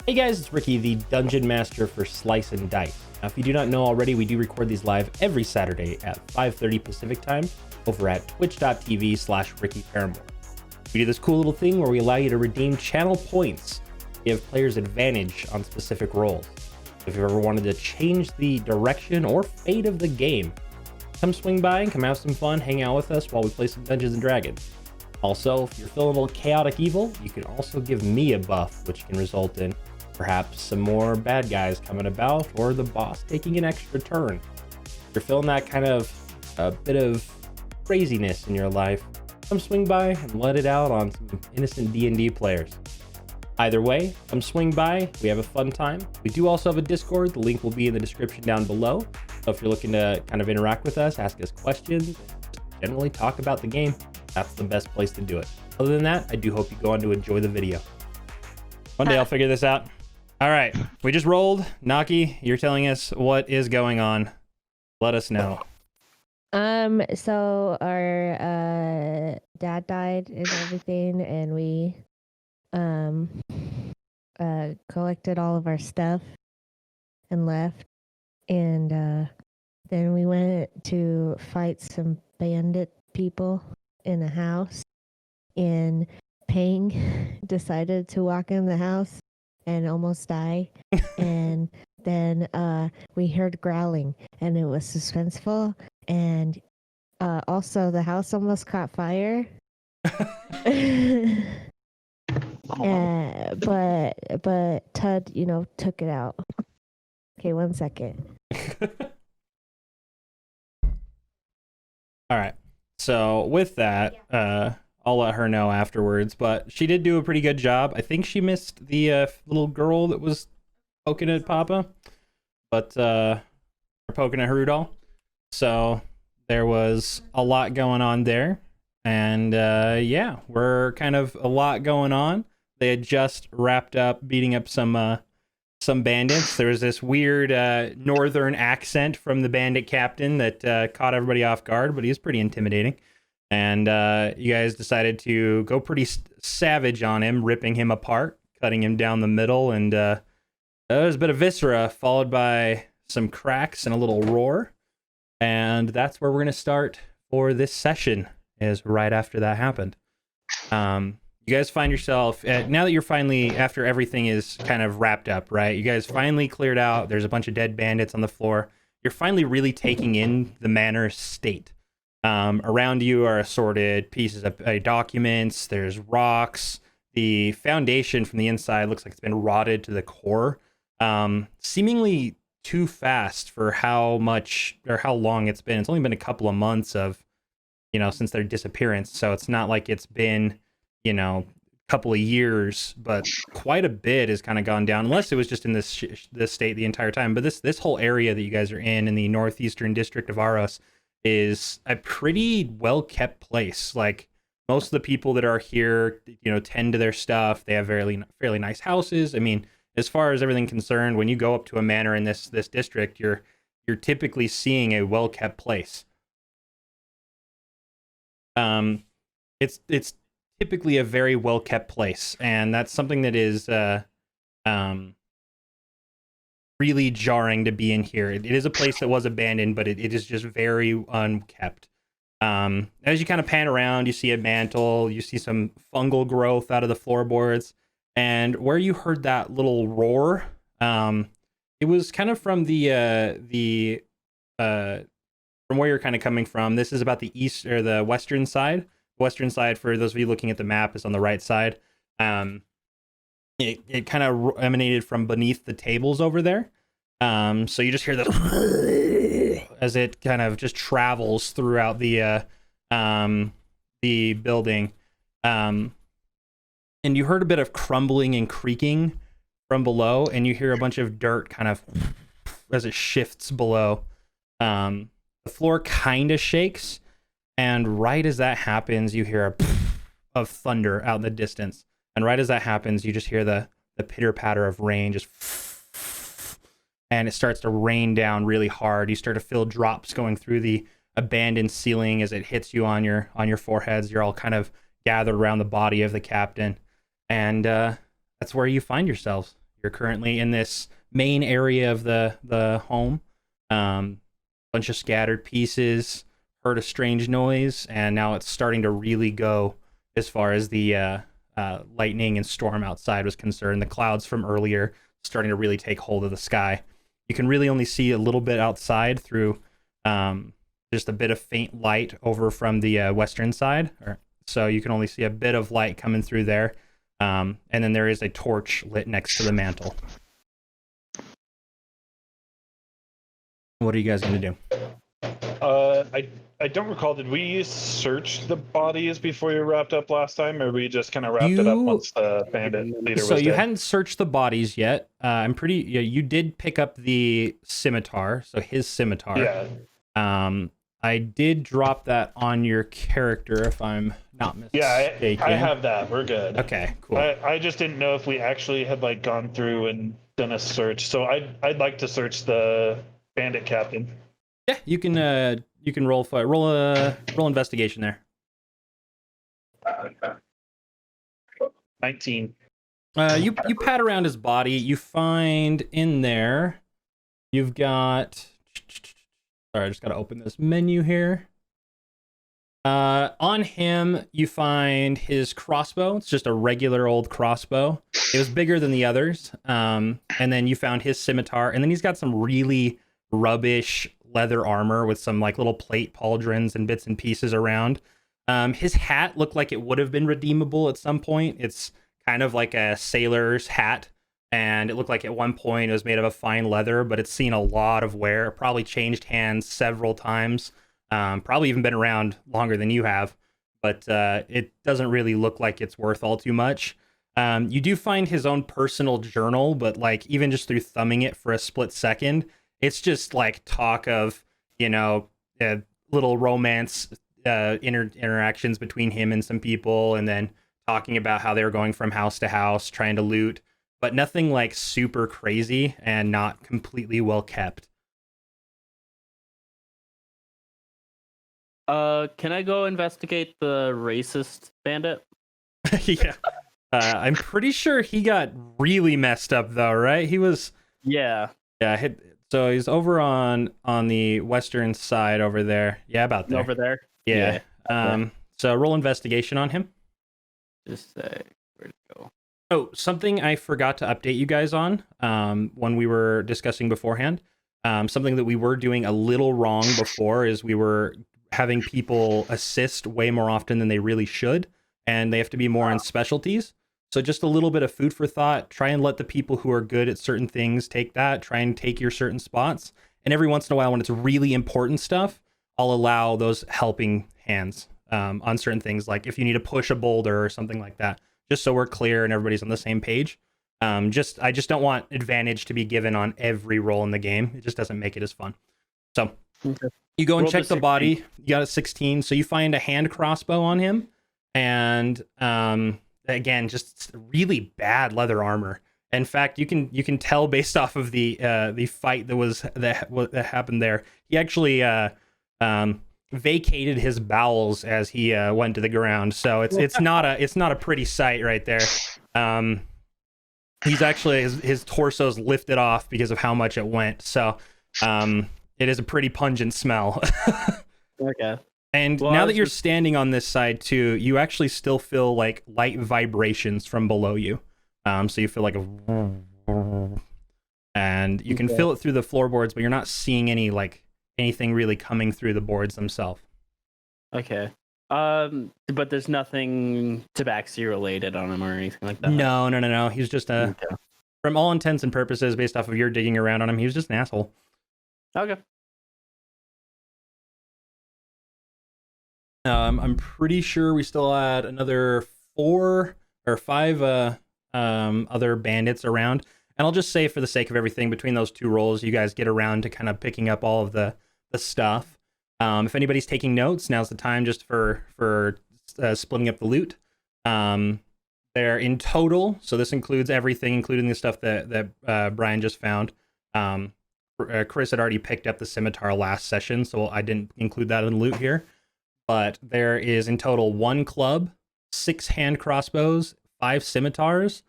Hey guys, it's Ricky, the Dungeon Master for Slice and Dice. Now, if you do not know already, we do record these live every Saturday at 5:30 Pacific time over at twitch.tv/RickyParamore. We do this cool little thing where we allow you to redeem channel points, give players advantage on specific roles. If you ever wanted to change the direction or fate of the game, come swing by and come have some fun, hang out with us while we play some Dungeons and Dragons. Also, if you're feeling a little chaotic evil, you can also give me a buff, which can result in perhaps some more bad guys coming about or the boss taking an extra turn. If you're feeling that kind of a bit of craziness in your life, come swing by and let it out on some innocent D&D players. Either way, come swing by. We have a fun time. We do also have a Discord. The link will be in the description down below. So if you're looking to kind of interact with us, ask us questions, generally talk about the game, that's the best place to do it. Other than that, I do hope you go on to enjoy the video. One day I'll figure this out. All right, we just rolled. Naki, you're telling us what is going on. Let us know. So our dad died and everything, and we collected all of our stuff and left, and then we went to fight some bandit people in a house, and Pang decided to walk in the house and almost die. And then we heard growling, and it was suspenseful, and also the house almost caught fire. But Tud, took it out. Okay, 1 second. All right, so with that, I'll let her know afterwards, but she did do a pretty good job. I think she missed the little girl that was poking at Papa, but poking at Rudolph. So there was a lot going on there, and yeah, we're kind of a lot going on. They had just wrapped up beating up some bandits. There was this weird northern accent from the bandit captain that caught everybody off guard, but he's pretty intimidating. And you guys decided to go pretty savage on him, ripping him apart, cutting him down the middle, and there was a bit of viscera, followed by some cracks and a little roar. And that's where we're going to start for this session, is right after that happened. You guys find yourself, now that you're finally, after everything is kind of wrapped up, right? You guys finally cleared out, there's a bunch of dead bandits on the floor. You're finally really taking in the Manor state. Around you are assorted pieces of documents, there's rocks. The foundation from the inside looks like it's been rotted to the core. Seemingly too fast for how much or how long it's been. It's only been a couple of months of, since their disappearance. So it's not like it's been, a couple of years, but quite a bit has kind of gone down, unless it was just in this state the entire time. But this whole area that you guys are in the northeastern district of Aros is a pretty well kept place. Like, most of the people that are here, tend to their stuff. They have fairly nice houses. I mean, as far as everything concerned, when you go up to a manor in this district, you're typically seeing a well kept place. It's typically a very well kept place, and that's something that is really jarring to be in here. It is a place that was abandoned, but it is just very unkept. As you kind of pan around, you see a mantle, you see some fungal growth out of the floorboards, and where you heard that little roar, it was kind of from the from where you're kind of coming from. This is about the east or the western side. The western side, for those of you looking at the map, is on the right side. It kind of emanated from beneath the tables over there. So you just hear the as it kind of just travels throughout the building. And you heard a bit of crumbling and creaking from below, and you hear a bunch of dirt kind of as it shifts below. The floor kind of shakes, and right as that happens, you hear a of thunder out in the distance. And right as that happens, you just hear the pitter patter of rain, and it starts to rain down really hard. You start to feel drops going through the abandoned ceiling as it hits you on your foreheads. You're all kind of gathered around the body of the captain, and that's where you find yourselves. You're currently in this main area of the home. Bunch of scattered pieces. Heard a strange noise, and now it's starting to really go as far as the lightning and storm outside was concerned. The clouds from earlier starting to really take hold of the sky. You can really only see a little bit outside through just a bit of faint light over from the western side. So you can only see a bit of light coming through there. And then there is a torch lit next to the mantle. What are you guys going to do? I don't recall. Did we search the bodies before you wrapped up last time, or we just kind of wrapped it up once the bandit leader was dead? So you hadn't searched the bodies yet. I'm pretty. You did pick up the scimitar, so his scimitar. Yeah. I did drop that on your character, if I'm not mistaken. Yeah, I have that. We're good. Okay, cool. I just didn't know if we actually had like gone through and done a search. So I'd like to search the bandit captain. Yeah, you can roll investigation there. 19. You pat around his body. You find in there, you've got. Sorry, I just got to open this menu here. On him, you find his crossbow. It's just a regular old crossbow. It was bigger than the others. And then you found his scimitar, and then he's got some really rubbish leather armor with some like little plate pauldrons and bits and pieces around. His hat looked like it would have been redeemable at some point. It's kind of like a sailor's hat, and it looked like at one point it was made of a fine leather, but it's seen a lot of wear. It probably changed hands several times. Probably even been around longer than you have, but it doesn't really look like it's worth all too much. You do find his own personal journal, but like even just through thumbing it for a split second, it's just like talk of, little romance interactions between him and some people, and then talking about how they were going from house to house trying to loot, but nothing like super crazy and not completely well kept. Can I go investigate the racist bandit? Yeah. I'm pretty sure he got really messed up though, right? He was. Yeah. Yeah. So he's over on the western side over there. Yeah, about there. Over there? Yeah. So roll investigation on him. Just say, where'd it go? Oh, something I forgot to update you guys on when we were discussing beforehand. Something that we were doing a little wrong before is we were having people assist way more often than they really should, and they have to be more on specialties. So just a little bit of food for thought. Try and let the people who are good at certain things take that. Try and take your certain spots. And every once in a while, when it's really important stuff, I'll allow those helping hands on certain things, like if you need to push a boulder or something like that, just so we're clear and everybody's on the same page. I just don't want advantage to be given on every roll in the game. It just doesn't make it as fun. So you go and Roll check the 16. body. You got a 16. So you find a hand crossbow on him, and again, just really bad leather armor. In fact, you can tell based off of the fight that happened there. He actually vacated his bowels as he went to the ground. So it's not a pretty sight right there. He's actually his torso's lifted off because of how much it went. So it is a pretty pungent smell. Okay. And now that you're standing on this side too, you actually still feel like light vibrations from below you. So you feel like and you can feel it through the floorboards, but you're not seeing anything really coming through the boards themselves. Okay. But there's nothing tabaxi related on him or anything like that. No. He's just from all intents and purposes, based off of your digging around on him, he was just an asshole. Okay. I'm pretty sure we still had another 4 or 5 other bandits around. And I'll just say, for the sake of everything, between those 2 rolls, you guys get around to kind of picking up all of the stuff. If anybody's taking notes, now's the time just for splitting up the loot. They're in total, so this includes everything, including the stuff that Brian just found. Chris had already picked up the scimitar last session, so I didn't include that in the loot here. But there is in total 1 club, 6 hand crossbows, 5 scimitars,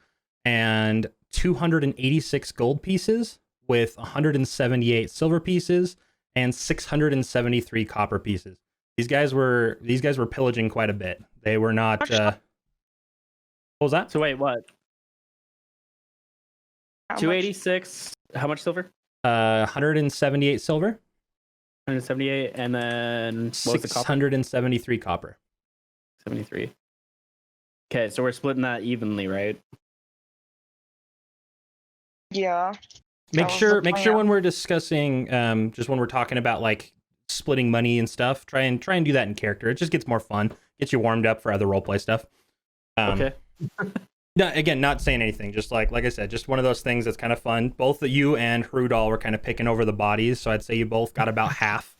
and 286 gold pieces with 178 silver pieces and 673 copper pieces. These guys were pillaging quite a bit. They were not. What was that? So wait, what? 286. How much silver? 178 silver. 178, and then what was the copper? 673 copper. 73. Okay, so we're splitting that evenly, right? Yeah. Make sure when we're discussing, just when we're talking about like splitting money and stuff, try and do that in character. It just gets more fun, gets you warmed up for other roleplay stuff. Okay. No, again, not saying anything. Just like I said, just one of those things that's kind of fun. Both you and Hrudal were kind of picking over the bodies, so I'd say you both got about half.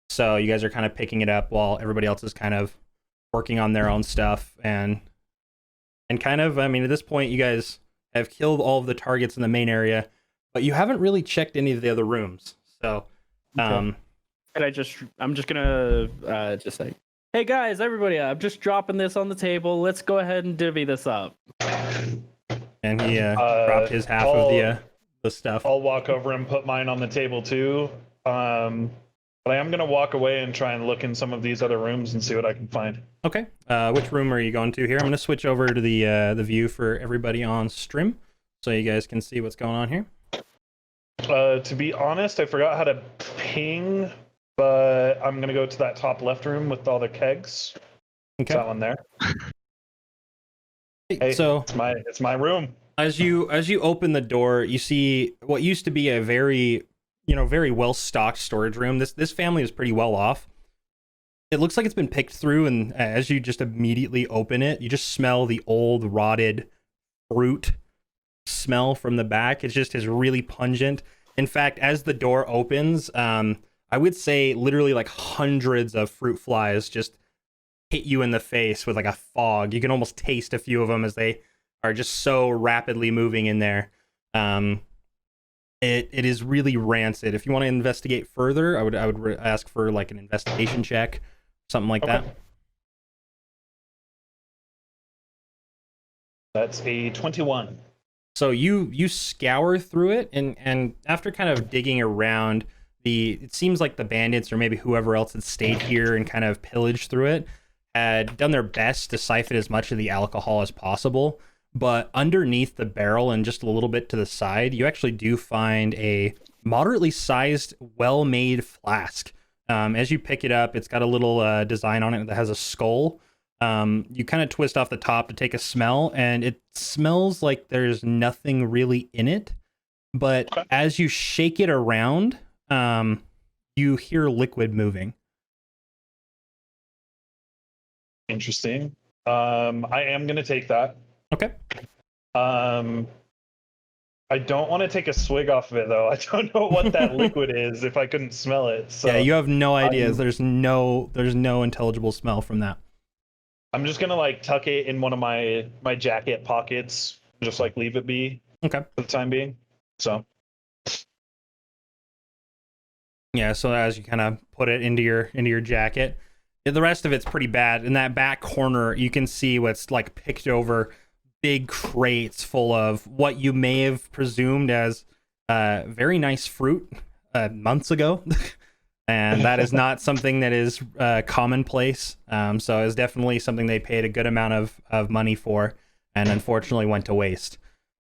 So you guys are kind of picking it up while everybody else is kind of working on their own stuff and kind of. I mean, at this point, you guys have killed all of the targets in the main area, but you haven't really checked any of the other rooms. So, And I'm just gonna just say, hey guys, everybody, I'm just dropping this on the table. Let's go ahead and divvy this up. And he dropped his half of the stuff. I'll walk over and put mine on the table too. But I am gonna walk away and try and look in some of these other rooms and see what I can find. Okay. Which room are you going to here? I'm gonna switch over to the view for everybody on stream, so you guys can see what's going on here. To be honest, I forgot how to ping, but I'm gonna go to that top left room with all the kegs. Okay. That one there. Hey, so it's my room. As you open the door, you see what used to be a very well stocked storage room. This family is pretty well off. It looks like it's been picked through, and as you just immediately open it, you just smell the old rotted fruit smell from the back. It just is really pungent. In fact, as the door opens, I would say literally like hundreds of fruit flies just hit you in the face with like a fog. You can almost taste a few of them as they are just so rapidly moving in there. It is really rancid. If you want to investigate further, I would ask for like an investigation check, something like that. That's a 21. So you scour through it, and after kind of digging around, it seems like the bandits or maybe whoever else had stayed here and kind of pillaged through it had done their best to siphon as much of the alcohol as possible. But underneath the barrel and just a little bit to the side, you actually do find a moderately sized, well-made flask. As you pick it up, it's got a little design on it that has a skull. You kind of twist off the top to take a smell, and it smells like there's nothing really in it. But as you shake it around, you hear liquid moving. Interesting. I am going to take that. Okay. I don't want to take a swig off of it though. I don't know what that liquid is if I couldn't smell it. So yeah, you have no idea. There's no intelligible smell from that. I'm just gonna like tuck it in one of my jacket pockets, just like leave it be. Okay. For the time being. So. Yeah. So as you kind of put it into your jacket, the rest of it's pretty bad. In that back corner, you can see what's like picked over big crates full of what you may have presumed as very nice fruit months ago. And that is not something that is commonplace. So it's definitely something they paid a good amount of money for, and unfortunately went to waste.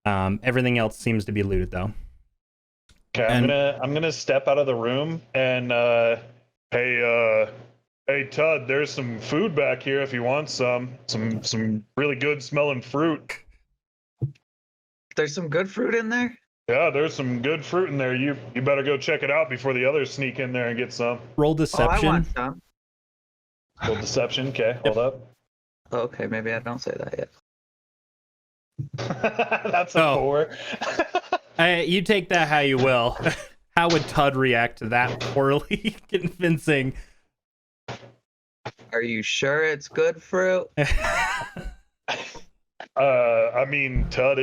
Everything else seems to be looted though. Okay, I'm gonna step out of the room and hey Todd, there's some food back here if you want some really good smelling fruit. There's some good fruit in there? Yeah, there's some good fruit in there. You better go check it out before the others sneak in there and get some. Roll deception. Oh, I want some. Roll deception. Okay, hold up. Okay, maybe I don't say that yet. That's a 4. You take that how you will. How would Todd react to that poorly convincing? Are you sure it's good fruit? I mean, Todd,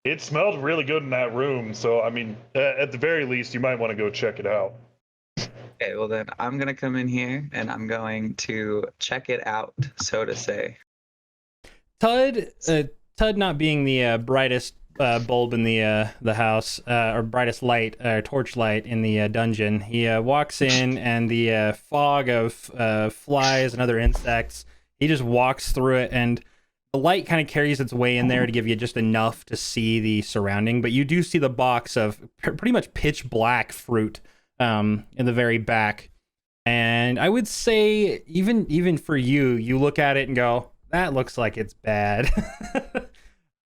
it smelled really good in that room. So, I mean, at the very least, you might want to go check it out. Okay, well then I'm gonna come in here and I'm going to check it out, so to say. Todd not being the brightest bulb in the house, or brightest light, torchlight in the dungeon. He walks in, and the fog of flies and other insects. He just walks through it, and the light kind of carries its way in there to give you just enough to see the surrounding. But you do see the box of pretty much pitch black fruit in the very back. And I would say, even for you, you look at it and go, "That looks like it's bad."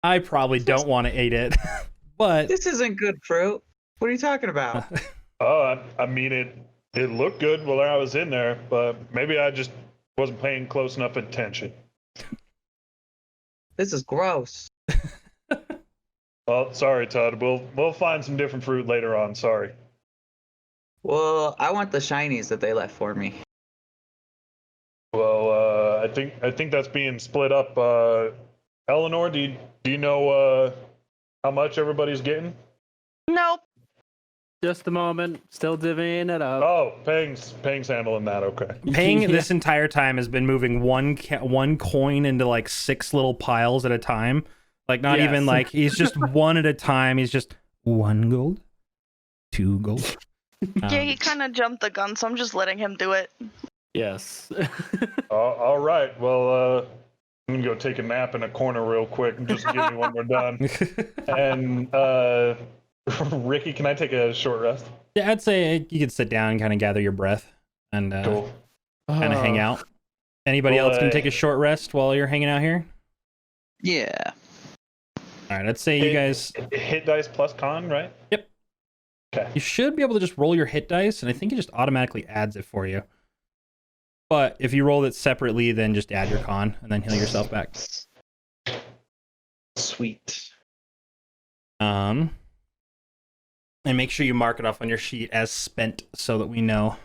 I probably don't want to eat it, but This isn't good fruit. What are you talking about? Oh, I mean it looked good while I was in there, but maybe I just wasn't paying close enough attention. This is gross. Well, sorry, Todd. We'll find some different fruit later on. Sorry. Well, I want the shinies that they left for me. Well, I think that's being split up. Eleanor, do you know how much everybody's getting? Nope. Just a moment. Still divvying it up. Oh, Pang's handling that. Okay. Pang Yeah. this entire time has been moving one coin into like 6 little piles at a time. Like not Yes. even like he's just one at a time. He's just 1 gold, 2 gold. Yeah, he kind of jumped the gun, so I'm just letting him do it. Yes. All right. Well, I'm gonna go take a nap in a corner real quick and just give me when we're done. And Ricky, can I take a short rest? Yeah, I'd say you could sit down and kind of gather your breath and Cool. kind of hang out. Anybody Well, else can take a short rest while you're hanging out here? Yeah. All right, let's say you guys. Hit dice plus con, right? Yep. Okay. You should be able to just roll your hit dice, and I think it just automatically adds it for you. But if you roll it separately, then just add your con and then heal yourself back. Sweet. And make sure you mark it off on your sheet as spent so that we know.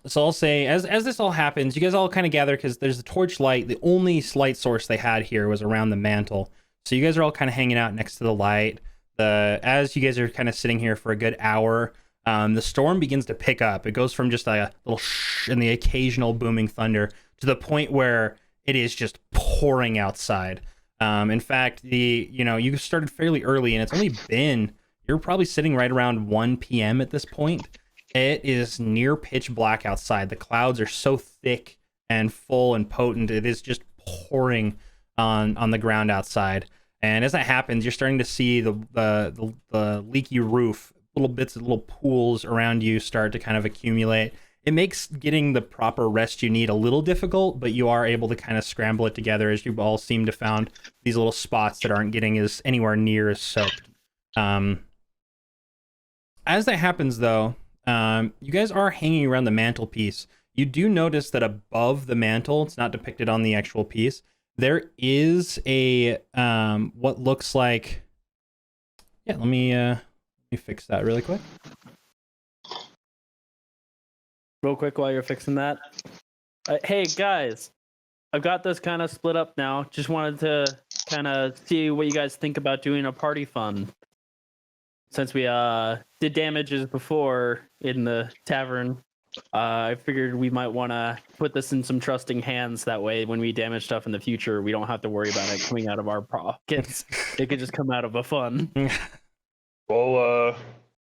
So I'll say, as this all happens, you guys all kind of gather because there's the torch light. The only light source they had here was around the mantle. So you guys are all kind of hanging out next to the light. As you guys are kind of sitting here for a good hour, the storm begins to pick up. It goes from just a little shh and the occasional booming thunder to the point where it is just pouring outside. In fact, you started fairly early, and it's only been, you're probably sitting right around 1 p.m. at this point. It is near pitch black outside. The clouds are so thick and full and potent. It is just pouring on the ground outside. And as that happens, you're starting to see the leaky roof, little pools around you start to kind of accumulate. It makes getting the proper rest you need a little difficult, but you are able to kind of scramble it together as you all seem to found these little spots that aren't getting anywhere near as soaked. As that happens, though, you guys are hanging around the mantelpiece. You do notice that above the mantle, it's not depicted on the actual piece, there is a what looks like. Yeah, let me fix that really quick. Real quick while you're fixing that. Hey guys, I've got this kind of split up now. Just wanted to kind of see what you guys think about doing a party fund. Since we did damages before in the tavern, I figured we might want to put this in some trusting hands. That way, when we damage stuff in the future, we don't have to worry about it coming out of our pockets. It could just come out of a fund. Well,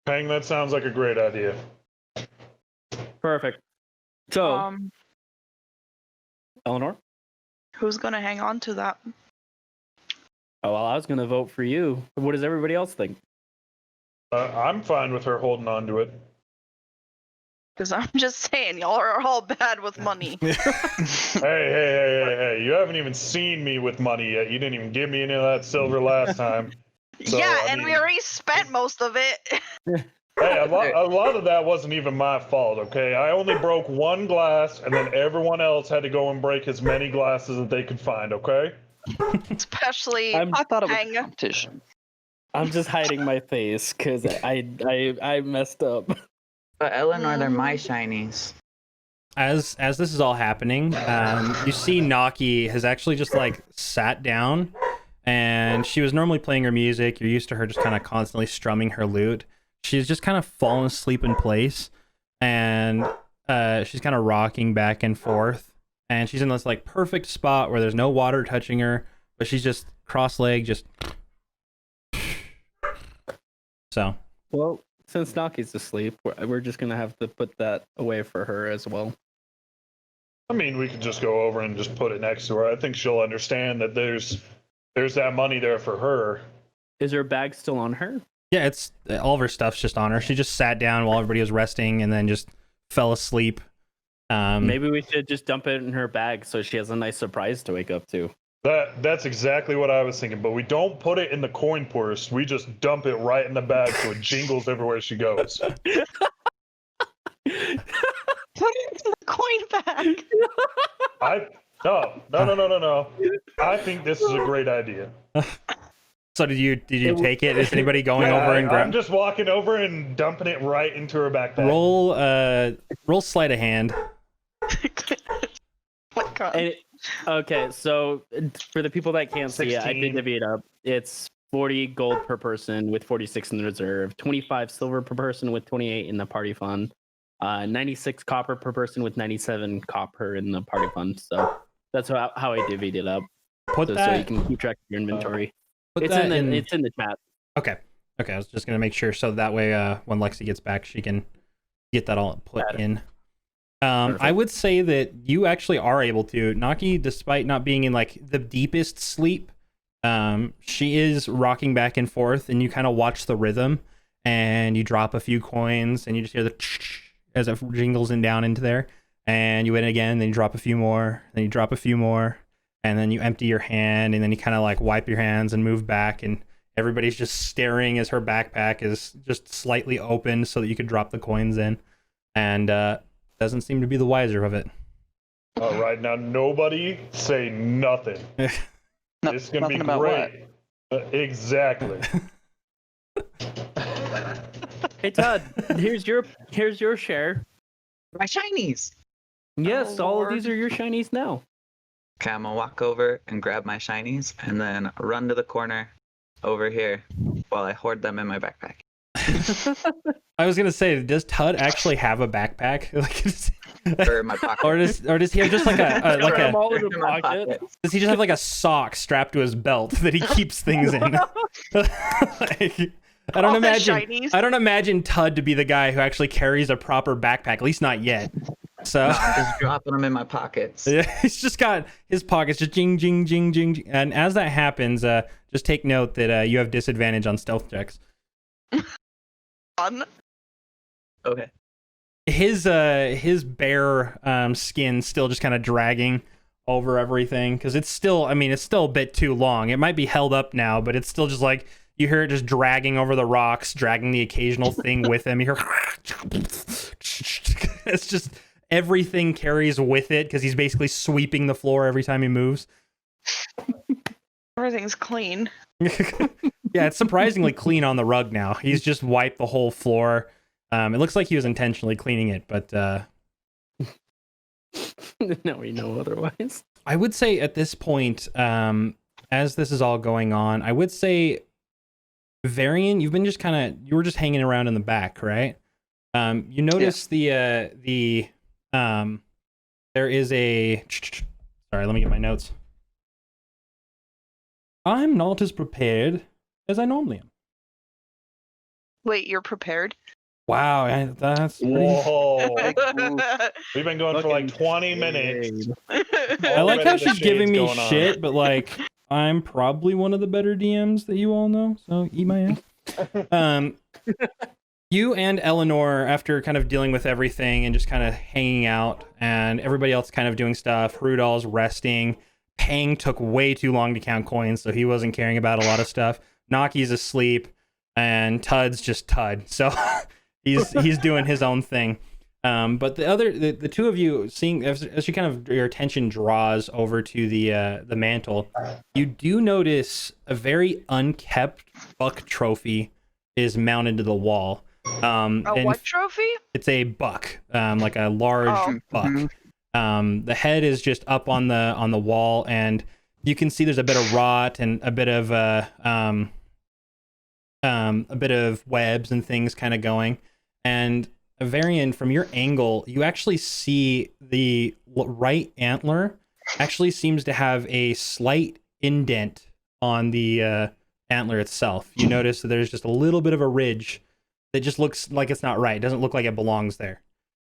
Pang, that sounds like a great idea. Perfect. So, Eleanor? Who's gonna hang on to that? Oh, well, I was going to vote for you. What does everybody else think? I'm fine with her holding on to it. Because I'm just saying, y'all are all bad with money. Hey, you haven't even seen me with money yet. You didn't even give me any of that silver last time. So, yeah, I and mean, we already spent most of it. Hey, a lot of that wasn't even my fault, okay? I only broke one glass, and then everyone else had to go and break as many glasses as they could find, okay? Especially I'm- I thought it was Pang. a competition. I'm just hiding my face because I messed up. But Eleanor, they're my shinies. As this is all happening, you see Naki has actually just like sat down, and she was normally playing her music. You're used to her just kind of constantly strumming her lute. She's just kind of fallen asleep in place, and she's kind of rocking back and forth. and she's in this like perfect spot where there's no water touching her, but she's just cross-legged, just so. Well, since Naki's asleep, we're just gonna have to put that away for her as well. I mean, we could just go over and just put it next to her. I think she'll understand that there's that money there for her. Is her bag still on her? Yeah, it's all of her stuff's just on her. She just sat down while everybody was resting and then just fell asleep. Maybe we should just dump it in her bag so she has a nice surprise to wake up to. That's exactly what I was thinking, but we don't put it in the coin purse. We just dump it right in the bag so it jingles everywhere she goes. Put it in the coin bag. No. I think this is a great idea. So did you take it? Is anybody going over and I'm just walking over and dumping it right into her backpack. Roll sleight of hand. Oh, God. And okay, so for the people that can't see it, I did 16. divvy it up. It's 40 gold per person with 46 in the reserve, 25 silver per person with 28 in the party fund, 96 copper per person with 97 copper in the party fund. So that's how I divvied it up. Put so that. you can keep track of your inventory. Put It's that it's in the chat. Okay. I was just gonna make sure so that way, when Lexi gets back, she can get that all put in. I would say that you actually are able to. Naki, despite not being in like the deepest sleep, she is rocking back and forth, and you kind of watch the rhythm, and you drop a few coins, and you just hear the as it jingles in down into there, and you win it again, then you drop a few more, then you drop a few more, and then you empty your hand, and then you kind of like wipe your hands and move back, and everybody's just staring as her backpack is just slightly open so that you could drop the coins in, and doesn't seem to be the wiser of it. All right, now nobody say nothing. This is gonna be nothing about great. Exactly. Hey Todd, here's your share. My shinies. Yes, Oh, all of Lord. these are your shinies now. Okay, I'm gonna walk over and grab my shinies and then run to the corner over here while I hoard them in my backpack. I was gonna say, does Tud actually have a backpack? Or in my pocket. or does he have just like a Throw them all in In the my pocket. pocket. does he just have like a sock strapped to his belt that he keeps things in? Like, I All the shinies. don't imagine Tud to be the guy who actually carries a proper backpack, at least not yet. So No, I'm just dropping them in my pockets. yeah, he's just got his pockets just jing jing jing jing, jing. And as that happens, just take note that you have disadvantage on stealth checks. Fun. Okay. His bare skin still just kind of dragging over everything because it's still a bit too long. It might be held up now, but it's still just like you hear it just dragging over the rocks, dragging the occasional thing with him. You hear it's just everything carries with it because he's basically sweeping the floor every time he moves. Everything's clean. Yeah, it's surprisingly clean on the rug now. He's just wiped the whole floor. It looks like he was intentionally cleaning it, but No, we know otherwise. I would say at this point, as this is all going on, I would say, Varian, you were just hanging around in the back, right? You notice there is a, sorry, let me get my notes. I'm not as prepared as I normally am. Wait, you're prepared? Wow, that's pretty... Whoa. We've been going for like 20 minutes. I like how Already the she's giving shades me going on. shit, but like, I'm probably one of the better DMs that you all know, so eat my ass. You and Eleanor, after kind of dealing with everything and just kind of hanging out, and everybody else kind of doing stuff, Rudolph's resting, Pang took way too long to count coins, so he wasn't caring about a lot of stuff. Naki's asleep, and Tud's just Tud, so he's doing his own thing. But the two of you, seeing as you kind of your attention draws over to the mantle, you do notice a very unkept buck trophy is mounted to the wall. A what trophy? It's a buck, like a large buck. The head is just up on the wall, and you can see there's a bit of rot and a bit of webs and things kind of going. And Varian, from your angle, you actually see the right antler actually seems to have a slight indent on the antler itself. You notice that there's just a little bit of a ridge that just looks like it's not right. It doesn't look like it belongs there.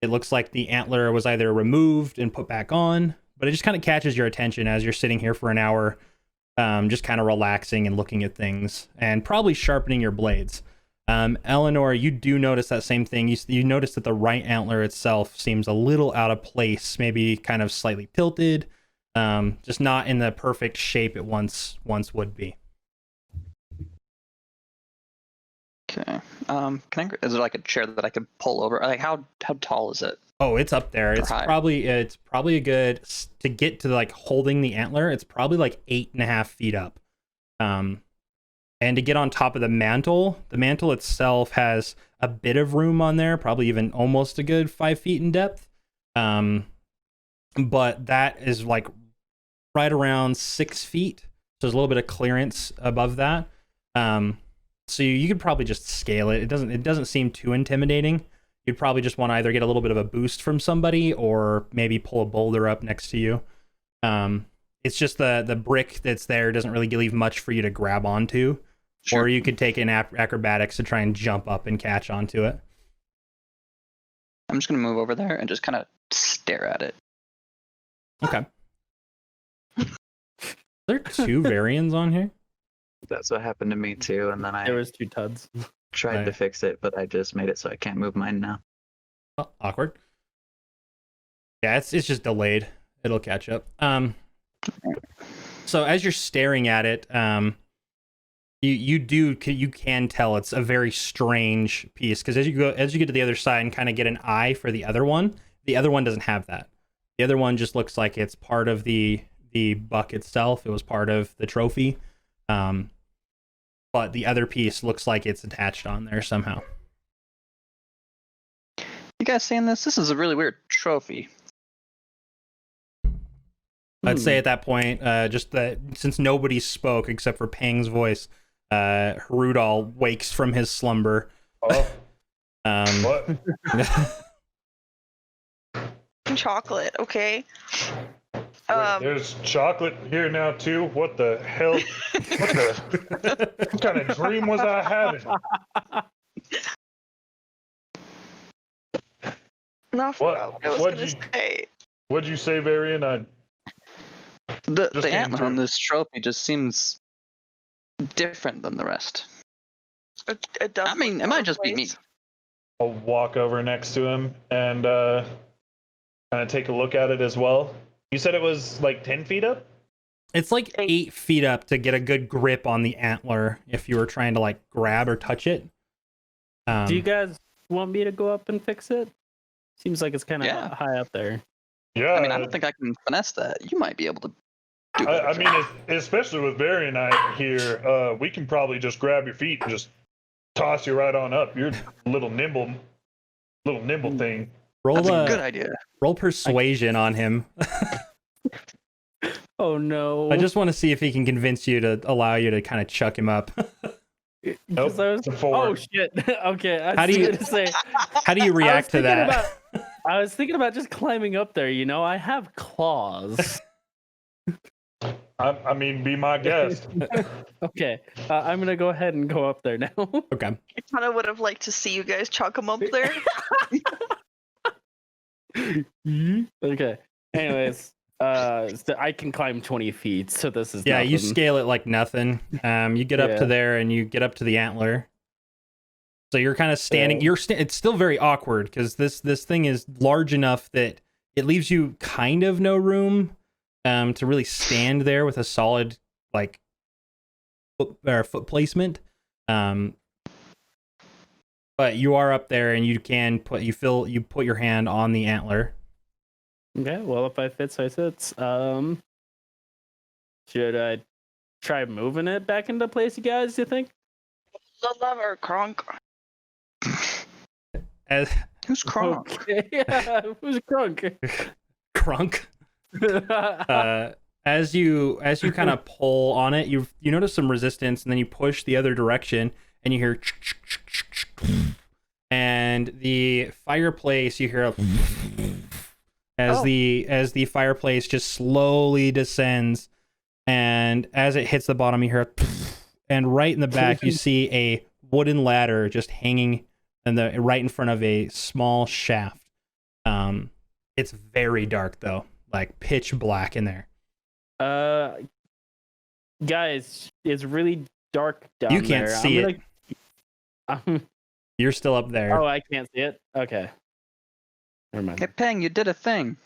It looks like the antler was either removed and put back on, but it just kind of catches your attention as you're sitting here for an hour, just kind of relaxing and looking at things and probably sharpening your blades. Eleanor, you do notice that same thing. You notice that the right antler itself seems a little out of place, maybe kind of slightly tilted, just not in the perfect shape it once would be. Okay. Is there like a chair that I could pull over? Like how tall is it? Oh, it's up there. It's high? probably a good, to get to like holding the antler, it's probably like 8.5 feet up. And to get on top of the mantle itself has a bit of room on there, probably even almost a good 5 feet in depth. But that is like right around 6 feet. So there's a little bit of clearance above that. So you could probably just scale it. It doesn't seem too intimidating. You'd probably just want to either get a little bit of a boost from somebody or maybe pull a boulder up next to you. It's just the brick that's there doesn't really leave much for you to grab onto. Sure. Or you could take an acrobatics to try and jump up and catch onto it. I'm just gonna move over there and just kind of stare at it. Okay. Are there 2 Varians on here? That's what happened to me too, and then There I was 2 tuds. tried to Right. fix it, but I just made it so I can't move mine now. Oh, awkward. Yeah, it's just delayed. It'll catch up. So as you're staring at it, you can tell it's a very strange piece, because as you get to the other side and kind of get an eye for the other one doesn't have that. The other one just looks like it's part of the buck itself. It was part of the trophy. But the other piece looks like it's attached on there somehow. You guys seeing this? This is a really weird trophy. I'd say at that point, just that since nobody spoke except for Pang's voice, Rudol wakes from his slumber. Oh, What? Chocolate, okay? wait, there's chocolate here now too. What the hell? What kind of dream was I having? No, What- I was what'd gonna you- say. What'd you say, Varian? The Just came antler on through. this trophy just seems different than the rest. It does I mean, look it might out of just be me. place. I'll walk over next to him and kind of take a look at it as well. You said it was like 10 feet up? It's like 8. 8 feet up to get a good grip on the antler if you were trying to like grab or touch it. Do you guys want me to go up and fix it? Seems like it's kind of Yeah. high up there. Yeah. I mean, I don't think I can finesse that. You might be able to do I it. mean, especially with Varian I here, we can probably just grab your feet and just toss you right on up. You're a little nimble thing. roll That's a good idea. roll persuasion on him. Oh no! I just want to see if he can convince you to allow you to kind of chuck him up. Because I was- It's a 4. oh shit! Okay, I How was do you- gonna say. How do you react to thinking that? I was thinking about just climbing up there. You know, I have claws. I mean, be my guest. Okay, I'm gonna go ahead and go up there now. Okay. I kind of would have liked to see you guys chuck them up there. Okay. Anyways, so I can climb 20 feet, so this is Yeah, you nothing. scale it like nothing. You get up Yeah. to there and you get up to the antler. So you're kind of standing. It's still very awkward because this thing is large enough that it leaves you kind of no room to really stand there with a solid like foot placement. But you are up there and you can put your hand on the antler. Okay, well, if I fits, I fits. Should I try moving it back into place, you guys? You think? The lever, Kronk. As Who's Kronk? Okay, yeah, who's crunk? Crunk. As you kind of pull on it, you notice some resistance, and then you push the other direction, and you hear, and and the fireplace, you hear a as the fireplace just slowly descends, and as it hits the bottom, you hear a and right in the back, you see a wooden ladder just hanging right in front of a small shaft. It's very dark though, like pitch black in there. Guys, it's really dark down You can't there. see it. You're still up there. Oh, I can't see it? Okay. Never mind. Hey, Peng, you did a thing.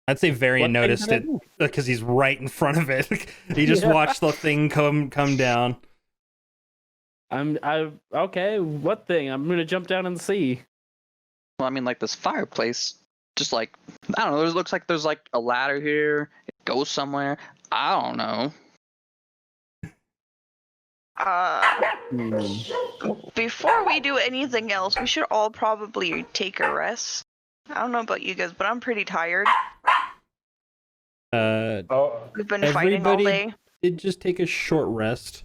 I'd say Varian What thing noticed did I it do? because he's right in front of it. He just watched the thing come down. Okay, what thing? I'm gonna jump down and see. Well, I mean, like this fireplace, just like, I don't know, it looks like there's like a ladder here. It goes somewhere. I don't know. Before we do anything else, we should all probably take a rest. I don't know about you guys, but I'm pretty tired. We've been fighting all Everybody day. did just take a short rest.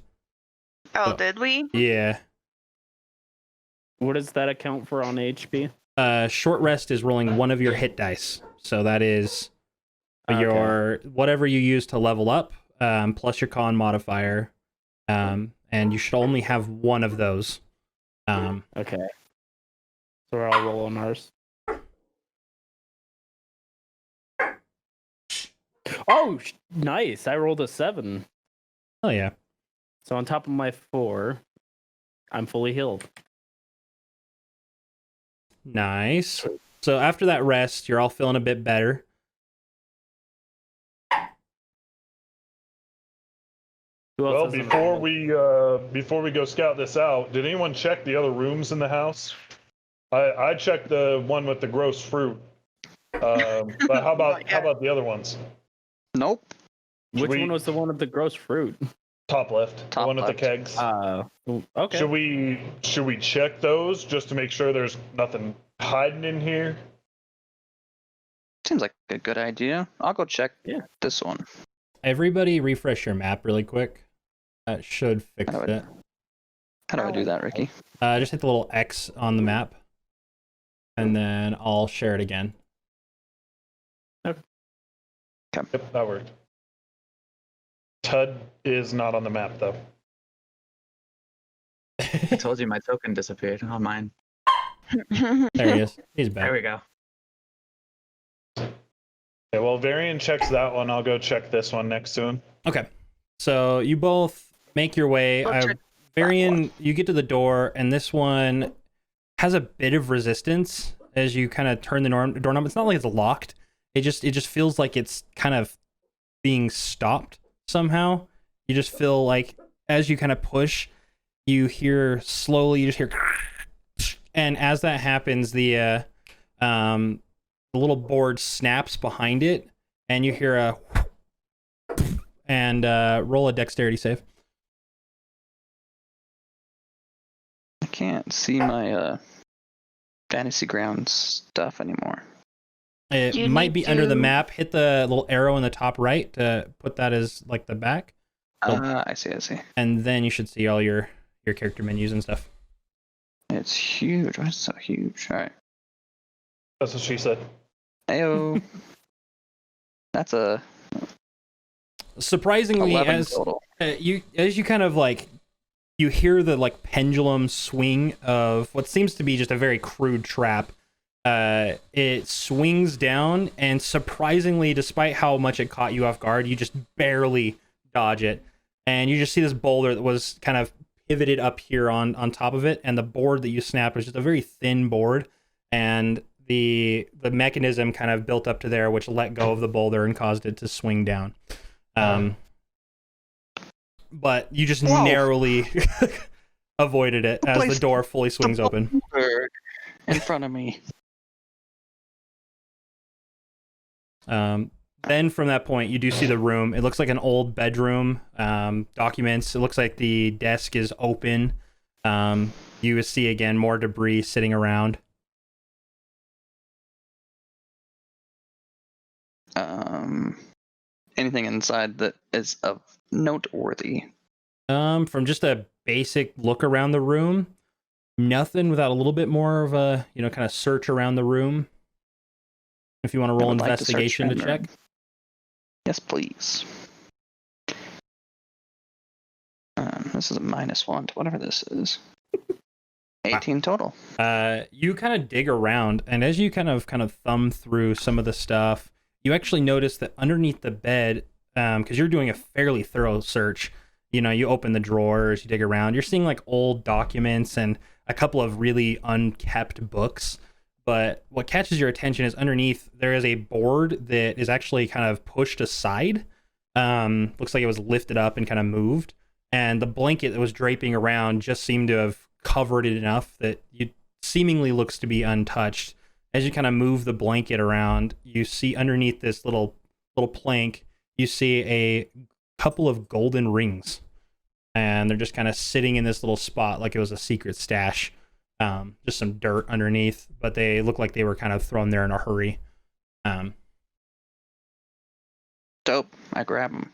Oh, did we? Yeah. What does that account for on HP? Short rest is rolling one of your hit dice. So that is your whatever you use to level up, plus your con modifier. And you should only have one of those. Okay. So we're all rolling ours. Oh, nice. I rolled a 7. Oh yeah. So on top of my 4, I'm fully healed. Nice. So after that rest, you're all feeling a bit better. Who else Well, hasn't before we go scout this out, did anyone check the other rooms in the house? I checked the one with the gross fruit. But how about the other ones? Nope. Which one was the one with the gross fruit? Top left, the Top one with the left. kegs. Okay. Should we check those just to make sure there's nothing hiding in here? Seems like a good idea. I'll go check Yeah. this one. Everybody refresh your map really quick. That should fix How do I- it. How do I do that, Ricky? Just hit the little X on the map. And then I'll share it again. Yep, that worked. Tud is not on the map though. I told you my token disappeared on mine. There he is. He's There back. we go. Yeah, well, Varian checks that one. I'll go check this one next to him. Okay. So you both make your way. We'll check that Varian, you get to the door, and this one has a bit of resistance as you kind of turn the doorknob. It's not like it's locked. It just feels like it's kind of being stopped somehow. You just feel like as you kind of push, you just hear, and as that happens, the little board snaps behind it, and you hear a and roll a dexterity save. I can't see my fantasy ground stuff anymore. It You might need be under the to- map. Hit the little arrow in the top right to put that as like the back, I see. and then you should see all your character menus and stuff. It's huge. Why is it so huge? All right. That's what she said. Ayo. That's a Surprisingly, 11 as total. you kind of like you hear the like pendulum swing of what seems to be just a very crude trap. It swings down, and surprisingly, despite how much it caught you off guard, you just barely dodge it, and you just see this boulder that was kind of pivoted up here on top of it, and the board that you snapped was just a very thin board, and the mechanism kind of built up to there, which let go of the boulder and caused it to swing down. But you just Whoa. narrowly avoided it as the Place- door fully swings open. In front of me. Then from that point, you do see the room. It looks like an old bedroom. Documents. It looks like the desk is open. You see again more debris sitting around. Anything inside that is of noteworthy? From just a basic look around the room, nothing without a little bit more of a, kind of search around the room. If you want to roll would like to search investigation to around the check. room. Yes, please. This is a -1 to whatever this is. 18 total. You kind of dig around, and as you kind of thumb through some of the stuff, you actually notice that underneath the bed, because you're doing a fairly thorough search, you open the drawers, you dig around, you're seeing like old documents and a couple of really unkept books. But what catches your attention is underneath there is a board that is actually kind of pushed aside. Looks like it was lifted up and kind of moved. And the blanket that was draping around just seemed to have covered it enough that it seemingly looks to be untouched. As you kind of move the blanket around, you see underneath this little plank, you see a couple of golden rings. And they're just kind of sitting in this little spot like it was a secret stash. Just some dirt underneath, but they look like they were kind of thrown there in a hurry. Dope. I grab them.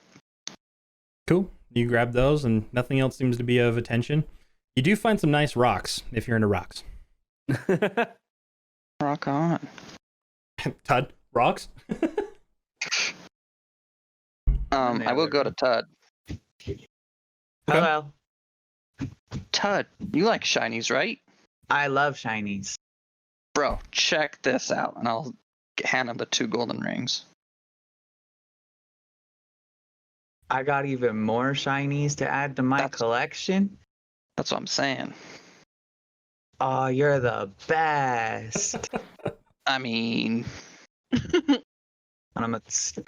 Cool. You grab those, and nothing else seems to be of attention. You do find some nice rocks if you're into rocks. Rock on. Todd, rocks? I will go to Todd. Hello. Todd, you like shinies, right? I love shinies. Bro, check this out, and I'll hand him the 2 golden rings. I got even more shinies to add to my collection. That's what I'm saying. Oh, you're the best. I mean, And I'm gonna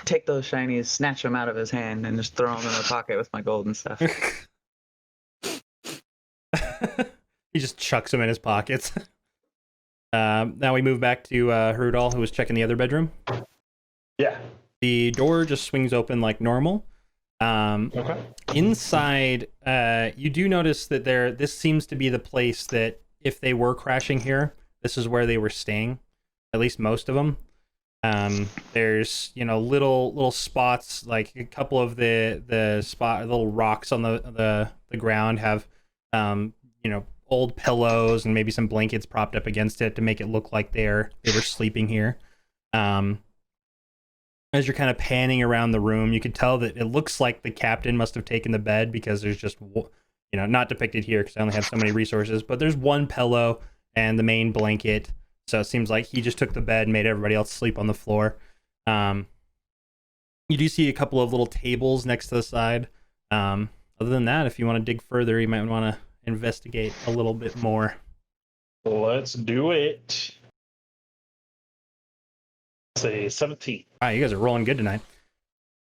take those shinies, snatch them out of his hand, and just throw them in my pocket with my golden stuff. He just chucks them in his pockets. Now we move back to Hrudal, who was checking the other bedroom. Yeah. The door just swings open like normal. Okay. Inside, you do notice that this seems to be the place that if they were crashing here, this is where they were staying. At least most of them. There's little spots, like a couple of the little rocks on the ground have old pillows and maybe some blankets propped up against it to make it look like they were sleeping here. As you're kind of panning around the room, you can tell that it looks like the captain must have taken the bed, because there's just, not depicted here because I only have so many resources, but there's one pillow and the main blanket. So it seems like he just took the bed and made everybody else sleep on the floor. You do see a couple of little tables next to the side. Other than that, if you want to dig further, you might want to investigate a little bit more. Let's do it. Say 17. Wow, you guys are rolling good tonight.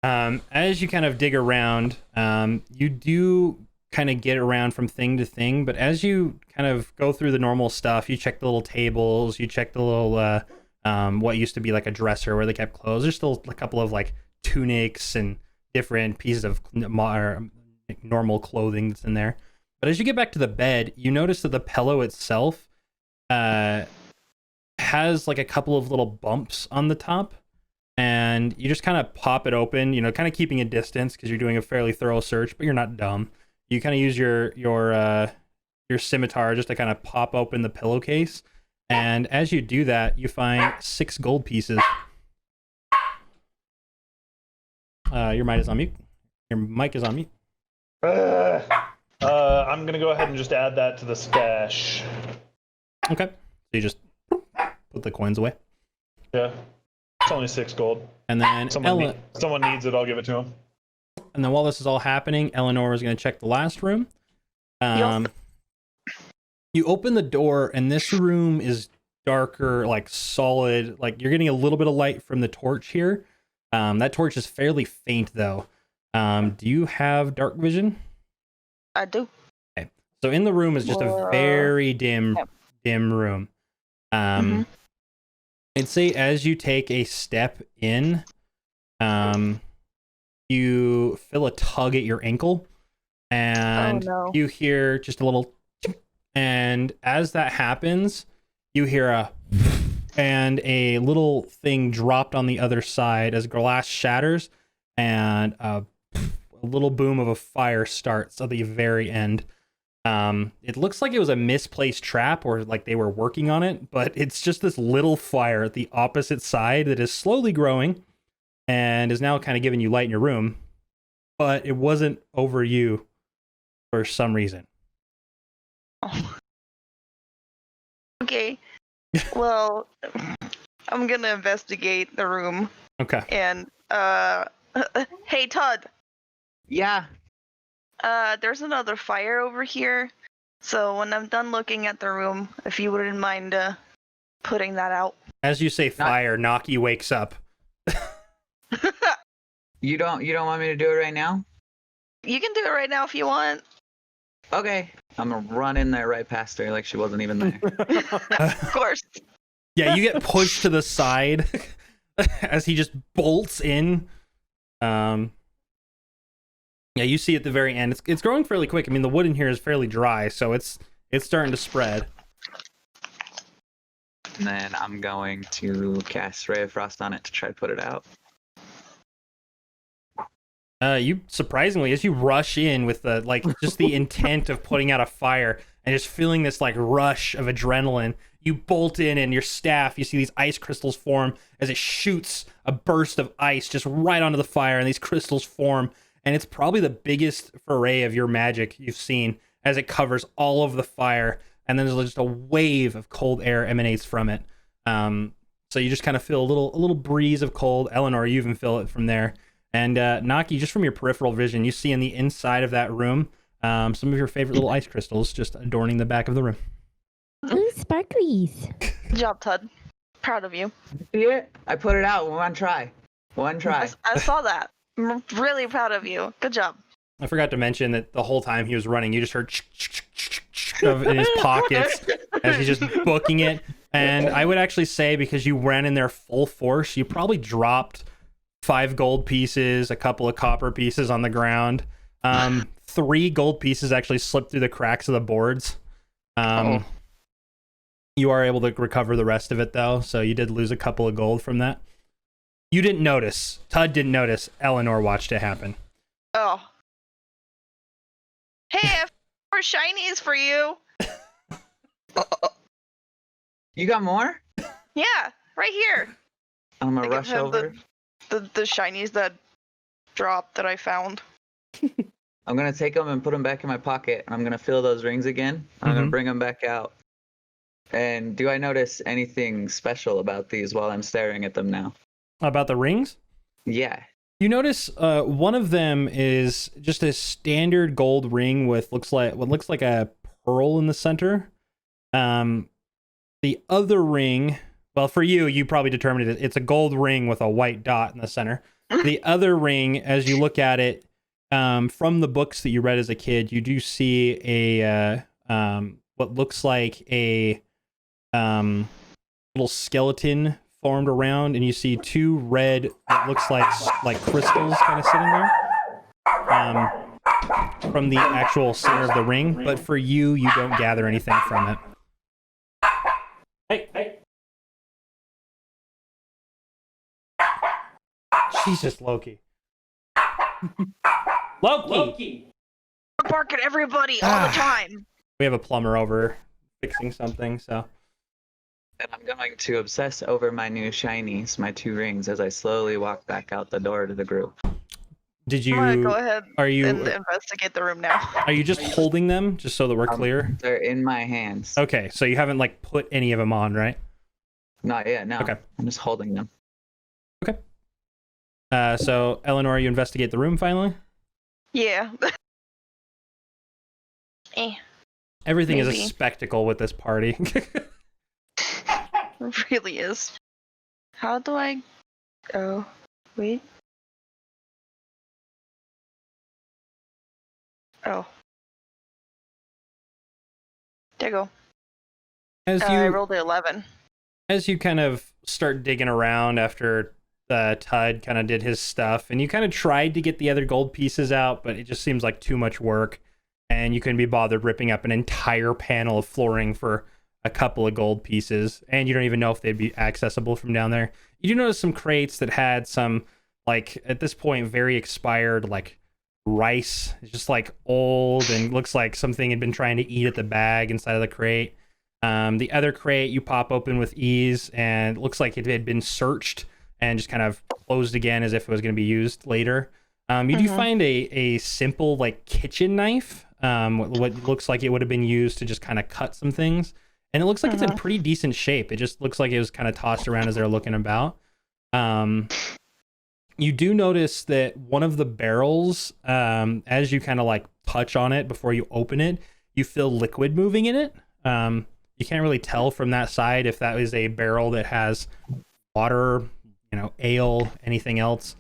As you kind of dig around, you do kind of get around from thing to thing, but as you kind of go through the normal stuff, you check the little tables, you check the little what used to be like a dresser where they kept clothes. There's still a couple of like tunics and different pieces of normal clothing that's in there. But as you get back to the bed, you notice that the pillow itself has like a couple of little bumps on the top, and you just kind of pop it open, kind of keeping a distance because you're doing a fairly thorough search, but you're not dumb. You kind of use your scimitar just to kind of pop open the pillowcase, and as you do that, you find 6 gold pieces. Your mic is on mute. Your mic is on mute. I'm gonna go ahead and just add that to the stash. Okay. So you just put the coins away. Yeah. It's only 6 gold. And then Someone needs it, I'll give it to him. And then while this is all happening, Eleanor is going to check the last room. You open the door, and this room is darker, like solid. Like you're getting a little bit of light from the torch here. That torch is fairly faint, though. Do you have dark vision? I do. Okay. So in the room is just a very dim room. I'd say as you take a step in, you feel a tug at your ankle, and you hear just a little, and as that happens, you hear a little thing dropped on the other side as glass shatters, and a little boom of a fire starts at the very end. It looks like it was a misplaced trap or like they were working on it, but it's just this little fire at the opposite side that is slowly growing and is now kind of giving you light in your room, but it wasn't over you for some reason. Oh. Okay. Well, I'm gonna investigate the room. Okay. And hey Todd. Yeah. There's another fire over here. So when I'm done looking at the room, if you wouldn't mind putting that out. As you say fire, Naki wakes up. You don't want me to do it right now? You can do it right now if you want. Okay. I'm gonna run in there right past her like she wasn't even there. Of course. Yeah, you get pushed to the side as he just bolts in. Yeah, you see at the very end, it's growing fairly quick. I mean, the wood in here is fairly dry, so it's starting to spread. And then I'm going to cast Ray of Frost on it to try to put it out. You surprisingly, as you rush in with the just the intent of putting out a fire and just feeling this rush of adrenaline, you bolt in and your staff, you see these ice crystals form as it shoots a burst of ice just right onto the fire, and these crystals form, and it's probably the biggest foray of your magic you've seen as it covers all of the fire, and then there's just a wave of cold air emanates from it. So you just kind of feel a little breeze of cold. Eleanor, you even feel it from there. And Naki, just from your peripheral vision, you see in the inside of that room some of your favorite little ice crystals just adorning the back of the room. Ooh, sparklies. Good job, Todd. Proud of you. See it? I put it out one try. One try. I saw that. I'm really proud of you. Good job. I forgot to mention that the whole time he was running, you just heard in his pockets as he's just booking it. And I would actually say, because you ran in there full force, you probably dropped 5 gold pieces, a couple of copper pieces on the ground. 3 gold pieces actually slipped through the cracks of the boards. You are able to recover the rest of it, though, so you did lose a couple of gold from that. You didn't notice. Todd didn't notice. Eleanor watched it happen. Oh. Hey, I have 4 shinies for you. You got more? Yeah, right here. I'm I gonna can rush have over. The shinies that dropped that I found. I'm gonna take them and put them back in my pocket. I'm gonna fill those rings again. I'm gonna bring them back out. And do I notice anything special about these while I'm staring at them now? About the rings? Yeah. You notice one of them is just a standard gold ring with what looks like a pearl in the center. The other ring, well, for you probably determined it's a gold ring with a white dot in the center. The other ring, as you look at it, from the books that you read as a kid, you do see a what looks like a little skeleton formed around, and you see 2 red, what looks like crystals kind of sitting there from the actual center of the ring. But for you don't gather anything from it. Hey. Jesus, Loki. Loki! Bark at everybody all the time. We have a plumber over fixing something, so. And I'm going to obsess over my new shinies, my 2 rings, as I slowly walk back out the door to the group. Did you? I'm gonna go ahead and investigate the room now. Are you just holding them, just so that we're clear? They're in my hands. Okay, so you haven't put any of them on, right? Not yet, no. Okay. I'm just holding them. Okay. So Eleanor, you investigate the room finally? Yeah. Everything is a Maybe. spectacle with this party. It really is. How do I... Oh, wait. Oh. There you go. I rolled an 11. As you kind of start digging around after Todd kind of did his stuff, and you kind of tried to get the other gold pieces out, but it just seems like too much work, and you couldn't be bothered ripping up an entire panel of flooring for a couple of gold pieces, and you don't even know if they'd be accessible from down there. You do notice some crates that had some, at this point, very expired, rice. It's just like old and looks like something had been trying to eat at the bag inside of the crate. The other crate you pop open with ease, and it looks like it had been searched and just kind of closed again as if it was going to be used later. You do find a simple like kitchen knife, what looks like it would have been used to just kind of cut some things. And it looks like it's in pretty decent shape. It just looks like it was kind of tossed around as they're looking about. You do notice that one of the barrels, as you kind of like touch on it before you open it, you feel liquid moving in it. You can't really tell from that side if that is a barrel that has water, ale, anything else,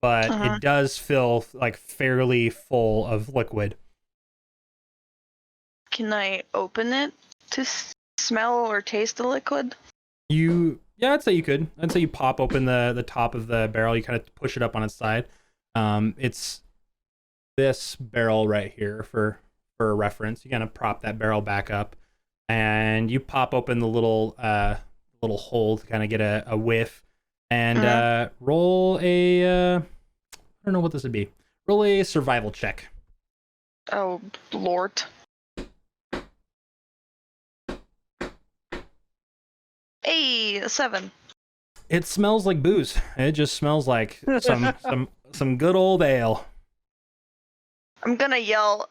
but it does feel like fairly full of liquid. Can I open it to smell or taste the liquid? Yeah, I'd say you could. I'd say you pop open the top of the barrel. You kind of push it up on its side. It's this barrel right here for reference. You kind of prop that barrel back up, and you pop open the little hole to kind of get a whiff, and roll a I don't know what this would be. Roll a survival check. Oh, Lord. Hey, a 7. It smells like booze. It just smells like some good old ale. I'm gonna yell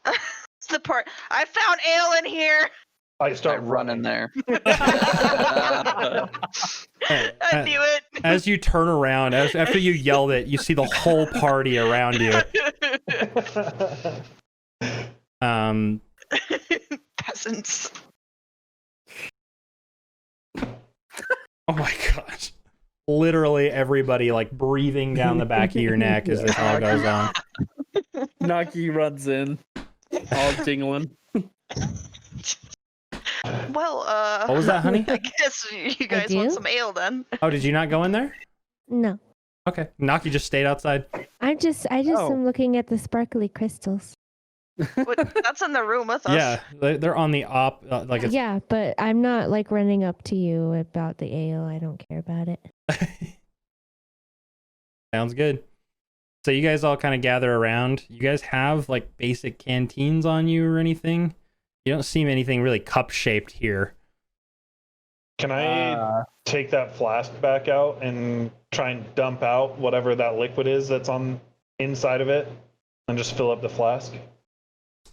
the part. I found ale in here. I start running there. I knew it. As you turn around, after you yelled it, you see the whole party around you. Peasants. Oh my gosh. Literally everybody like breathing down the back of your neck as this all goes on. Naki runs in, all jingling. Well, What was that, honey? I guess you guys want some ale then. Oh, did you not go in there? No. Okay. Naki just stayed outside. I just am looking at the sparkly crystals. But that's in the room with us. Yeah, they're on the Yeah, but I'm not like running up to you about the ale. I don't care about it. Sounds good. So you guys all kind of gather around. You guys have like basic canteens on you or anything? You don't seem anything really cup shaped here. Can I take that flask back out and try and dump out whatever that liquid is that's on inside of it and just fill up the flask?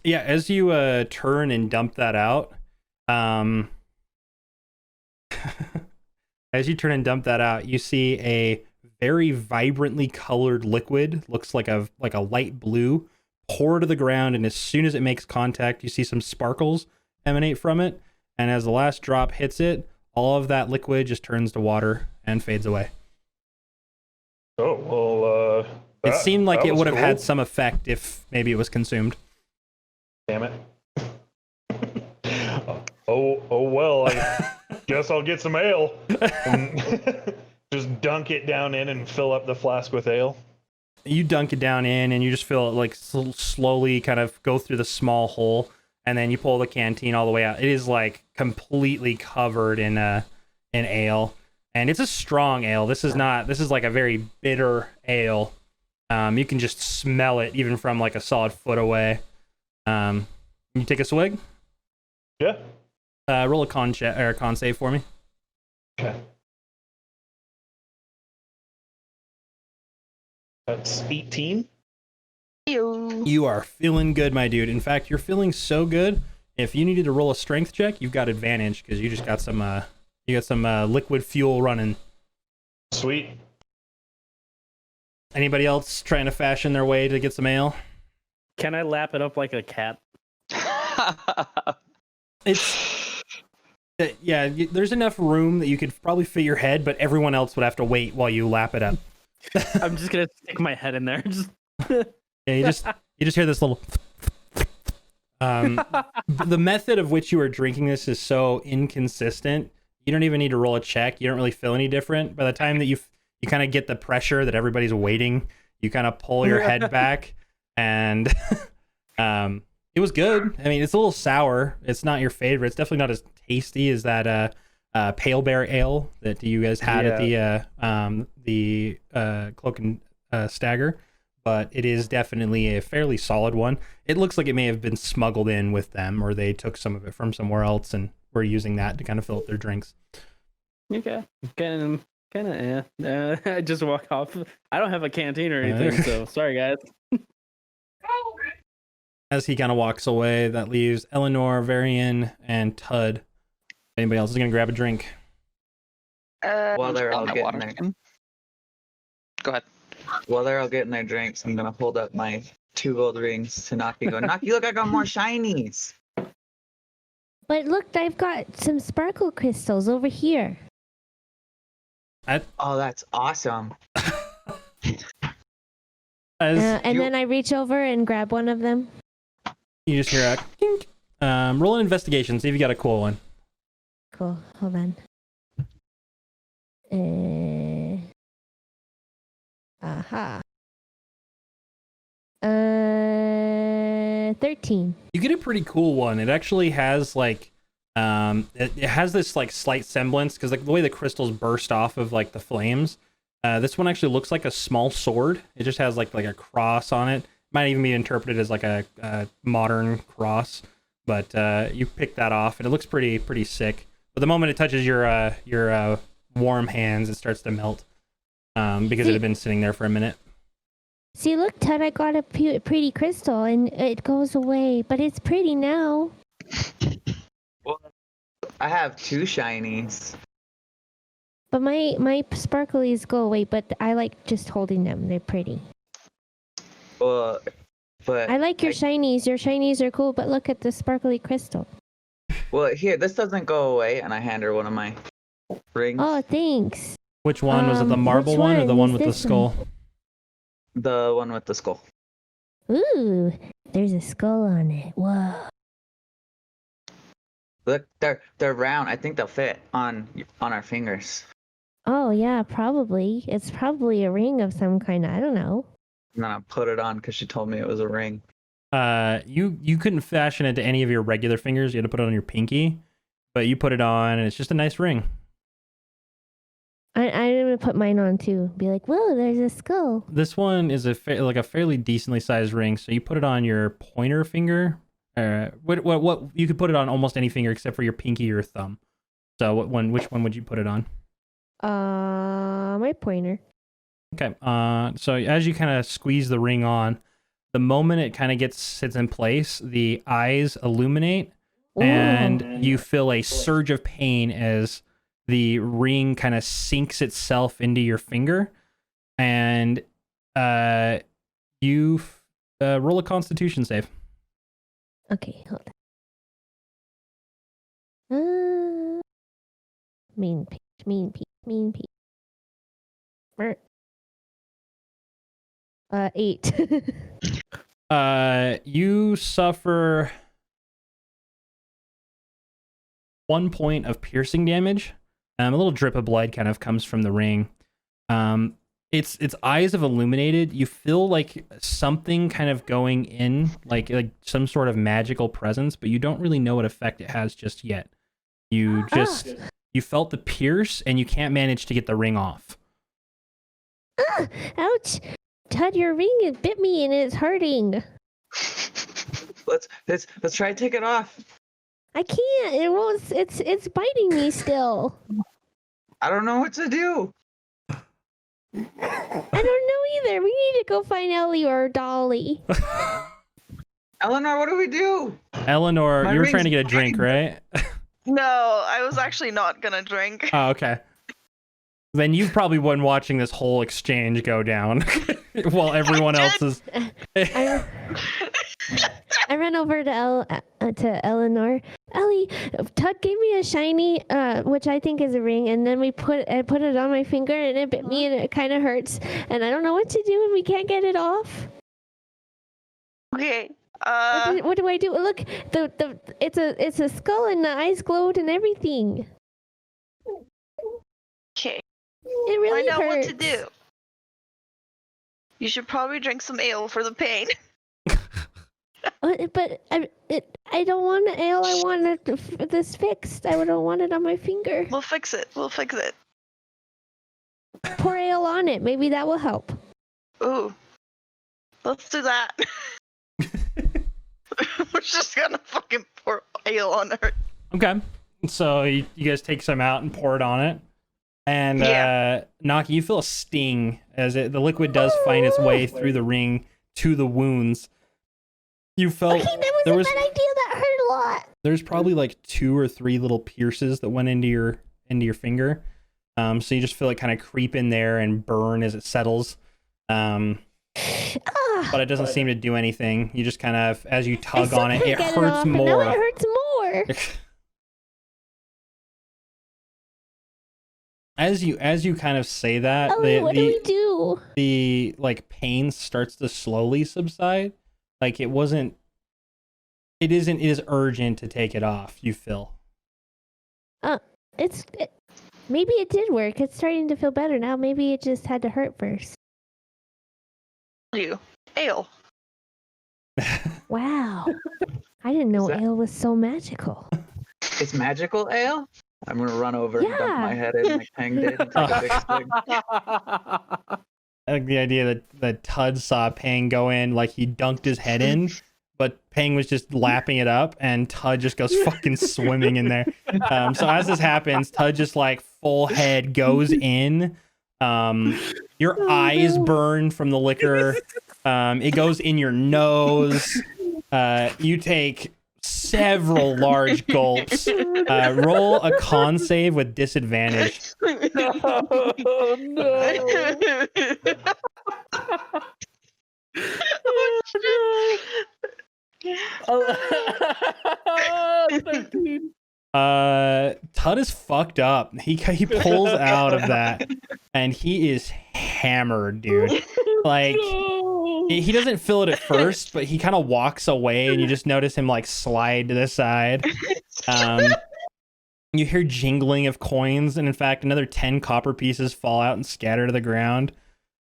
Yeah, as you turn and dump that out, you see a very vibrantly colored liquid, looks like a light blue, pour to the ground, and as soon as it makes contact, you see some sparkles emanate from it, and as the last drop hits it, all of that liquid just turns to water and fades away. Oh, well, It seemed like it would have had cool. some effect if maybe it was consumed. Damn it. Oh well, I guess I'll get some ale. And just dunk it down in and fill up the flask with ale. You dunk it down in and you just feel it like slowly kind of go through the small hole, and then you pull the canteen all the way out. It is like completely covered in ale, and it's a strong ale. This is like a very bitter ale. You can just smell it even from like a solid foot away. Can you take a swig? Yeah. Roll a con save for me. Okay. That's 18. You are feeling good, my dude. In fact, you're feeling so good. If you needed to roll a strength check, you've got advantage because you just got some liquid fuel running. Sweet. Anybody else trying to fashion their way to get some ale? Can I lap it up like a cat? It's yeah. There's enough room that you could probably fit your head, but everyone else would have to wait while you lap it up. I'm just gonna stick my head in there. Yeah, you just hear this little. The method of which you are drinking this is so inconsistent. You don't even need to roll a check. You don't really feel any different. By the time that you kind of get the pressure that everybody's waiting, you kind of pull your head back, and it was good. I mean, it's a little sour. It's not your favorite. It's definitely not as tasty as that Pale Bear Ale that you guys had at the Cloak and Stagger. but it is definitely a fairly solid one. It looks like it may have been smuggled in with them, or they took some of it from somewhere else and were using that to kind of fill up their drinks. Okay. Kind of, yeah. I just walk off. I don't have a canteen or anything, so sorry, guys. As he kind of walks away, that leaves Eleanor, Varian, and Tud. Anybody else is going to grab a drink? While they're all My getting water their, again. Go ahead. while they're all getting their drinks, I'm gonna hold up my 2 gold rings to Naki. Go, Naki, look, I got more shinies. But look, I've got some sparkle crystals over here. Oh, that's awesome. And then I reach over and grab one of them. You just hear a kink. Roll an investigation, see if you got a cool one. Cool. Hold on. Aha. 13. You get a pretty cool one. It actually has like it has this like slight semblance, because like the way the crystals burst off of like the flames. This one actually looks like a small sword. It just has like a cross on it. Might even be interpreted as like a modern cross. But you pick that off, and it looks pretty sick. But the moment it touches your warm hands, it starts to melt, because it had been sitting there for a minute. See, look, Tud, I got a pretty crystal, and it goes away, but it's pretty now. Well, I have 2 shinies. But my sparklies go away, but I like just holding them. They're pretty. Well, but I like your shinies. Your shinies are cool, but look at the sparkly crystal. Well, here, this doesn't go away, and I hand her one of my rings. Oh, thanks. Which one? Was it the marble which one or the one one is with the this skull? The one with the skull. Ooh, there's a skull on it. Whoa. Look, they're round. I think they'll fit on our fingers. Oh, yeah, probably. It's probably a ring of some kind. I don't know. And then I put it on because she told me it was a ring. You couldn't fashion it to any of your regular fingers. You had to put it on your pinky, but you put it on, and it's just a nice ring. I'm going to put mine on, too. Be like, whoa, there's a skull. This one is a fairly decently sized ring, so you put it on your pointer finger. What you could put it on almost any finger except for your pinky or thumb. So which one would you put it on? My pointer. Okay. So as you kind of squeeze the ring on, the moment it kind of sits in place, the eyes illuminate, and you feel a surge of pain as the ring kind of sinks itself into your finger, and you roll a Constitution save. Okay, hold on. Mean Pete. 8. You suffer 1 point of piercing damage. A little drip of blood kind of comes from the ring. Its eyes have illuminated. You feel like something kind of going in, like some sort of magical presence, but you don't really know what effect it has just yet. You felt the pierce, and you can't manage to get the ring off. Ouch! Tud, your ring it bit me and it's hurting. Let's try to take it off. I can't. It won't. It's biting me still. I don't know what to do. I don't know either. We need to go find Ellie or Dolly. Eleanor, what do we do? Eleanor, My you were ring's trying to get a drink, right? No, I was actually not gonna drink. Oh, okay. Then you've probably been watching this whole exchange go down while everyone else is. I ran over to Eleanor. Ellie, Tud gave me a shiny, which I think is a ring, and then I put it on my finger, and it bit me, and it kind of hurts, and I don't know what to do, and we can't get it off. Okay. What do I do? Look, it's a skull, and the eyes glowed and everything. Okay. It really Find out hurts. what to do. You should probably drink some ale for the pain. But I don't want the ale. I want this fixed. I don't want it on my finger. We'll fix it. Pour ale on it. Maybe that will help. Ooh. Let's do that. We're just gonna fucking pour ale on her. Okay. So you guys take some out and pour it on it. And Yeah. Naki, you feel a sting as the liquid does find its way through the ring to the wounds. You felt Okay, that was there a was bad idea. That hurt a lot. there's probably like 2 or 3 little pierces that went into your finger. So you just feel it kind of creep in there and burn as it settles. But it doesn't seem to do anything. You just kind of, as you tug on it, it hurts more. Now it hurts more. As you kind of say that, Ellie, what do we do? the like pain starts to slowly subside. Like it is urgent to take it off, you feel. Maybe it did work. It's starting to feel better now. Maybe it just had to hurt first. You ale. Wow. I didn't know Is that- ale was so magical. It's magical ale? I'm gonna run over and dunk my head in like Peng did and take a big swig. I like the idea that Tud saw Pang go in, like he dunked his head in, but Pang was just lapping it up, and Tud just goes fucking swimming in there. So as this happens, Tud just like full head goes in. Your eyes burn from the liquor. It goes in your nose. You take several large gulps. Roll a con save with disadvantage. Oh no! Oh, 13. Tud is fucked up. He pulls out of that, and he is hammered, dude. Like he doesn't feel it at first, but he kind of walks away, and you just notice him like slide to the side. You hear jingling of coins, and in fact, another 10 copper pieces fall out and scatter to the ground.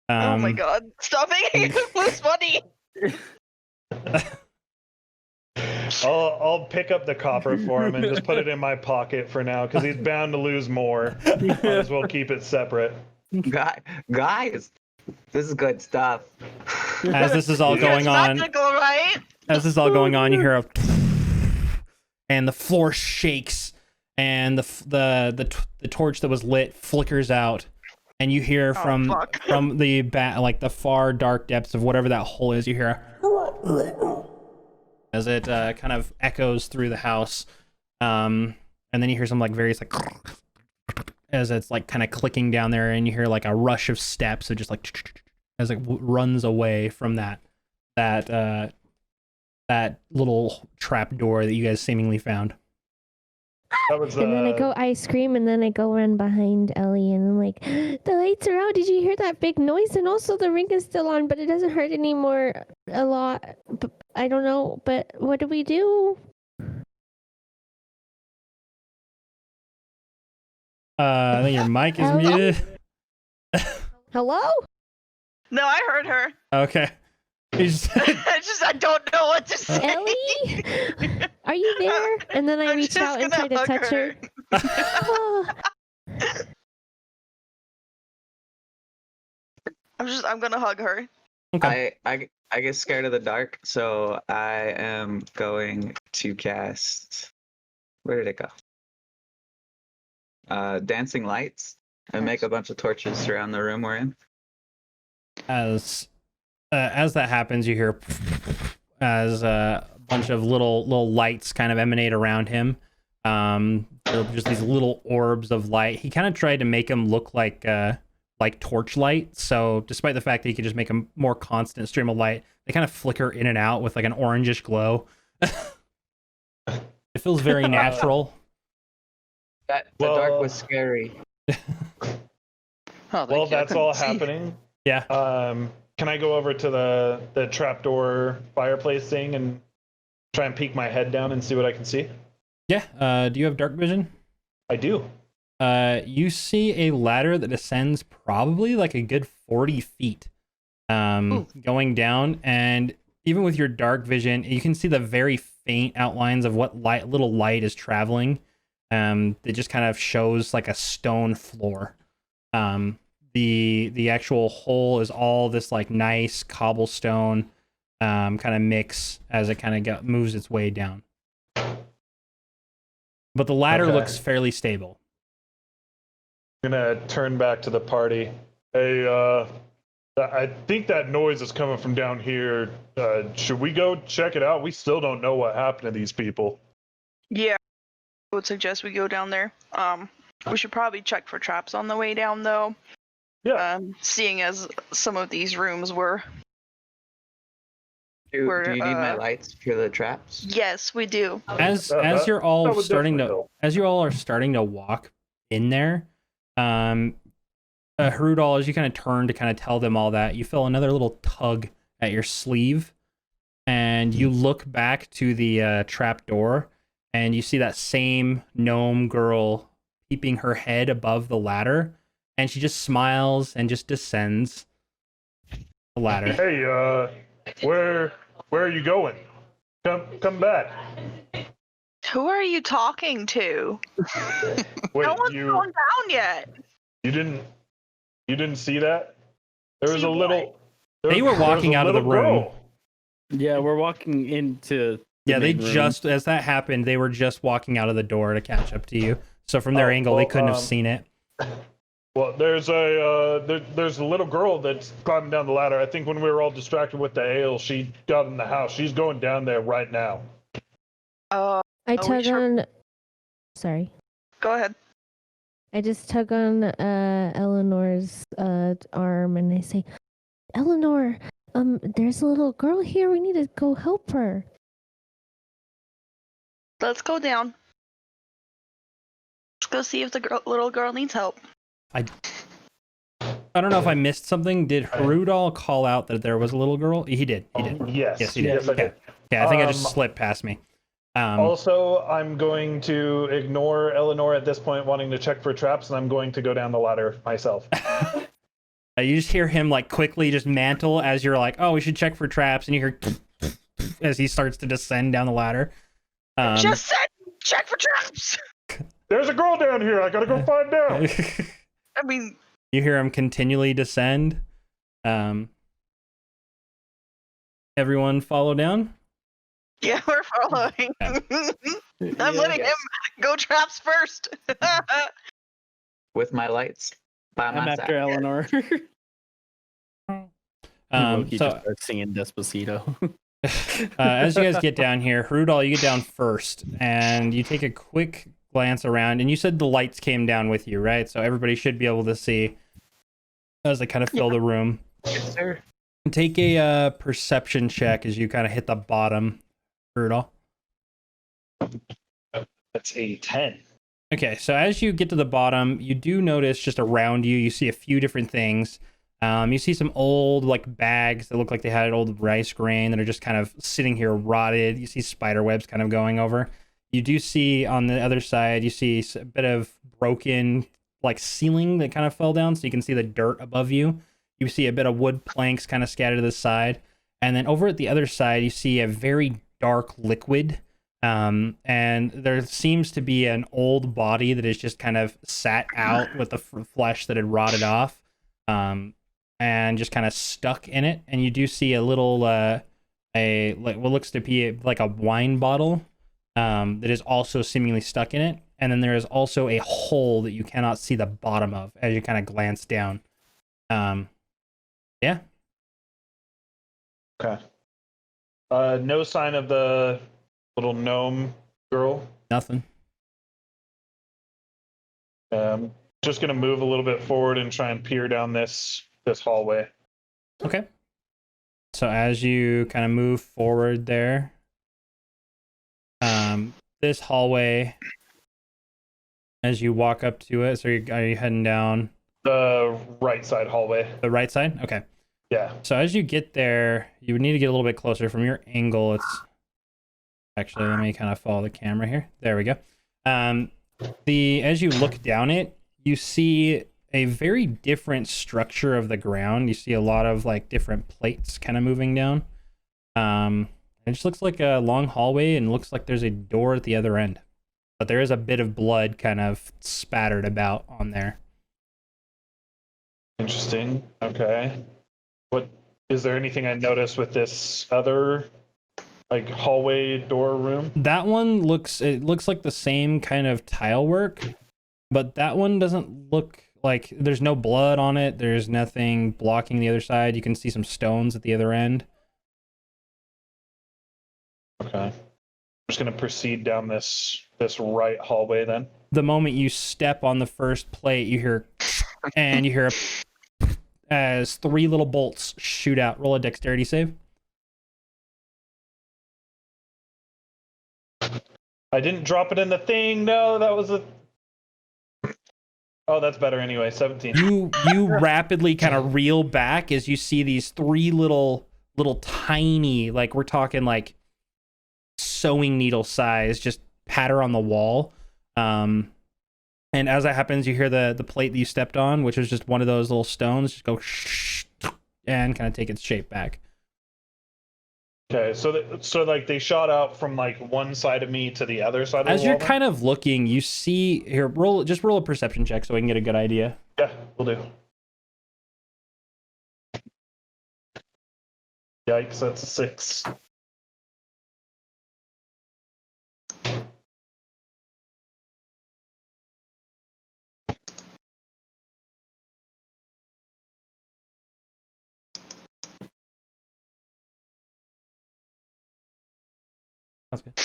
Oh my god! Stop making it was funny. I'll pick up the copper for him and just put it in my pocket for now because he's bound to lose more. Might as well keep it separate. Guys, this is good stuff. As this is all going on, Magical, right? as this is all going on, you hear a, and the floor shakes, and the torch that was lit flickers out, and you hear from the like the far dark depths of whatever that hole is, you hear as it kind of echoes through the house, and then you hear some like various like as it's like kind of clicking down there, and you hear like a rush of steps, so just like as it runs away from that little trap door that you guys seemingly found. That was, And then I scream, and then I go run behind Ellie, and I'm like, the lights are out. Did you hear that big noise? And also the ring is still on, but it doesn't hurt anymore a lot. But I don't know, but what do we do? I think your mic is Hello? muted. Hello? No, I heard her. Okay. He's I don't know what to say. Ellie? Are you there? And then I I'm reach just out and gonna try to hug touch her. Oh. I'm gonna hug her. okay. I get scared of the dark, so I am going to cast. Where did it go? Dancing lights, and make a bunch of torches around the room we're in. As that happens, you hear as a bunch of little lights kind of emanate around him. They're just these little orbs of light. He kind of tried to make them look like torchlight. So despite the fact that you could just make a more constant stream of light, they kind of flicker in and out with like an orangish glow. It feels very natural. The dark was scary. Oh, Well, that's all happening. Yeah. Can I go over to the trapdoor fireplace thing and try and peek my head down and see what I can see? Yeah. Do you have dark vision? I do. You see a ladder that descends probably like a good 40 feet, going down, and even with your dark vision, you can see the very faint outlines of what little light is traveling. It just kind of shows like a stone floor. the actual hole is all this like nice cobblestone kind of mix as it kind of moves its way down. But the ladder Okay. looks fairly stable. I'm gonna turn back to the party. Hey, I think that noise is coming from down here. Should we go check it out? We still don't know what happened to these people. Yeah, I would suggest we go down there. We should probably check for traps on the way down, though. Yeah. Seeing as some of these rooms were. Do you need my lights for the traps? Yes, we do. As you're that all would starting definitely to help. as you all are starting to walk in there, Harudal, as you kind of turn to kind of tell them all that, you feel another little tug at your sleeve, and you look back to the trap door, and you see that same gnome girl peeping her head above the ladder, and she just smiles and just descends the ladder. Hey, where are you going? Come back. Who are you talking to? Wait, No one's you gone down yet. didn't see that? There was See a what? little. They were walking out of the room. Yeah, we're walking into. Yeah, they main room. just, as that happened, they were just walking out of the door to catch up to you. So from their angle, they couldn't have seen it. Well, there's a there's a little girl that's climbing down the ladder. I think when we were all distracted with the ale, she got in the house. She's going down there right now. I we tug sure- on. Sorry. Go ahead. I just tug on Eleanor's arm and I say, Eleanor, there's a little girl here. We need to go help her. Let's go down. Let's go see if the little girl needs help. I don't know if I missed something. Did Harudal call out that there was a little girl? He did. He did. Yes. Yes, he did. Yes, I Okay. did. Yeah, I think I just slipped past me. Also, I'm going to ignore Eleanor at this point, wanting to check for traps, and I'm going to go down the ladder myself. You just hear him like quickly just mantle as you're like, oh, we should check for traps, and you hear as he starts to descend down the ladder. Just said check for traps. There's a girl down here. I gotta go find out. I mean, You hear him continually descend. Everyone follow down. yeah, we're following. I'm letting him go traps first. With my lights. By my I'm side. after Eleanor. He So just starts singing Despacito. as you guys get down here, Harudal, you get down first, and you take a quick glance around, and you said the lights came down with you, right? So everybody should be able to see as they kind of fill the room. Yes, sir. Take a perception check as you kind of hit the bottom, Harudal. That's a 10. Okay, so as you get to the bottom, you do notice just around you, you see a few different things. You see some old like bags that look like they had old rice grain that are just kind of sitting here rotted. You see spider webs kind of going over. You do see on the other side, you see a bit of broken like ceiling that kind of fell down, so you can see the dirt above you. You see a bit of wood planks kind of scattered to the side. And then over at the other side, you see a very dark liquid. And there seems to be an old body that is just kind of sat out with the flesh that had rotted off. And just kind of stuck in it. And you do see a little, like what looks to be like a wine bottle that is also seemingly stuck in it. And then there is also a hole that you cannot see the bottom of as you kind of glance down. Yeah. Okay. No sign of the little gnome girl. Nothing. Just gonna move a little bit forward and try and peer down this hallway. Okay. So as you kind of move forward there, this hallway, as you walk up to it, so are you heading down The right side hallway. the right side? Okay. Yeah. So as you get there, you would need to get a little bit closer from your angle. It's actually, let me kind of follow the camera here. There we go. As you look down it, you see a very different structure of the ground. You see a lot of like different plates kind of moving down. It just looks like a long hallway and looks like there's a door at the other end. But there is a bit of blood kind of spattered about on there. Interesting. Okay. What is there anything I noticed with this other like hallway door room? That one looks like the same kind of tile work, but that one doesn't look like there's no blood on it. There's nothing blocking the other side. You can see some stones at the other end. Okay. I'm just gonna proceed down this right hallway then. The moment you step on the first plate, you hear as 3 little bolts shoot out. Roll a dexterity save. I didn't drop it in the thing. No, that was a. Oh, that's better anyway. 17. You rapidly kind of reel back as you see these 3 little tiny, like we're talking like sewing needle size, just patter on the wall. And as that happens, you hear the plate that you stepped on, which is just one of those little stones, just go and kind of take its shape back. Okay, so like they shot out from like one side of me to the other side of the wall. As you're then? kind of looking, you see here. Roll a perception check so we can get a good idea. Yeah, we'll do. Yikes, that's a 6. That's good.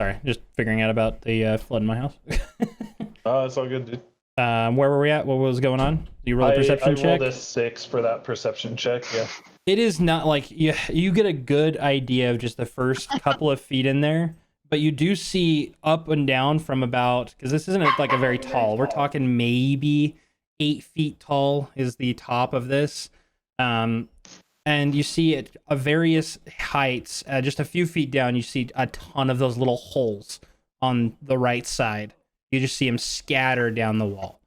Sorry, just figuring out about the flood in my house. It's all good, dude. Where were we at? What was going on? Do you roll a perception I check? rolled a 6 for that perception check. Yeah. It is not like you get a good idea of just the first couple of feet in there, but you do see up and down from about, because this isn't like a very tall. We're talking maybe 8 feet tall is the top of this. And you see at various heights, just a few feet down, you see a ton of those little holes on the right side. You just see them scattered down the wall.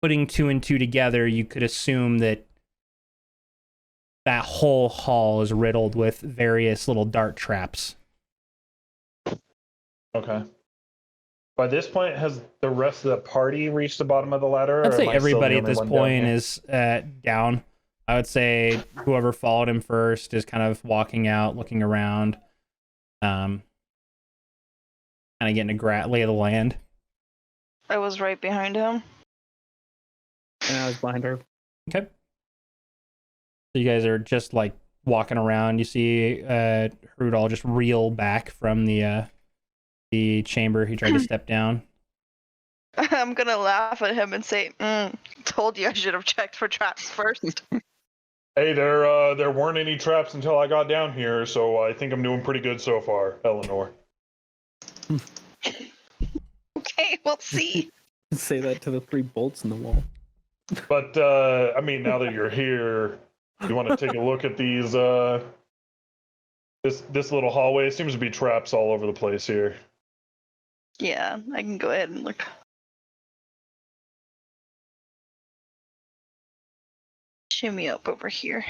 Putting 2 and 2 together, you could assume that whole hall is riddled with various little dart traps. Okay. By this point, has the rest of the party reached the bottom of the ladder? I'd or say am I still the everybody at only this one down point here? is down. I would say whoever followed him first is kind of walking out, looking around, kind of getting a lay of the land. I was right behind him. And I was behind her. Okay. So you guys are just like walking around. You see Rudolph just reel back from the chamber he tried to step down. I'm gonna laugh at him and say, told you I should have checked for traps first. Hey, there weren't any traps until I got down here, so I think I'm doing pretty good so far, Eleanor. Okay, we'll see. Say that to the 3 bolts in the wall. But I mean, now that you're here, you want to take a look at these this little hallway? It seems to be traps all over the place here. Yeah, I can go ahead and look. Shimmy up over here.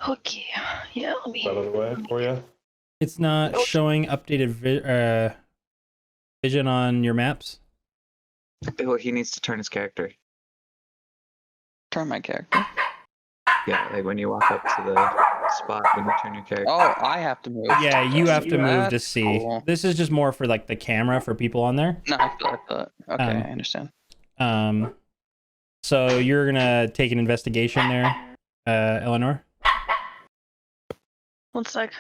Okay, yeah, let me. Out of the way for you. It's not showing updated vision on your maps. Oh, he needs to turn his character. Turn my character. Yeah, like when you walk up to the spot when you turn your character. Oh, I have to move. Yeah, you have to move to That's see. cool. This is just more for like the camera for people on there. No, I feel it. Okay, I understand. So you're gonna take an investigation there, Eleanor. 1 sec.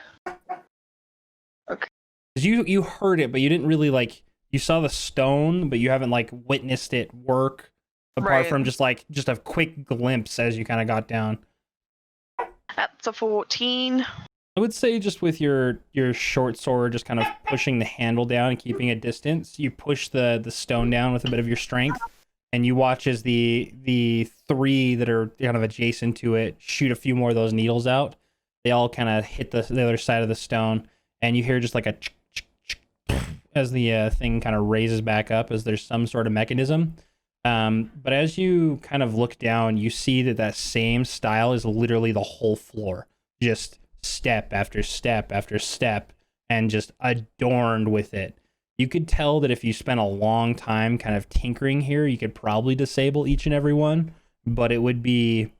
Because you heard it, but you didn't really like. You saw the stone, but you haven't like witnessed it work. Apart Right. from just a quick glimpse as you kind of got down. That's a 14. I would say just with your short sword, just kind of pushing the handle down and keeping a distance, you push the stone down with a bit of your strength, and you watch as the 3 that are kind of adjacent to it shoot a few more of those needles out. They all kind of hit the other side of the stone, and you hear just like a as the thing kind of raises back up as there's some sort of mechanism. But as you kind of look down, you see that same style is literally the whole floor, just step after step after step, and just adorned with it. You could tell that if you spent a long time kind of tinkering here, you could probably disable each and every one, but it would be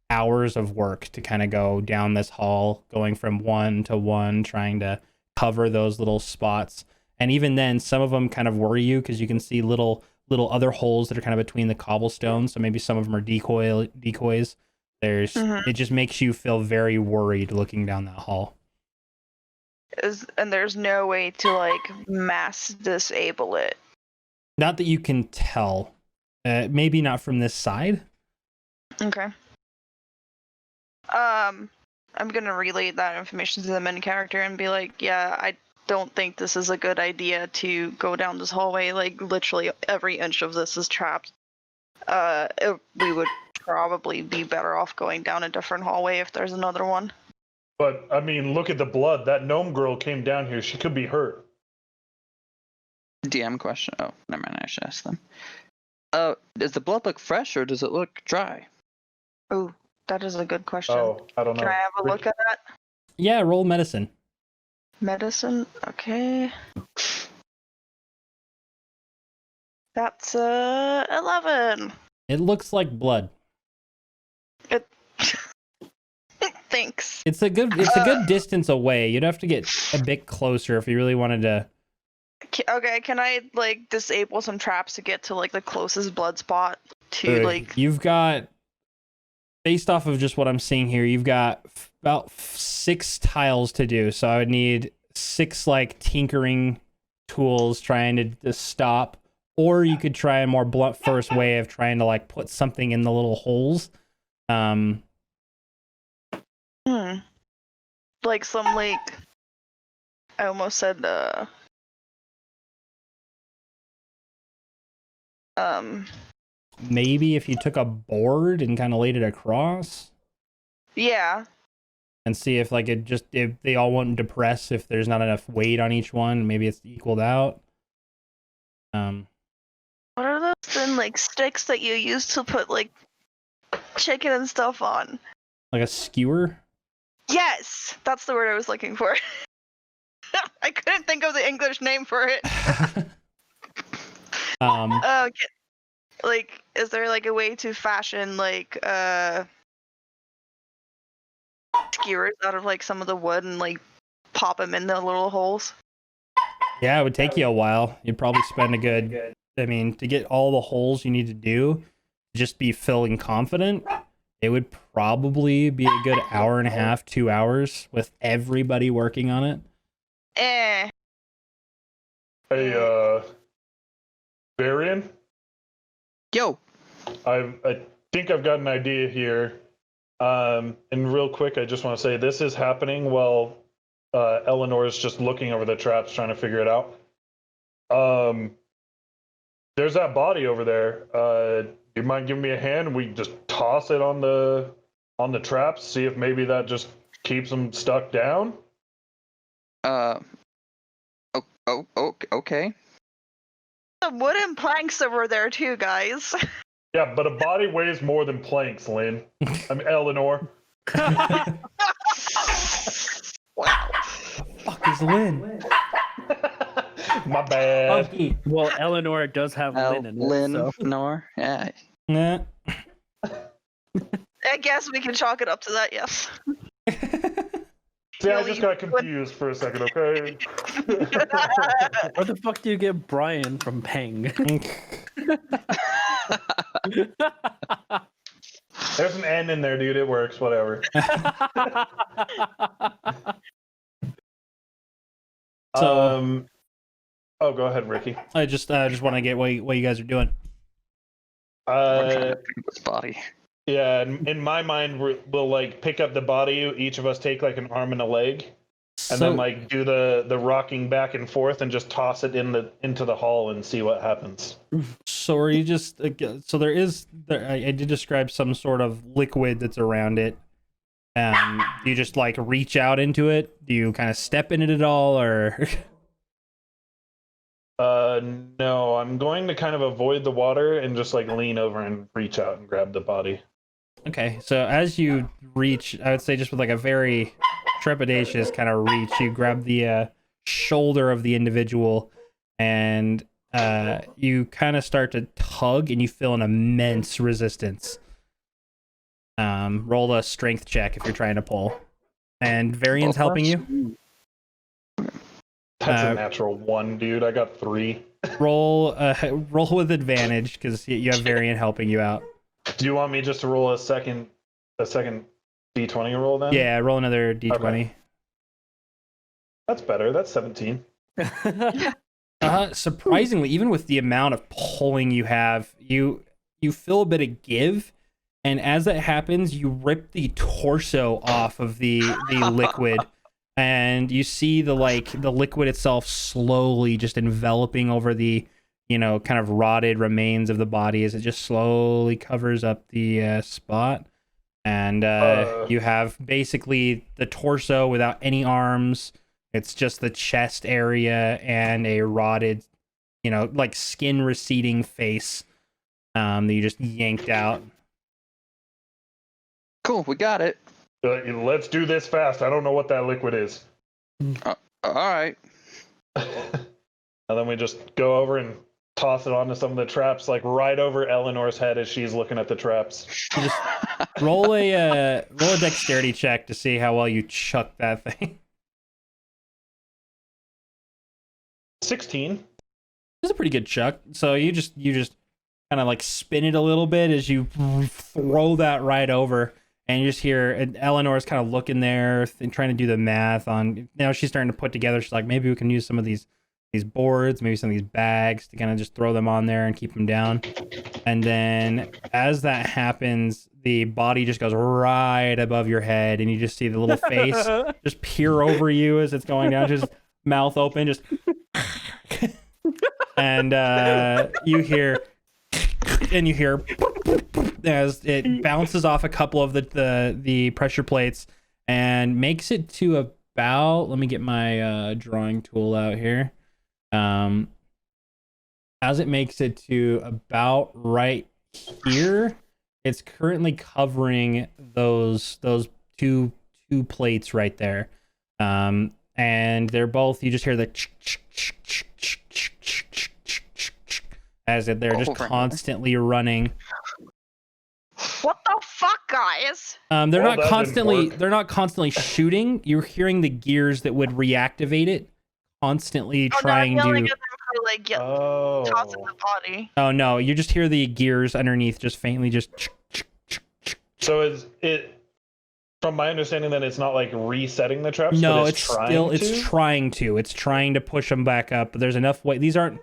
hours of work to kind of go down this hall, going from one to one, trying to cover those little spots. And even then, some of them kind of worry you because you can see little other holes that are kind of between the cobblestones. So maybe some of them are decoys. It just makes you feel very worried looking down that hall. And there's no way to like mass disable it. Not that you can tell. Maybe not from this side. Okay. I'm gonna relay that information to the main character and be like, yeah, I don't think this is a good idea to go down this hallway. Like literally every inch of this is trapped. We would probably be better off going down a different hallway if there's another one. But I mean, look at the blood. That gnome girl came down here. She could be hurt. DM question. Oh, never mind. I should ask them. Does the blood look fresh or does it look dry? Oh, that is a good question. Oh, I don't know. Can I have a look at that? Yeah, roll medicine. Medicine, okay. That's 11. It looks like blood. It. Thanks. It's a good distance away. You'd have to get a bit closer if you really wanted to. Okay, can I like disable some traps to get to like the closest blood spot to like? You've got, based off of just what I'm seeing here, you've got about 6 tiles to do. So I would need 6 like tinkering tools trying to stop, or you could try a more blunt first way of trying to like put something in the little holes. Like some like, I almost said maybe if you took a board and kind of laid it across. Yeah. And see if like if they all won't depress, if there's not enough weight on each one, maybe it's equaled out. What are those thin like sticks that you use to put like chicken and stuff on? Like a skewer? Yes, that's the word I was looking for. I couldn't think of the English name for it. Like, is there like a way to fashion like skewers out of like some of the wood and like pop them in the little holes? Yeah, it would take you a while. You'd probably spend I mean, to get all the holes you need to do, just be feeling confident, it would probably be a good hour and a half, 2 hours with everybody working on it. Hey, Varian? Yo. I think I've got an idea here. And real quick, I just want to say this is happening while Eleanor is just looking over the traps, trying to figure it out. There's that body over there. Do you mind giving me a hand and we just toss it on the traps, see if maybe that just keeps them stuck down? Okay. Some wooden planks over there too, guys. Yeah, but a body weighs more than planks, Lynn. I mean, Eleanor. Wow. Fuck is Lynn? My bad. Funky. Well, Eleanor does have Lynn in it. So. Nor. Yeah. Nah. I guess we can chalk it up to that, yes. See, I just got confused for a second, okay? Where the fuck do you get Brian from Peng? There's an N in there, dude. It works, whatever. So, oh, go ahead, Ricky. I just want to get what you guys are doing. I'm trying to think of this body. Yeah, in my mind, we'll like pick up the body. Each of us take like an arm and a leg, and then like do the rocking back and forth, and just toss it into the hall and see what happens. So are you just I did describe some sort of liquid that's around it. Do you just like reach out into it? Do you kind of step in it at all, or? No, I'm going to kind of avoid the water and just like lean over and reach out and grab the body. Okay, so as you reach, I would say just with like a very trepidatious kind of reach, you grab the shoulder of the individual, and you kind of start to tug, and you feel an immense resistance. Roll a strength check if you're trying to pull, and Varian's helping you. That's a natural 1, dude. I got 3. Roll with advantage because you have Varian helping you out. Do you want me just to roll a second d20 roll then? Yeah, roll another d20. Okay. That's better. That's 17. Surprisingly, even with the amount of pulling you have, you feel a bit of give, and as that happens, you rip the torso off of the liquid, and you see the liquid itself slowly just enveloping over the kind of rotted remains of the body as it just slowly covers up the spot, and you have basically the torso without any arms. It's just the chest area and a rotted, like skin receding face that you just yanked out. Cool, we got it. Let's do this fast. I don't know what that liquid is. All right. And then we just go over and toss it onto some of the traps, like right over Eleanor's head as she's looking at the traps. You just roll a dexterity check to see how well you chuck that thing. 16. It's a pretty good chuck. So you just kind of like spin it a little bit as you throw that right over, and you just hear Eleanor's kind of looking there and trying to do the math on. Now she's starting to put together. She's like, maybe we can use some of these boards, maybe some of these bags to kind of just throw them on there and keep them down. And then as that happens, the body just goes right above your head, and you just see the little face just peer over you as it's going down, just mouth open, just. And you hear as it bounces off a couple of the pressure plates and makes it to about, let me get my drawing tool out here. As it makes it to about right here, it's currently covering those two plates right there. And they're both, you just hear the as they're just constantly running. What the fuck, guys? They're not constantly shooting. You're hearing the gears that would reactivate it constantly trying to. Tossing the body. Oh no, you just hear the gears underneath just faintly just. So is it? From my understanding, then it's not like resetting the traps. No, but it's trying to. It's trying to push them back up, but there's enough weight. These aren't,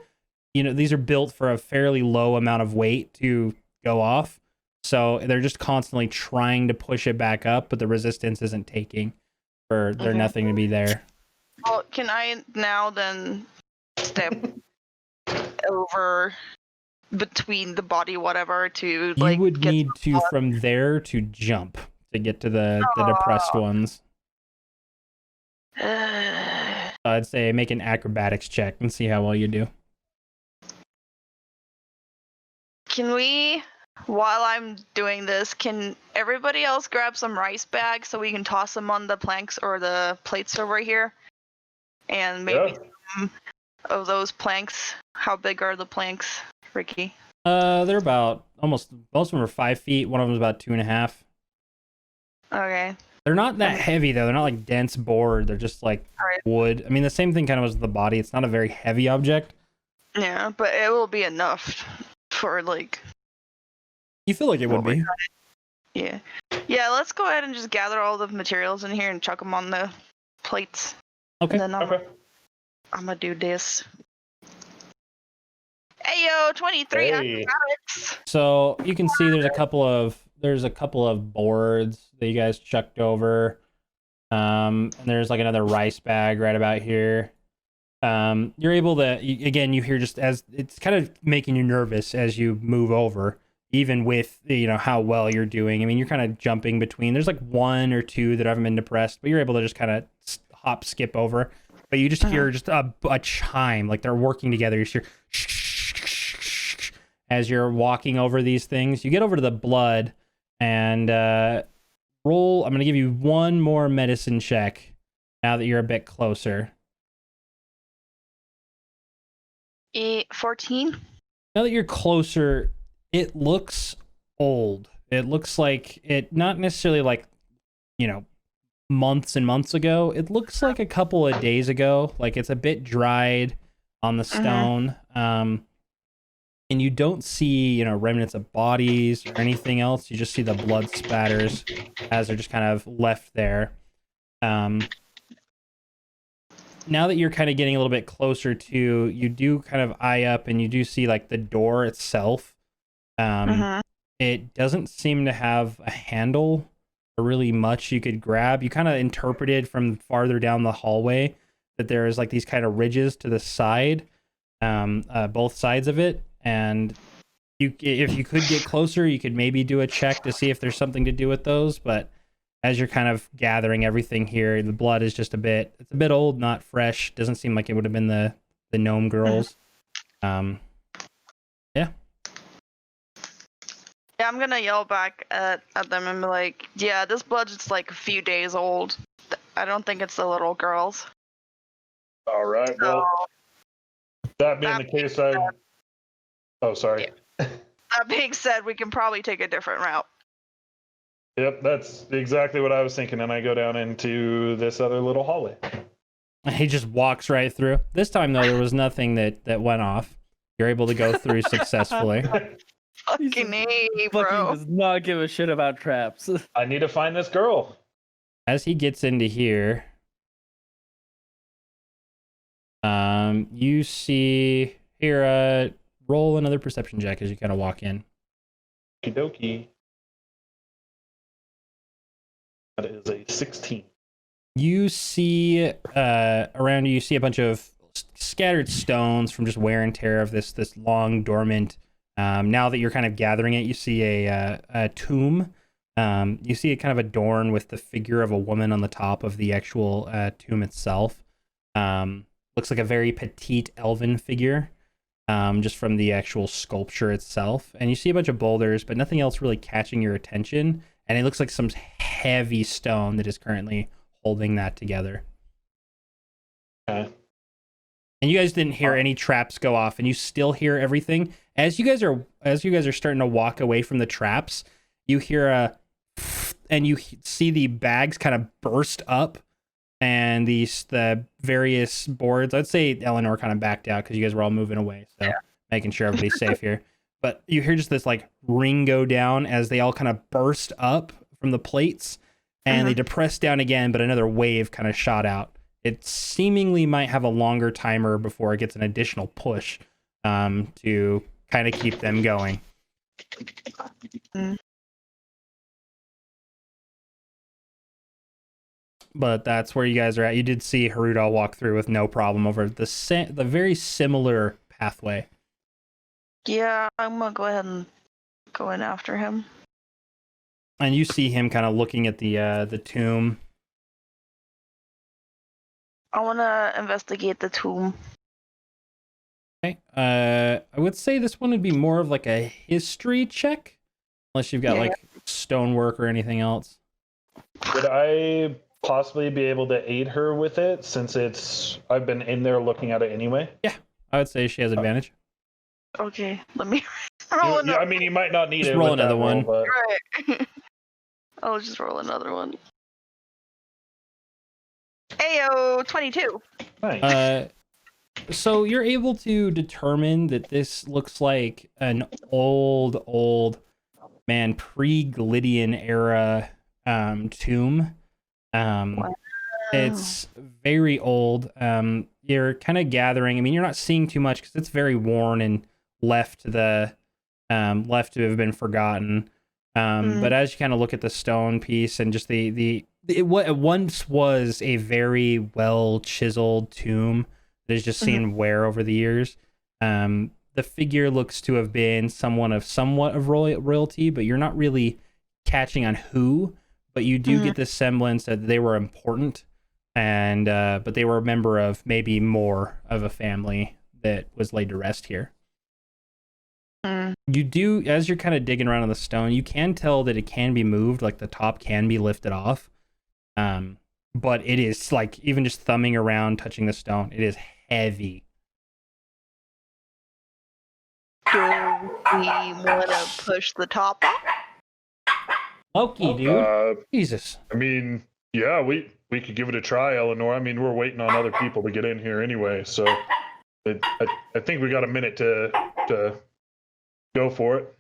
these are built for a fairly low amount of weight to go off. So they're just constantly trying to push it back up, but the resistance isn't taking for there nothing to be there. Well, can I now then step over between the body, whatever, to like? You would need to from there to jump to get to the depressed ones. I'd say make an acrobatics check and see how well you do. Can we, while I'm doing this, can everybody else grab some rice bags so we can toss them on the planks or the plates over here? And maybe some of those planks. How big are the planks, Ricky? They're about most of them are 5 feet. One of them is about 2.5. Okay. They're not that heavy though. They're not like dense board. They're just like wood. I mean, the same thing kind of was with the body. It's not a very heavy object. Yeah, but it will be enough for like. You feel like it would be. Yeah. Yeah. Let's go ahead and just gather all the materials in here and chuck them on the plates. Okay. And then I'm gonna do this. Ayo, 23 acrobatics. So you can see there's a couple of boards that you guys chucked over. And there's like another rice bag right about here. You're able to, again, you hear just as it's kind of making you nervous as you move over, even with, how well you're doing. I mean, you're kind of jumping between, there's like one or two that haven't been depressed, but you're able to just kind of skip over. But you just hear just a chime, like they're working together. You hear as you're walking over these things. You get over to the blood and roll. I'm going to give you one more medicine check now that you're a bit closer. 14. Now that you're closer, it looks old. It looks like it, not necessarily like, months and months ago. It looks like a couple of days ago. Like it's a bit dried on the stone. And you don't see, remnants of bodies or anything else. You just see the blood spatters as they're just kind of left there. Now that you're kind of getting a little bit closer to, you do kind of eye up and you do see like the door itself. It doesn't seem to have a handle or really much you could grab. You kind of interpreted from farther down the hallway that there is like these kind of ridges to the side, both sides of it. And if you could get closer, you could maybe do a check to see if there's something to do with those. But as you're kind of gathering everything here, the blood is just it's a bit old, not fresh. Doesn't seem like it would have been the gnome girls. Yeah. Yeah, I'm gonna yell back at them and be like, yeah, this blood's just like a few days old. I don't think it's the little girls. All right. Well, that being the case, Oh, sorry. Yeah. That being said, we can probably take a different route. Yep, that's exactly what I was thinking. And I go down into this other little hallway. He just walks right through. This time, though, there was nothing that went off. You're able to go through successfully. Fucking A, bro. Fucking does not give a shit about traps. I need to find this girl. As he gets into here, you see here, roll another perception check as you kind of walk in. Okie dokie. That is a 16. You see around you see a bunch of scattered stones from just wear and tear of this long dormant. Now that you're kind of gathering it, you see a tomb. You see it kind of adorned with the figure of a woman on the top of the actual tomb itself. Looks like a very petite elven figure, just from the actual sculpture itself. And you see a bunch of boulders, but nothing else really catching your attention. And it looks like some heavy stone that is currently holding that together. Okay. And you guys didn't hear any traps go off, and you still hear everything. As you guys are starting to walk away from the traps, you hear and you see the bags kind of burst up, and the various boards. I'd say Eleanor kind of backed out because you guys were all moving away, so making sure everybody's safe here. But you hear just this like ring go down as they all kind of burst up from the plates, and they depress down again, but another wave kind of shot out. It seemingly might have a longer timer before it gets an additional push to kind of keep them going. But that's where you guys are at. You did see Haruda walk through with no problem over the very similar pathway. Yeah, I'm gonna go ahead and go in after him. And you see him kind of looking at the tomb. I wanna investigate the tomb. Okay. I would say this one would be more of like a history check, unless you've got like stonework or anything else. Would I possibly be able to aid her with it since I've been in there looking at it anyway? Yeah, I would say she has advantage. Okay, let me roll another. I mean, you might not need Just it. roll with another that one. Roll, but... Right. I'll just roll another one. Ayo, 22. Nice. So you're able to determine that this looks like an old man, pre-Glydian era tomb. Wow. It's very old. You're kind of gathering. I mean, you're not seeing too much because it's very worn and left to have been forgotten. But as you kind of look at the stone piece and just what once was a very well chiseled tomb that has just seen wear over the years. The figure looks to have been somewhat of royalty, but you're not really catching on who. But you do get this semblance that they were important, and but they were a member of maybe more of a family that was laid to rest here. You do, as you're kind of digging around on the stone, you can tell that it can be moved, like the top can be lifted off. But it is like, even just thumbing around, touching the stone, it is heavy. Do we want to push the top off? Loki, dude. Jesus. I mean, yeah, we could give it a try, Eleanor. I mean, we're waiting on other people to get in here anyway, so I think we got a minute to go for it.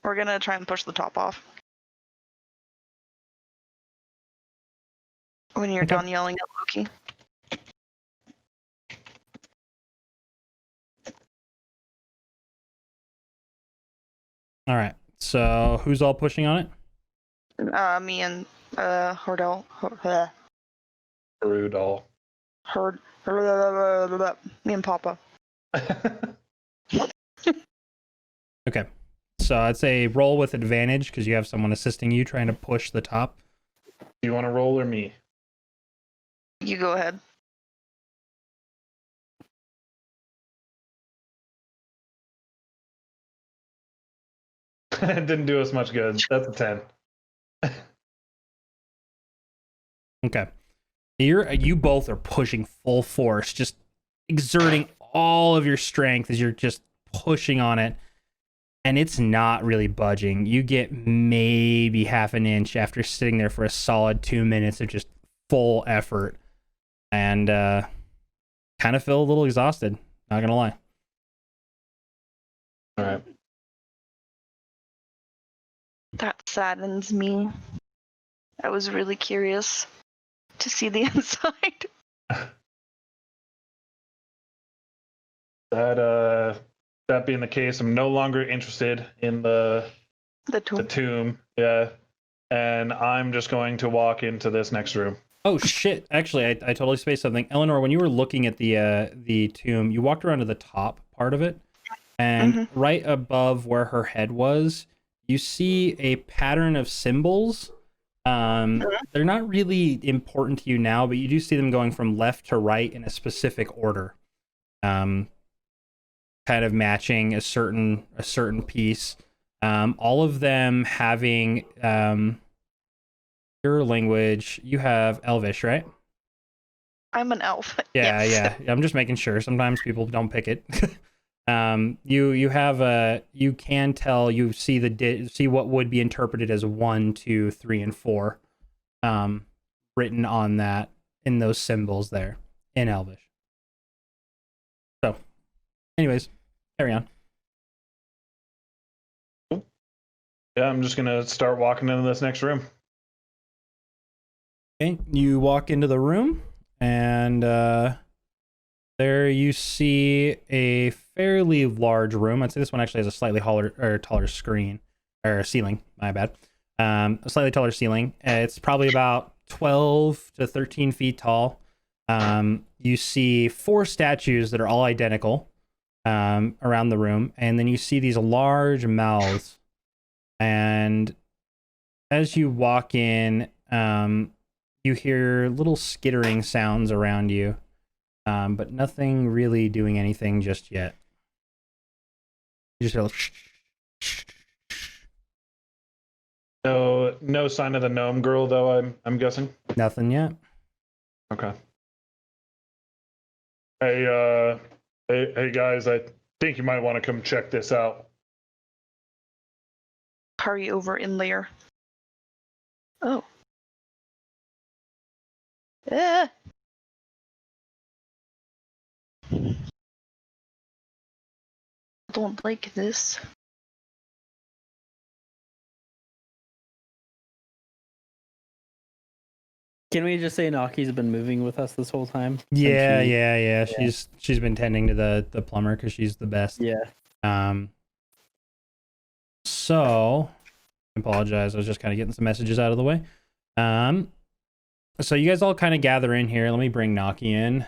We're gonna try and push the top off. When you're Okay. done yelling at Loki. All right. So who's all pushing on it? Me and Hordell. Rudolph. Me and Papa. Okay. So I'd say roll with advantage because you have someone assisting you trying to push the top. Do you want to roll or me? You go ahead. It didn't do us much good. That's a 10. Okay. You both are pushing full force, just exerting all of your strength as you're just pushing on it. And it's not really budging. You get maybe half an inch after sitting there for a solid 2 minutes of just full effort. And kind of feel a little exhausted, not gonna lie. All right. That saddens me. I was really curious to see the inside. That being the case, I'm no longer interested in the tomb. Yeah. And I'm just going to walk into this next room. Oh shit! Actually, I totally spaced something. Eleanor, when you were looking at the tomb, you walked around to the top part of it, and right above where her head was, you see a pattern of symbols. They're not really important to you now, but you do see them going from left to right in a specific order, kind of matching a certain piece. All of them having your language. You have Elvish, right? I'm an elf. Yeah, yes. yeah. I'm just making sure. Sometimes people don't pick it. You have a. You can tell. You see see what would be interpreted as 1, 2, 3, and 4, written on that in those symbols there in Elvish. So, anyways, carry on. Yeah, I'm just gonna start walking into this next room. Okay, you walk into the room, and there you see a fairly large room. I'd say this one actually has a slightly taller screen or ceiling. My bad. A slightly taller ceiling. It's probably about 12 to 13 feet tall. You see 4 statues that are all identical around the room, and then you see these large mouths. And as you walk in, you hear little skittering sounds around you, but nothing really doing anything just yet. You just hear a little No sign of the gnome girl, though. I'm guessing. nothing yet. Okay. Hey guys, I think you might want to come check this out. Hurry over in there. Oh. I don't like this. Can we just say Naki's been moving with us this whole time? Yeah. She's been tending to the plumber because she's the best. Yeah. So I apologize. I was just kind of getting some messages out of the way. So you guys all kind of gather in here. Let me bring Naki in.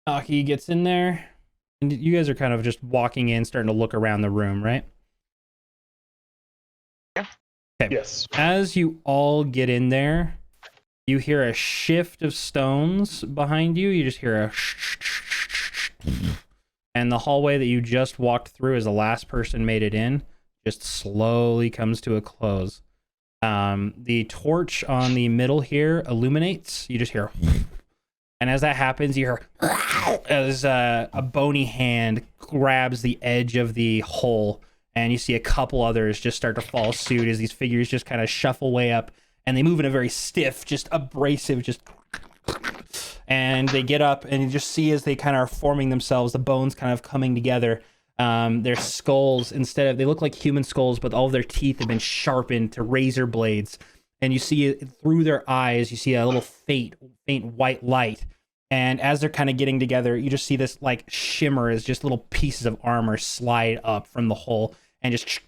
Naki gets in there, and you guys are kind of just walking in, starting to look around the room, right? Yeah. Okay. Yes. As you all get in there, you hear a shift of stones behind you. You just hear a and the hallway that you just walked through as the last person made it in just slowly comes to a close. The torch on the middle here illuminates. You just hear, and as that happens, you hear as a bony hand grabs the edge of the hole, and you see a couple others just start to follow suit as these figures just kind of shuffle way up, and they move in a very stiff, just abrasive, just. And they get up, and you just see as they kind of are forming themselves, the bones kind of coming together. Their skulls, they look like human skulls, but all of their teeth have been sharpened to razor blades. And you see it through their eyes, you see a little faint white light. And as they're kind of getting together, you just see this like shimmer as just little pieces of armor slide up from the hole, and just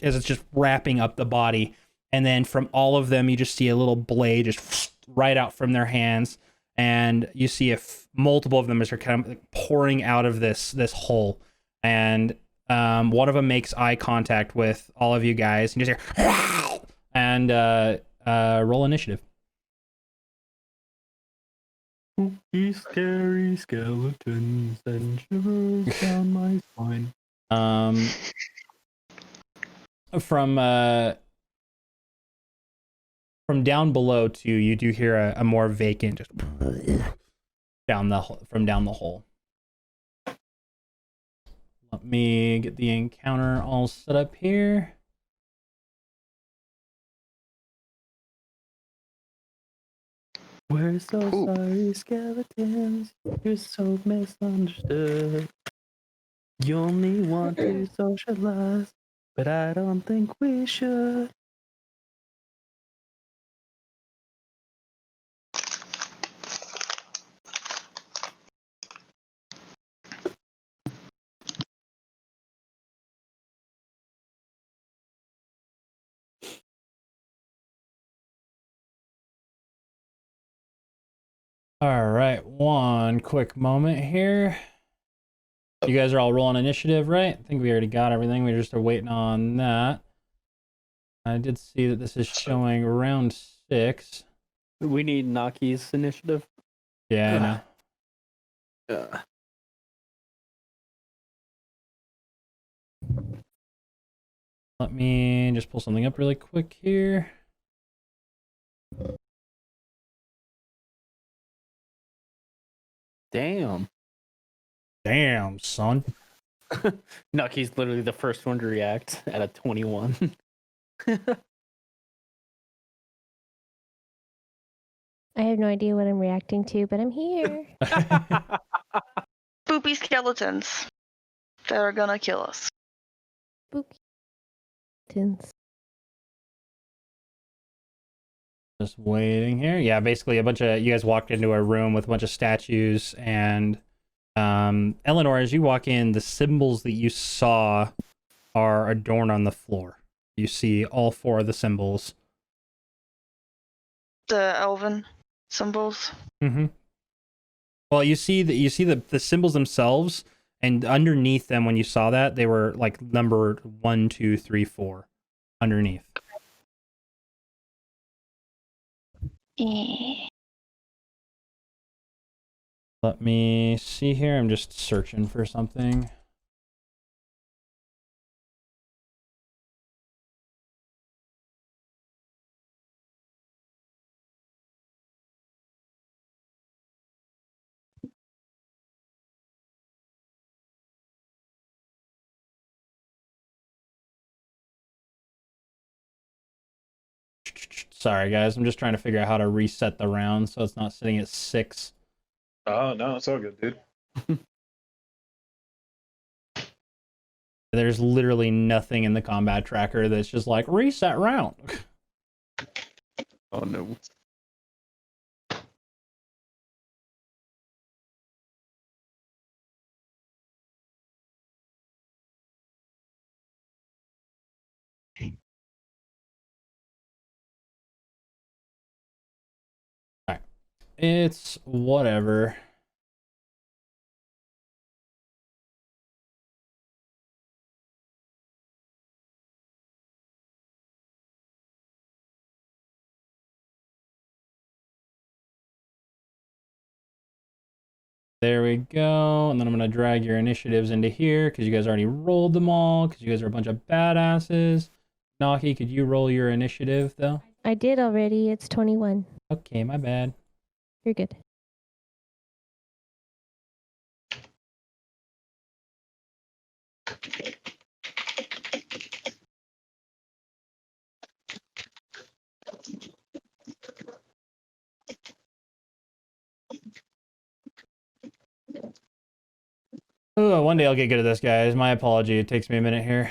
as it's just wrapping up the body. And then from all of them, you just see a little blade just right out from their hands. And you see multiple of them as they're kind of pouring out of this hole. And one of them makes eye contact with all of you guys, and you just hear, and roll initiative. Spooky, scary skeletons and shivers down my spine. From down below too, you do hear a more vacant just down the hole. Let me get the encounter all set up here. We're so sorry, skeletons. You're so misunderstood. You only want to socialize, but I don't think we should. All right, one quick moment here. You guys are all rolling initiative, right? I think we already got everything. We just are waiting on that. I did see that this is showing round 6. We need Naki's initiative. Yeah, I know. Yeah. Let me just pull something up really quick here. Damn. Damn, son. Naki's literally the first one to react at a 21. I have no idea what I'm reacting to, but I'm here. Spoopy skeletons that are gonna kill us. Spooky. Tins. Just waiting here. Yeah, basically you guys walked into a room with a bunch of statues, and Eleanor, as you walk in, the symbols that you saw are adorned on the floor. You see all 4 of the symbols. The elven symbols. Mm-hmm. Well, you see the symbols themselves, and underneath them, when you saw that, they were like numbered 1, 2, 3, 4 underneath. Let me see here. I'm just searching for something. Sorry, guys. I'm just trying to figure out how to reset the round so it's not sitting at 6. Oh, no, it's all good, dude. There's literally nothing in the combat tracker that's just like, reset round. Oh, no. Alright. It's whatever. There we go. And then I'm going to drag your initiatives into here because you guys already rolled them all because you guys are a bunch of badasses. Naki, could you roll your initiative though? I did already. It's 21. Okay, my bad. You're good. Oh, one day I'll get good at this, guys. My apology. It takes me a minute here.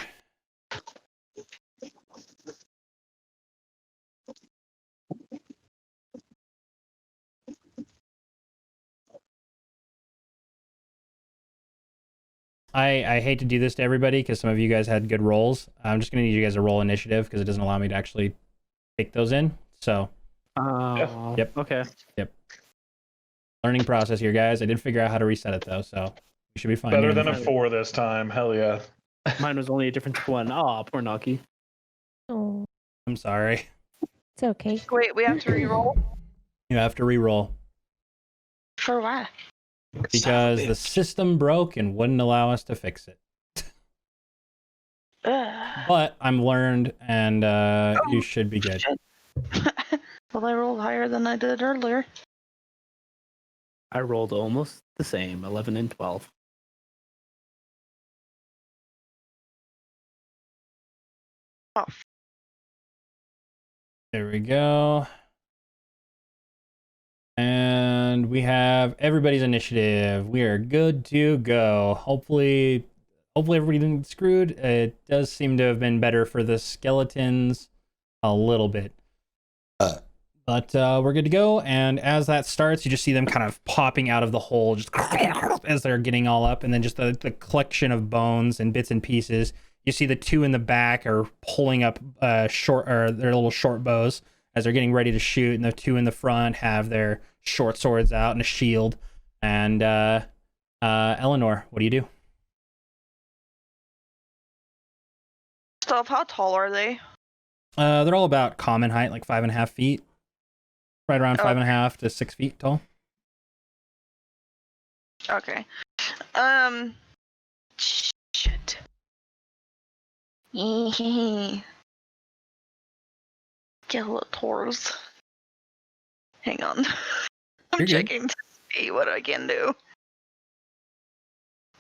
I hate to do this to everybody because some of you guys had good rolls. I'm just going to need you guys to roll initiative because it doesn't allow me to actually take those in. So, Yep. Okay. learning process here, guys. I did figure out how to reset it, though, so we should be fine. Better here in than a the- 4 this time. Hell yeah. Mine was only a different one. Oh, poor Naki. Oh, I'm sorry. it's okay. Wait, we have to reroll? You have to re-roll For what? because the system broke and wouldn't allow us to fix it. Ugh. But I'm learned, and you should be good. Well, I rolled higher than I did earlier. I rolled almost the same, 11 and 12. Oh, There we go. And we have everybody's initiative. We are good to go. Hopefully everybody didn't get screwed. It does seem to have been better for the skeletons a little bit. But we're good to go. And as that starts, you just see them kind of popping out of the hole just as they're getting all up. And then just the collection of bones and bits and pieces. You see the two in the back are pulling up their little short bows as they're getting ready to shoot. And the two in the front have their short swords out and a shield. And Eleanor, what do you do? Stuff, how tall are they? They're all about common height, like 5.5 feet. Right around 5.5 to 6 feet tall. Okay. Shit. Skeletors. Hang on. I'm You're good. checking to see what I can do.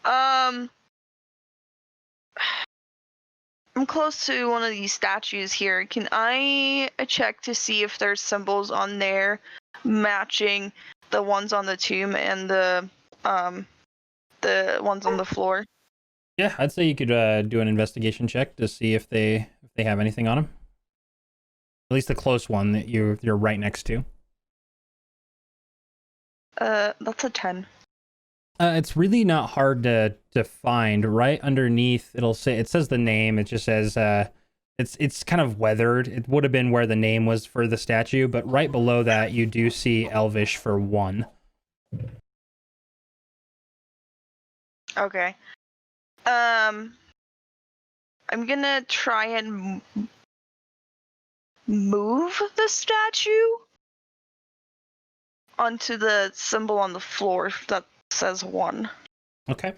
I'm close to one of these statues here. Can I check to see if there's symbols on there matching the ones on the tomb and the ones on the floor? Yeah, I'd say you could do an investigation check to see if they have anything on them. At least the close one that you're right next to. That's a 10. It's really not hard to find. Right underneath, it says the name. It just says it's kind of weathered. It would have been where the name was for the statue, but right below that you do see Elvish for 1. Okay. I'm gonna try and move the statue onto the symbol on the floor that says 1. Okay.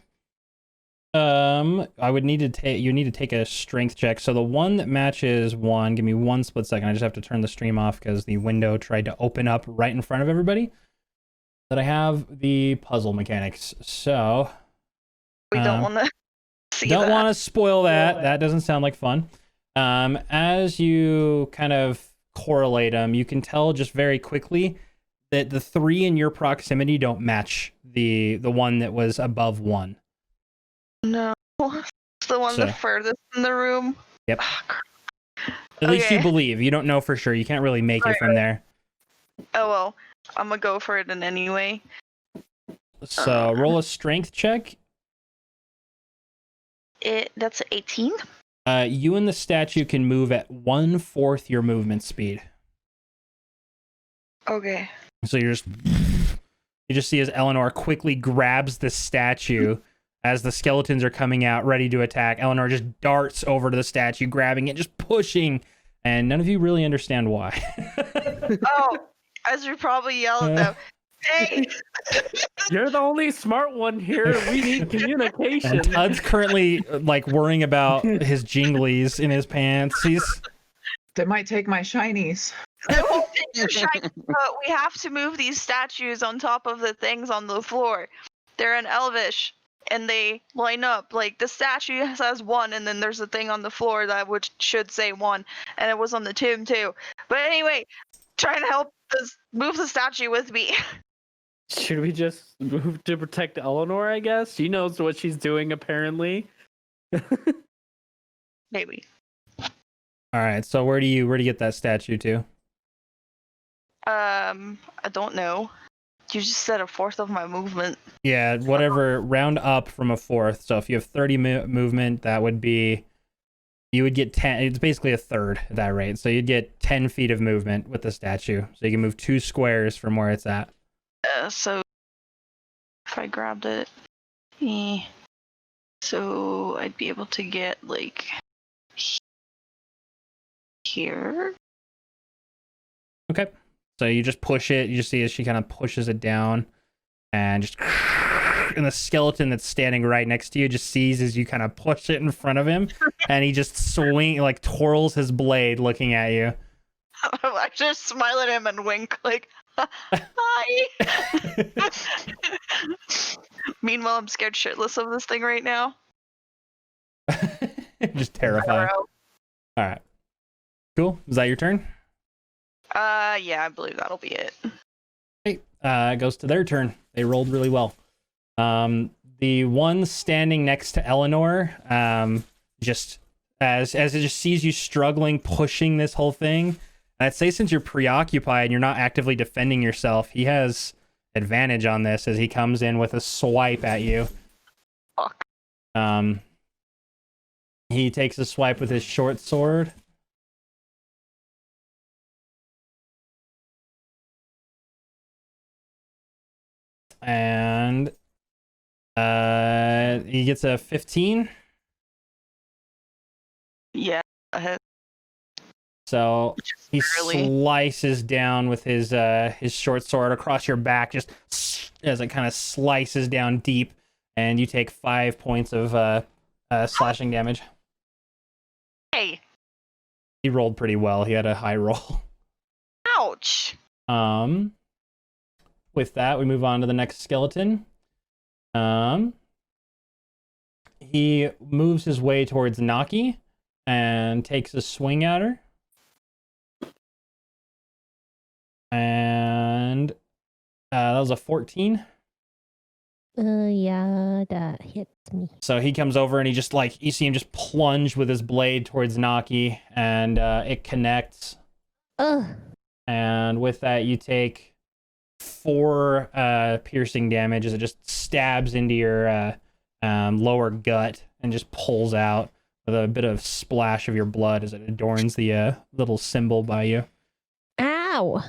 I would need to take a strength check. So the one that matches 1, give me 1 split second. I just have to turn the stream off because the window tried to open up right in front of everybody. That I have the puzzle mechanics. So We don't want to see don't that. want to spoil that. That doesn't sound like fun. As you kind of correlate them, you can tell just very quickly that the 3 in your proximity don't match the one that was above 1. No. It's the one the furthest in the room. Yep. Ah, crap. At least you Okay. believe. You don't know for sure. You can't really make it from there. Oh well. I'm gonna go for it in any way. So roll a strength check. That's 18. You and the statue can move at 1/4 your movement speed. Okay. So you just see as Eleanor quickly grabs the statue as the skeletons are coming out ready to attack. Eleanor just darts over to the statue, grabbing it, just pushing, and none of you really understand why. Oh, as you probably yell at them, Hey, You're the only smart one here. We need communication. And Todd's currently like worrying about his jinglies in his pants. He's They might take my shinies. they won't take your shiny, but we have to move these statues on top of the things on the floor. They're in Elvish, and they line up. Like, the statue says 1, and then there's a thing on the floor that should say 1, and it was on the tomb too. But anyway, trying to help us move the statue with me. Should we just move to protect Eleanor, I guess? She knows what she's doing, apparently. Maybe. all right. So where do you get that statue to? I don't know. You just said 1/4 of my movement. Yeah, whatever. Round up from a 4th. So if you have 30 movement, that would be you would get 10. It's basically a third at that rate. So you'd get 10 feet of movement with the statue. So you can move 2 squares from where it's at. So if I grabbed it, so I'd be able to get like here. Okay. So you just push it. You just see as she kind of pushes it down, and just and the skeleton that's standing right next to you just sees as you kind of push it in front of him, and he just twirls his blade, looking at you. I just smile at him and wink like, hi. Meanwhile, I'm scared shitless of this thing right now. Just terrified. All right. Cool. Is that your turn? Yeah, I believe that'll be it. Okay. It goes to their turn. They rolled really well. The one standing next to Eleanor, just as it just sees you struggling, pushing this whole thing. And I'd say since you're preoccupied and you're not actively defending yourself, he has advantage on this as he comes in with a swipe at you. Fuck. He takes a swipe with his short sword. And he gets a 15. Yeah, ahead. So he slices down with his short sword across your back, just as it kind of slices down deep, and you take 5 points of slashing damage. Hey. He rolled pretty well. He had a high roll. Ouch. With that, we move on to the next skeleton. He moves his way towards Naki and takes a swing at her. And that was a 14. Yeah, that hits me. So he comes over and he just you see him just plunge with his blade towards Naki, and it connects. Ugh. And with that, you take 4 piercing damage as it just stabs into your lower gut and just pulls out with a bit of splash of your blood as it adorns the little symbol by you. Ow!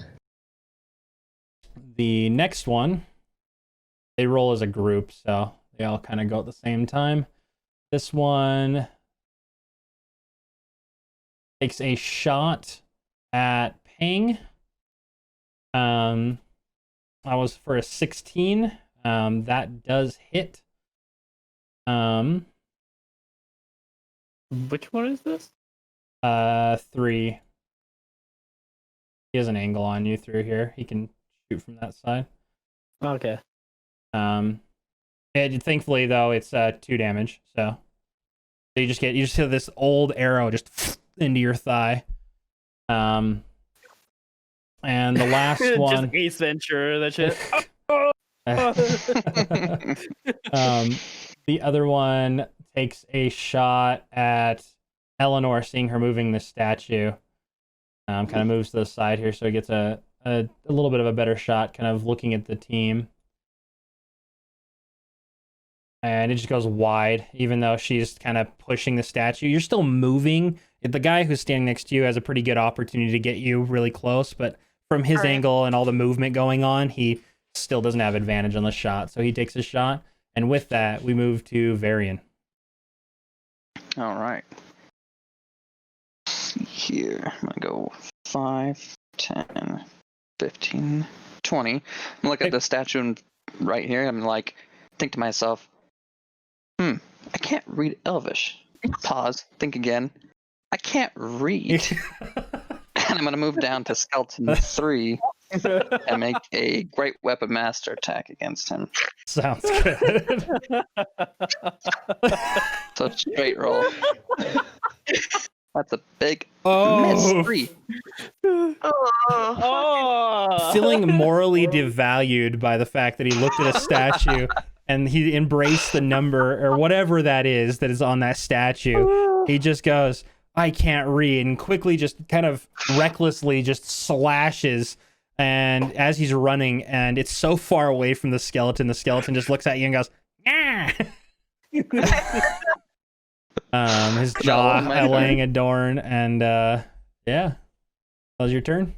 The next one, they roll as a group, so they all kind of go at the same time. This one takes a shot at Ping. I was for a 16. That does hit. Which one is this? 3. He has an angle on you through here. He can shoot from that side. Okay. Thankfully though, it's 2 damage. So you just hit this old arrow just into your thigh. And the last one, just Ace Ventura, that shit. The other one takes a shot at Eleanor, seeing her moving the statue. Kind of moves to the side here, so he gets a little bit of a better shot, kind of looking at the team. And it just goes wide, even though she's kind of pushing the statue. You're still moving. The guy who's standing next to you has a pretty good opportunity to get you really close, but from his angle and all the movement going on, he still doesn't have advantage on the shot, so he takes a shot. And with that, we move to Varian. All right. Let's see here. I'm going to go 5, 10, 15, 20. I'm gonna look at the statue right here. I'm like, think to myself, I can't read Elvish. Pause. Think again. I can't read. And I'm gonna move down to Skeleton 3 and make a Great Weapon Master attack against him. Sounds good. So straight roll. That's a big Oh, miss. 3. Oh, feeling morally devalued by the fact that he looked at a statue and he embraced the number or whatever that is on that statue. He just goes, I can't read, and quickly just kind of recklessly just slashes. And as he's running, and it's so far away from the skeleton just looks at you and goes, "Ah!" His jaw laying adorn, and yeah, that was your turn.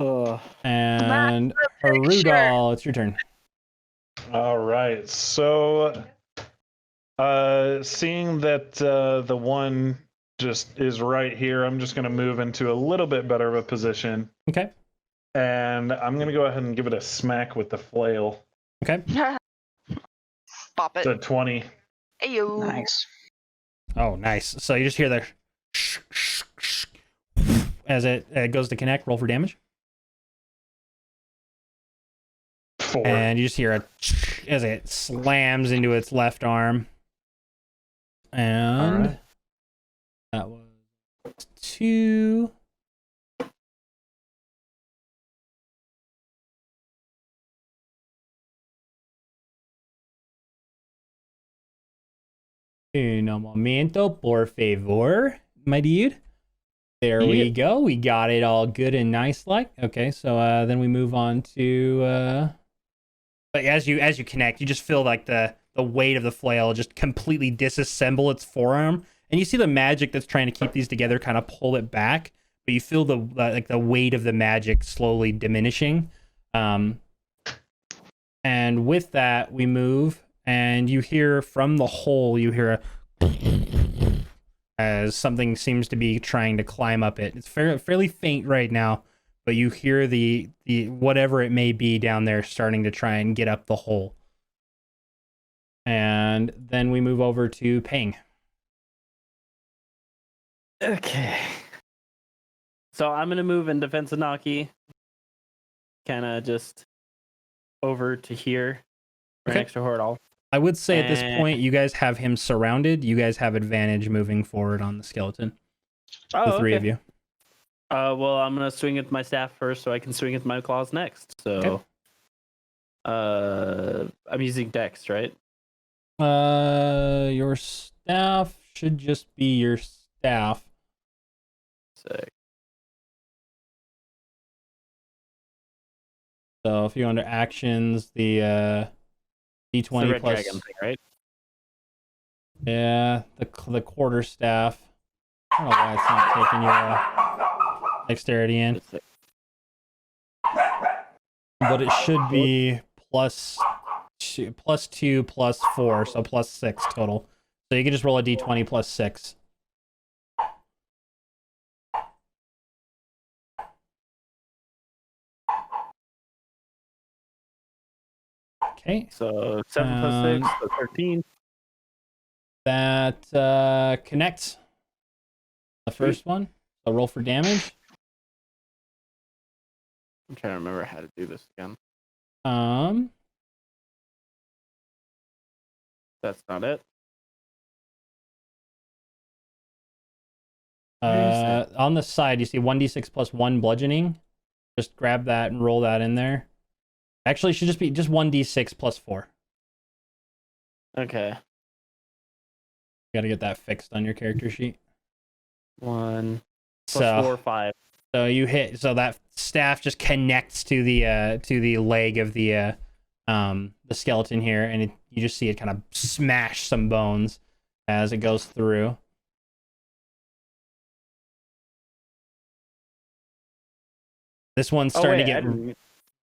And Harudal, it's your turn. All right. So, seeing that the one just is right here, I'm just going to move into a little bit better of a position. Okay. And I'm going to go ahead and give it a smack with the flail. Okay. Pop it. So 20. Ayo. Nice. Oh, nice. So you just hear the as it goes to connect. Roll for damage. 4. And you just hear as it slams into its left arm. And right. That was 2. Un momento, por favor, my dude. There we go. We got it all good and nice like. Okay, so then we move on to but as you connect, you just feel like the weight of the flail just completely disassemble its forearm, and you see the magic that's trying to keep these together kind of pull it back, but you feel the weight of the magic slowly diminishing. And with that, we move, and you hear from the hole, you hear a as something seems to be trying to climb up it. It's fairly faint right now, but you hear the whatever it may be down there starting to try and get up the hole. And then we move over to Pang. Okay. So I'm gonna move in defense of Naki. Kind of just over to here, right next to Hordal. I would say at this point, you guys have him surrounded. You guys have advantage moving forward on the skeleton. The three of you. Well, I'm gonna swing at my staff first, so I can swing at my claws next. So, I'm using Dex, right? Your staff should just be your staff. Sick. So if you're under actions, the D20 red plus dragon thing, right? Yeah, the quarter staff. I don't know why it's not taking your dexterity in, but it should be plus 2 plus 4, so plus 6 total. So you can just roll a D20 plus 6. Okay. So 7 plus 6, so 13. That connects the first one. So roll for damage. I'm trying to remember how to do this again. That's not it. On the side, you see 1d6 plus 1 bludgeoning. Just grab that and roll that in there. Actually, it should just be 1d6 plus 4. Okay. You gotta get that fixed on your character sheet. 1 plus 4, 5. So you hit. So that staff just connects to the leg of the skeleton here, and you just see it kind of smash some bones as it goes through. This one's starting to get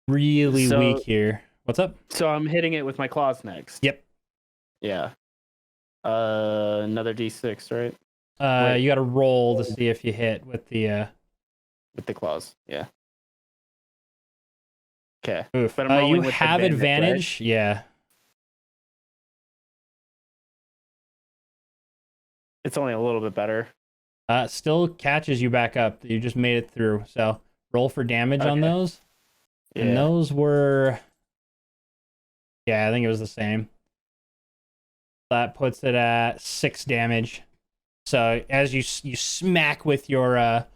really weak here. What's up? So I'm hitting it with my claws next. Yep. Yeah. Another D6, right? You got to roll to see if you hit with the claws. Yeah. Okay. Oof. But I'm rolling You with have advantage, advantage. Yeah. It's only a little bit better. Still catches you back up. You just made it through. So roll for damage on Okay. those. And Yeah. those were, yeah, I think it was the same. That puts it at 6 damage. So as you smack with your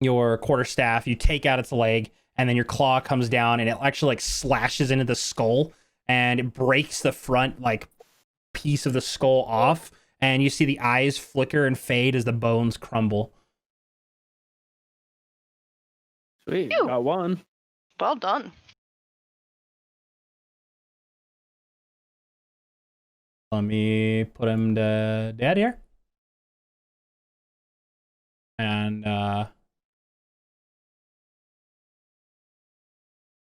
quarterstaff, you take out its leg, and then your claw comes down, and it actually like slashes into the skull, and it breaks the front like piece of the skull off, and you see the eyes flicker and fade as the bones crumble. Sweet. Phew. Got one. Well done. Let me put him to dead here. And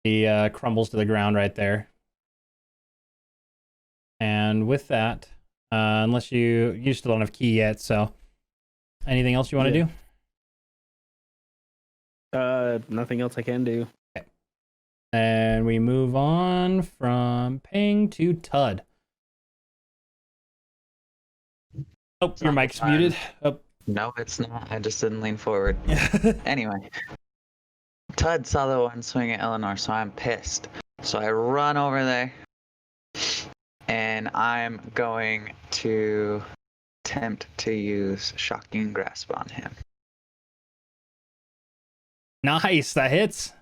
he crumbles to the ground right there. And with that, unless you still don't have key yet, so anything else you want to do? Nothing else I can do. Okay. And we move on from Ping to Tud. Oh, your mic's muted. Oh. No, it's not. I just didn't lean forward. Anyway, Tud saw the one swing at Eleanor, so I'm pissed. So I run over there, and I'm going to attempt to use Shocking Grasp on him. Nice, that hits.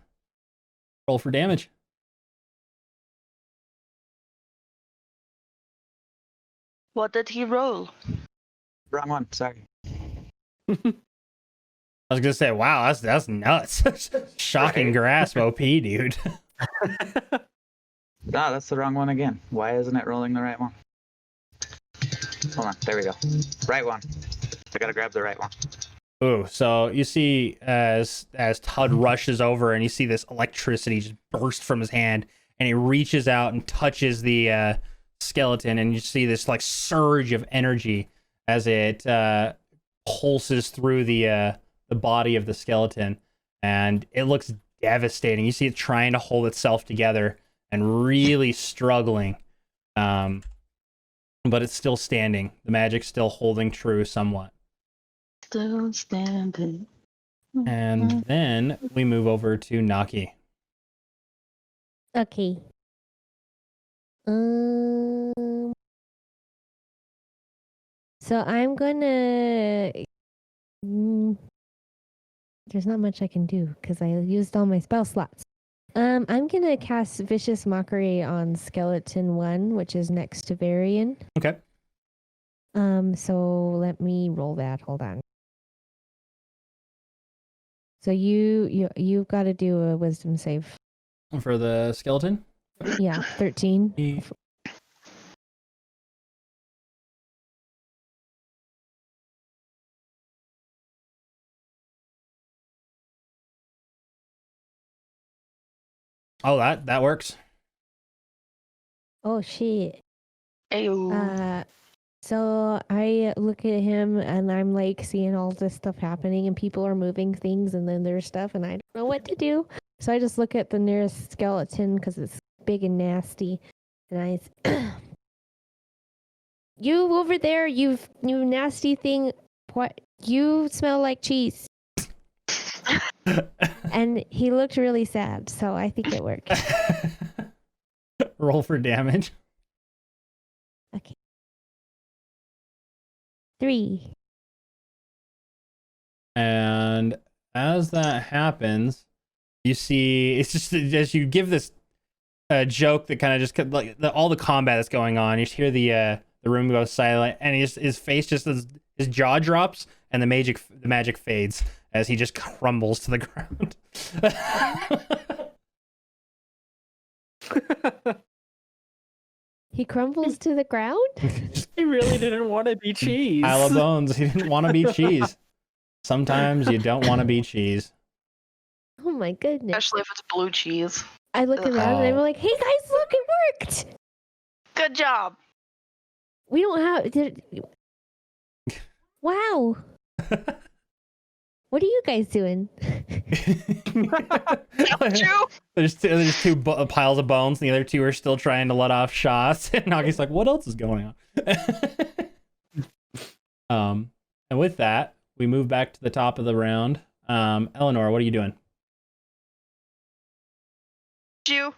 Roll for damage. What did he roll? Wrong one, sorry. I was gonna say, wow, that's nuts. Shocking grasp, OP, dude. No, that's the wrong one again. Why isn't it rolling the right one? Hold on, there we go. Right one. I gotta grab the right one. Ooh, so you see as Tud rushes over, and you see this electricity just burst from his hand, and he reaches out and touches the skeleton, and you see this like surge of energy as it pulses through the body of the skeleton, and it looks devastating. You see it trying to hold itself together and really struggling, but it's still standing. The magic's still holding true somewhat. Still standing. And then we move over to Naki. Okay. So I'm gonna. There's not much I can do because I used all my spell slots. I'm gonna cast Vicious Mockery on Skeleton 1, which is next to Varian. Okay. So let me roll that. Hold on. So you've got to do a Wisdom save. For the skeleton? Yeah, 13. Oh, that works. Oh shit. Ayo. So I look at him and I'm like seeing all this stuff happening and people are moving things and then there's stuff and I don't know what to do. So I just look at the nearest skeleton because it's big and nasty. And you over there, you nasty thing. What? You smell like cheese. And he looked really sad, so I think it worked. Roll for damage. Okay. 3. And as that happens, you see it's just as you give this joke that kind of just like all the combat that's going on. You just hear the room go silent, and his face just his jaw drops, and the magic fades as he just crumbles to the ground. He crumbles to the ground? He really didn't want to be cheese. Pile of bones. He didn't want to be cheese. Sometimes you don't want to be cheese. Oh my goodness. Especially if it's blue cheese. I look Ugh. around and I'm like, hey guys, look, it worked! Good job. We don't have... Wow. What are you guys doing? True. There's two piles of bones, and the other two are still trying to let off shots. And Nagi's like, "What else is going on?" And with that, we move back to the top of the round. Eleanor, what are you doing? You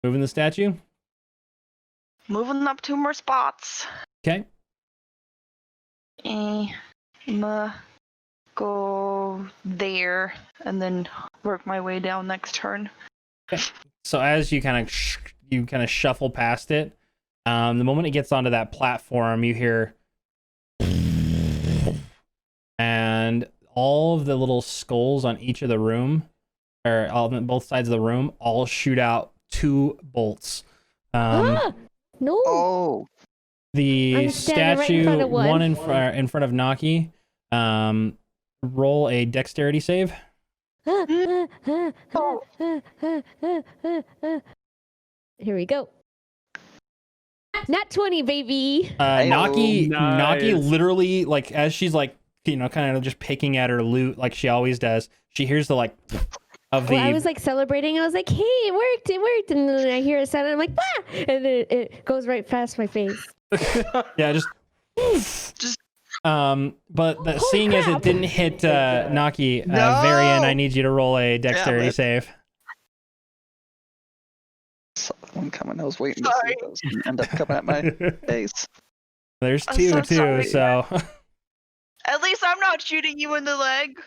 Moving the statue. moving up 2 more spots. Okay. I'ma go there and then work my way down next turn. So as you kind of shuffle past it, the moment it gets onto that platform, you hear, and all of the little skulls on each of the room, or on both sides of the room, all shoot out 2 bolts. No. Oh, The I'm standing right in statue, front of one. one in front of Naki, roll a dexterity save. Here we go. Nat 20, baby. Naki Nice. literally, like, as she's like, kind of just picking at her loot like she always does, she hears the like of the Well, I was like celebrating. I was like, hey, it worked. And then I hear a sound and I'm like, ah! And then it goes right past my face. yeah, just but Holy seeing as it crap. didn't hit Naki, No! Varian, I need you to roll a dexterity it. save. saw that one coming. I was waiting to see if that was going to end up coming at my face. There's I'm 2 so too, sorry. so At least I'm not shooting you in the leg.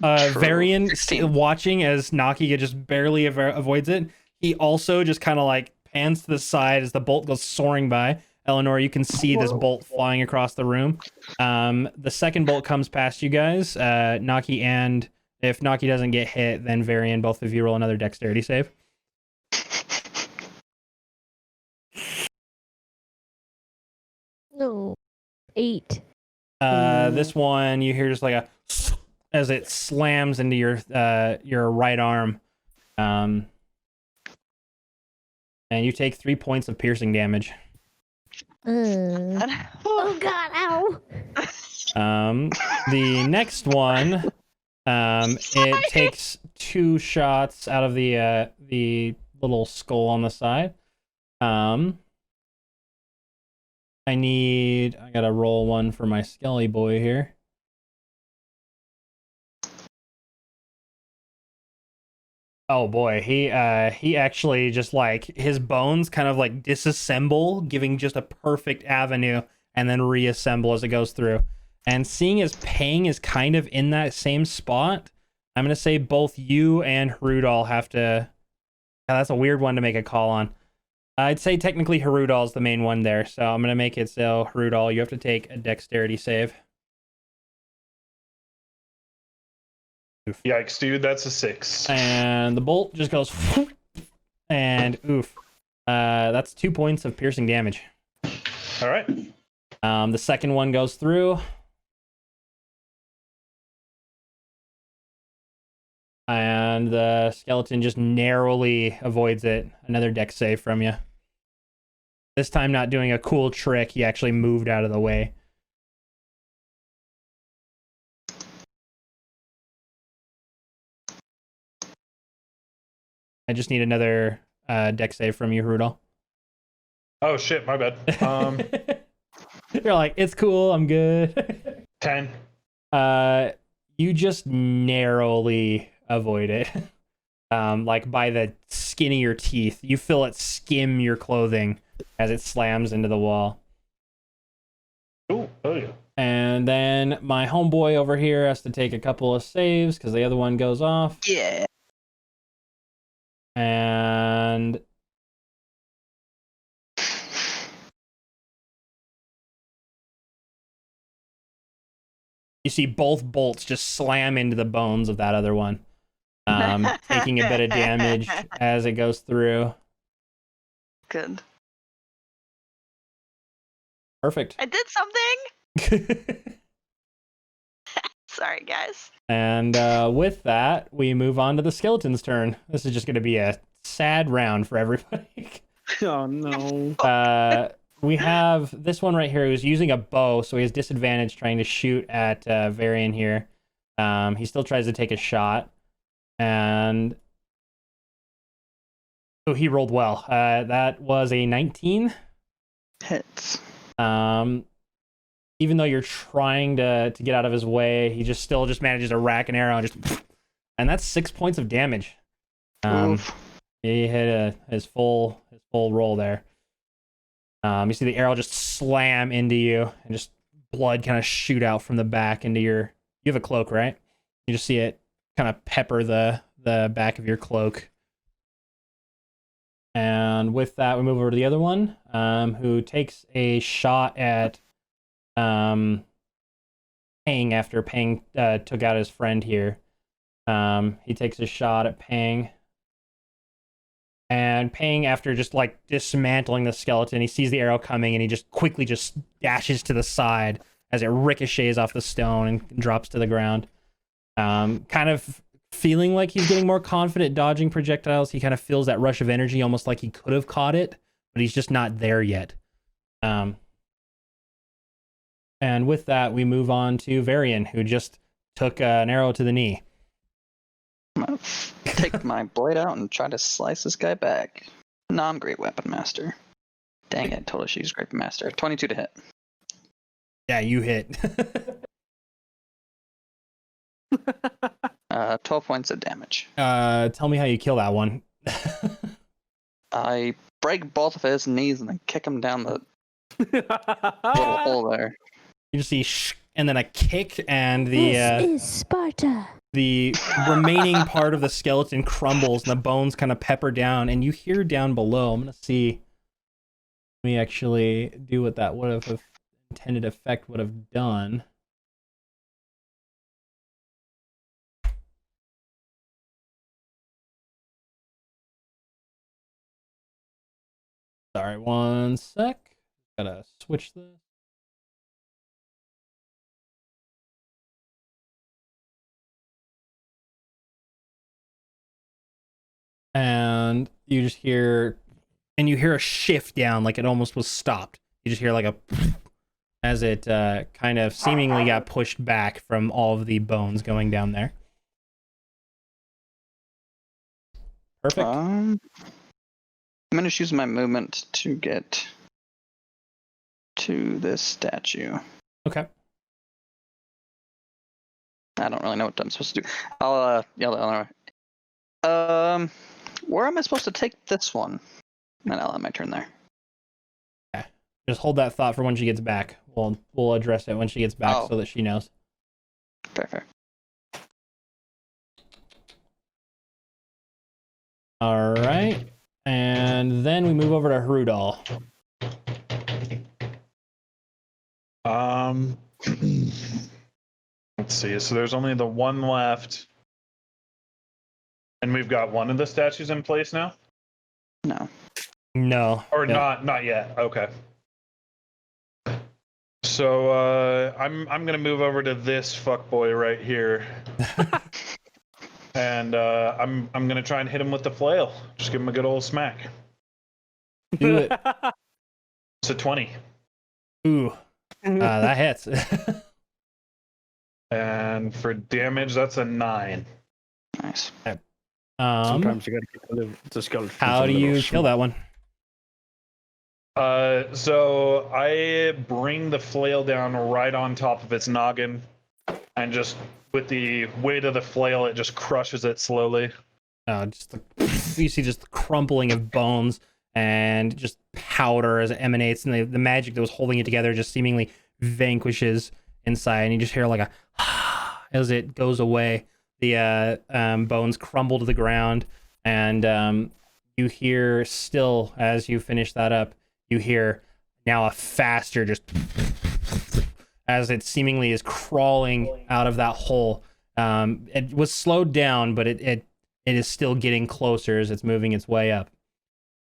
True. Varian 16. watching as Naki just barely avoids it. He also just kind of like pans to the side as the bolt goes soaring by. Eleanor, you can see this bolt flying across the room. The second bolt comes past you guys, Naki, and if Naki doesn't get hit, then Varian, both of you roll another dexterity save. No. 8. This one, you hear just like a as it slams into your right arm, and you take 3 points of piercing damage. Oh God! Ow! The next one, it takes 2 shots out of the little skull on the side. I gotta roll one for my Skelly boy here. Oh boy, he actually just like his bones kind of like disassemble, giving just a perfect avenue, and then reassemble as it goes through. And seeing as Pang is kind of in that same spot, I'm gonna say both you and Harudal have to. That's a weird one to make a call on. I'd say technically Harudal is the main one there, so I'm gonna make it so Harudal, you have to take a dexterity save. Yikes, dude, that's a 6. And the bolt just goes and oof. That's 2 points of piercing damage. All right. The second one goes through. And the skeleton just narrowly avoids it. Another dex save from you. This time not doing a cool trick, he actually moved out of the way. I just need another dex save from you, Rudolph. Oh shit, my bad. You're like, it's cool, I'm good. 10. You just narrowly avoid it. Like by the skin of your teeth. You feel it skim your clothing as it slams into the wall. Ooh, oh yeah. And then my homeboy over here has to take a couple of saves because the other one goes off. Yeah. And you see both bolts just slam into the bones of that other one, taking a bit of damage as it goes through. Good. Perfect. I did something. Sorry, guys. And with that, we move on to the skeleton's turn. This is just going to be a sad round for everybody. Oh no. We have this one right here who's using a bow, so he has disadvantage trying to shoot at Varian here. He still tries to take a shot, and he rolled well. That was a 19. Hits. Even though you're trying to get out of his way, he still manages to rack an arrow and that's 6 points of damage. Oof. He hit his full roll there. You see the arrow just slam into you, and just blood kind of shoot out from the back into your. You have a cloak, right? You just see it kind of pepper the back of your cloak. And with that, we move over to the other one, who takes a shot at Pang after Pang took out his friend here. He takes a shot at Pang. And Pang, after just like dismantling the skeleton, he sees the arrow coming and he just quickly just dashes to the side as it ricochets off the stone and drops to the ground. Kind of feeling like he's getting more confident dodging projectiles. He kind of feels that rush of energy, almost like he could have caught it, but he's just not there yet. And with that, we move on to Varian, who just took an arrow to the knee. I'm gonna take my blade out and try to slice this guy back. No, I'm great weapon master. Dang it, totally she's great master. 22 to hit. Yeah, you hit. 12 points of damage. Tell me how you kill that one. I break both of his knees and then kick him down the little hole there. You just see and then a kick, and This is Sparta. the remaining part of the skeleton crumbles and the bones kind of pepper down, and you hear down below. I'm gonna see. Let me actually do what that would have intended effect would have done. Sorry, one sec. Gotta switch this. And you just hear, and you hear a shift down, like it almost was stopped. You just hear like a, as it kind of seemingly got pushed back from all of the bones going down there. Perfect. I'm gonna use my movement to get to this statue. Okay. I don't really know what I'm supposed to do. I'll yell at Eleanor. Where am I supposed to take this one? And I'll end my turn there. Okay. Just hold that thought for when she gets back. We'll address it when she gets back so that she knows. Fair. All right. And then we move over to Hrudal. Let's see. So there's only the one left. And we've got one of the statues in place now? No. No. Or not yet. Okay. So I'm gonna move over to this fuckboy right here. And I'm gonna try and hit him with the flail. Just give him a good old smack. Do it. It's a 20. Ooh. That hits. And for damage, that's a 9. Nice. Sometimes you gotta keep the skeleton. How do you kill that one? So I bring the flail down right on top of its noggin, and just with the weight of the flail, it just crushes it slowly. You see just the crumpling of bones and just powder as it emanates, and the magic that was holding it together just seemingly vanquishes inside, and you just hear like a as it goes away. The bones crumble to the ground, and you hear still, as you finish that up, you hear now a faster just as it seemingly is crawling out of that hole. It was slowed down, but it is still getting closer as it's moving its way up.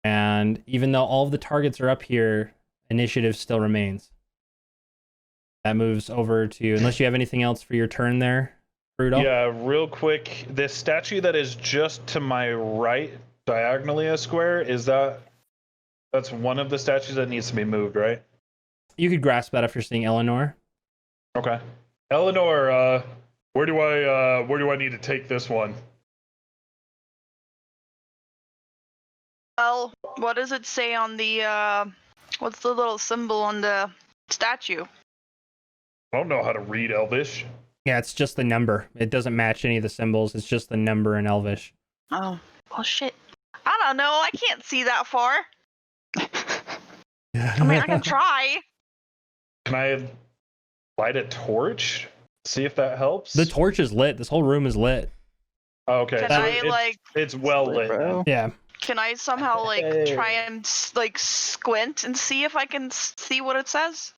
And even though all of the targets are up here, initiative still remains. That moves over to, unless you have anything else for your turn there, Brutal. Yeah, real quick. This statue that is just to my right, diagonally a square, that's one of the statues that needs to be moved, right? You could grasp that after seeing Eleanor. Okay. Eleanor, Where do I need to take this one? Well, what does it say on the what's the little symbol on the statue? I don't know how to read Elvish. Yeah, it's just the number. It doesn't match any of the symbols. It's just the number in Elvish. Oh, well, shit. I don't know. I can't see that far. I mean, I can try. Can I light a torch? See if that helps. The torch is lit. This whole room is lit. Oh, okay. Can So I, it's well lit. Bro. Yeah. Can I somehow try and squint and see if I can see what it says?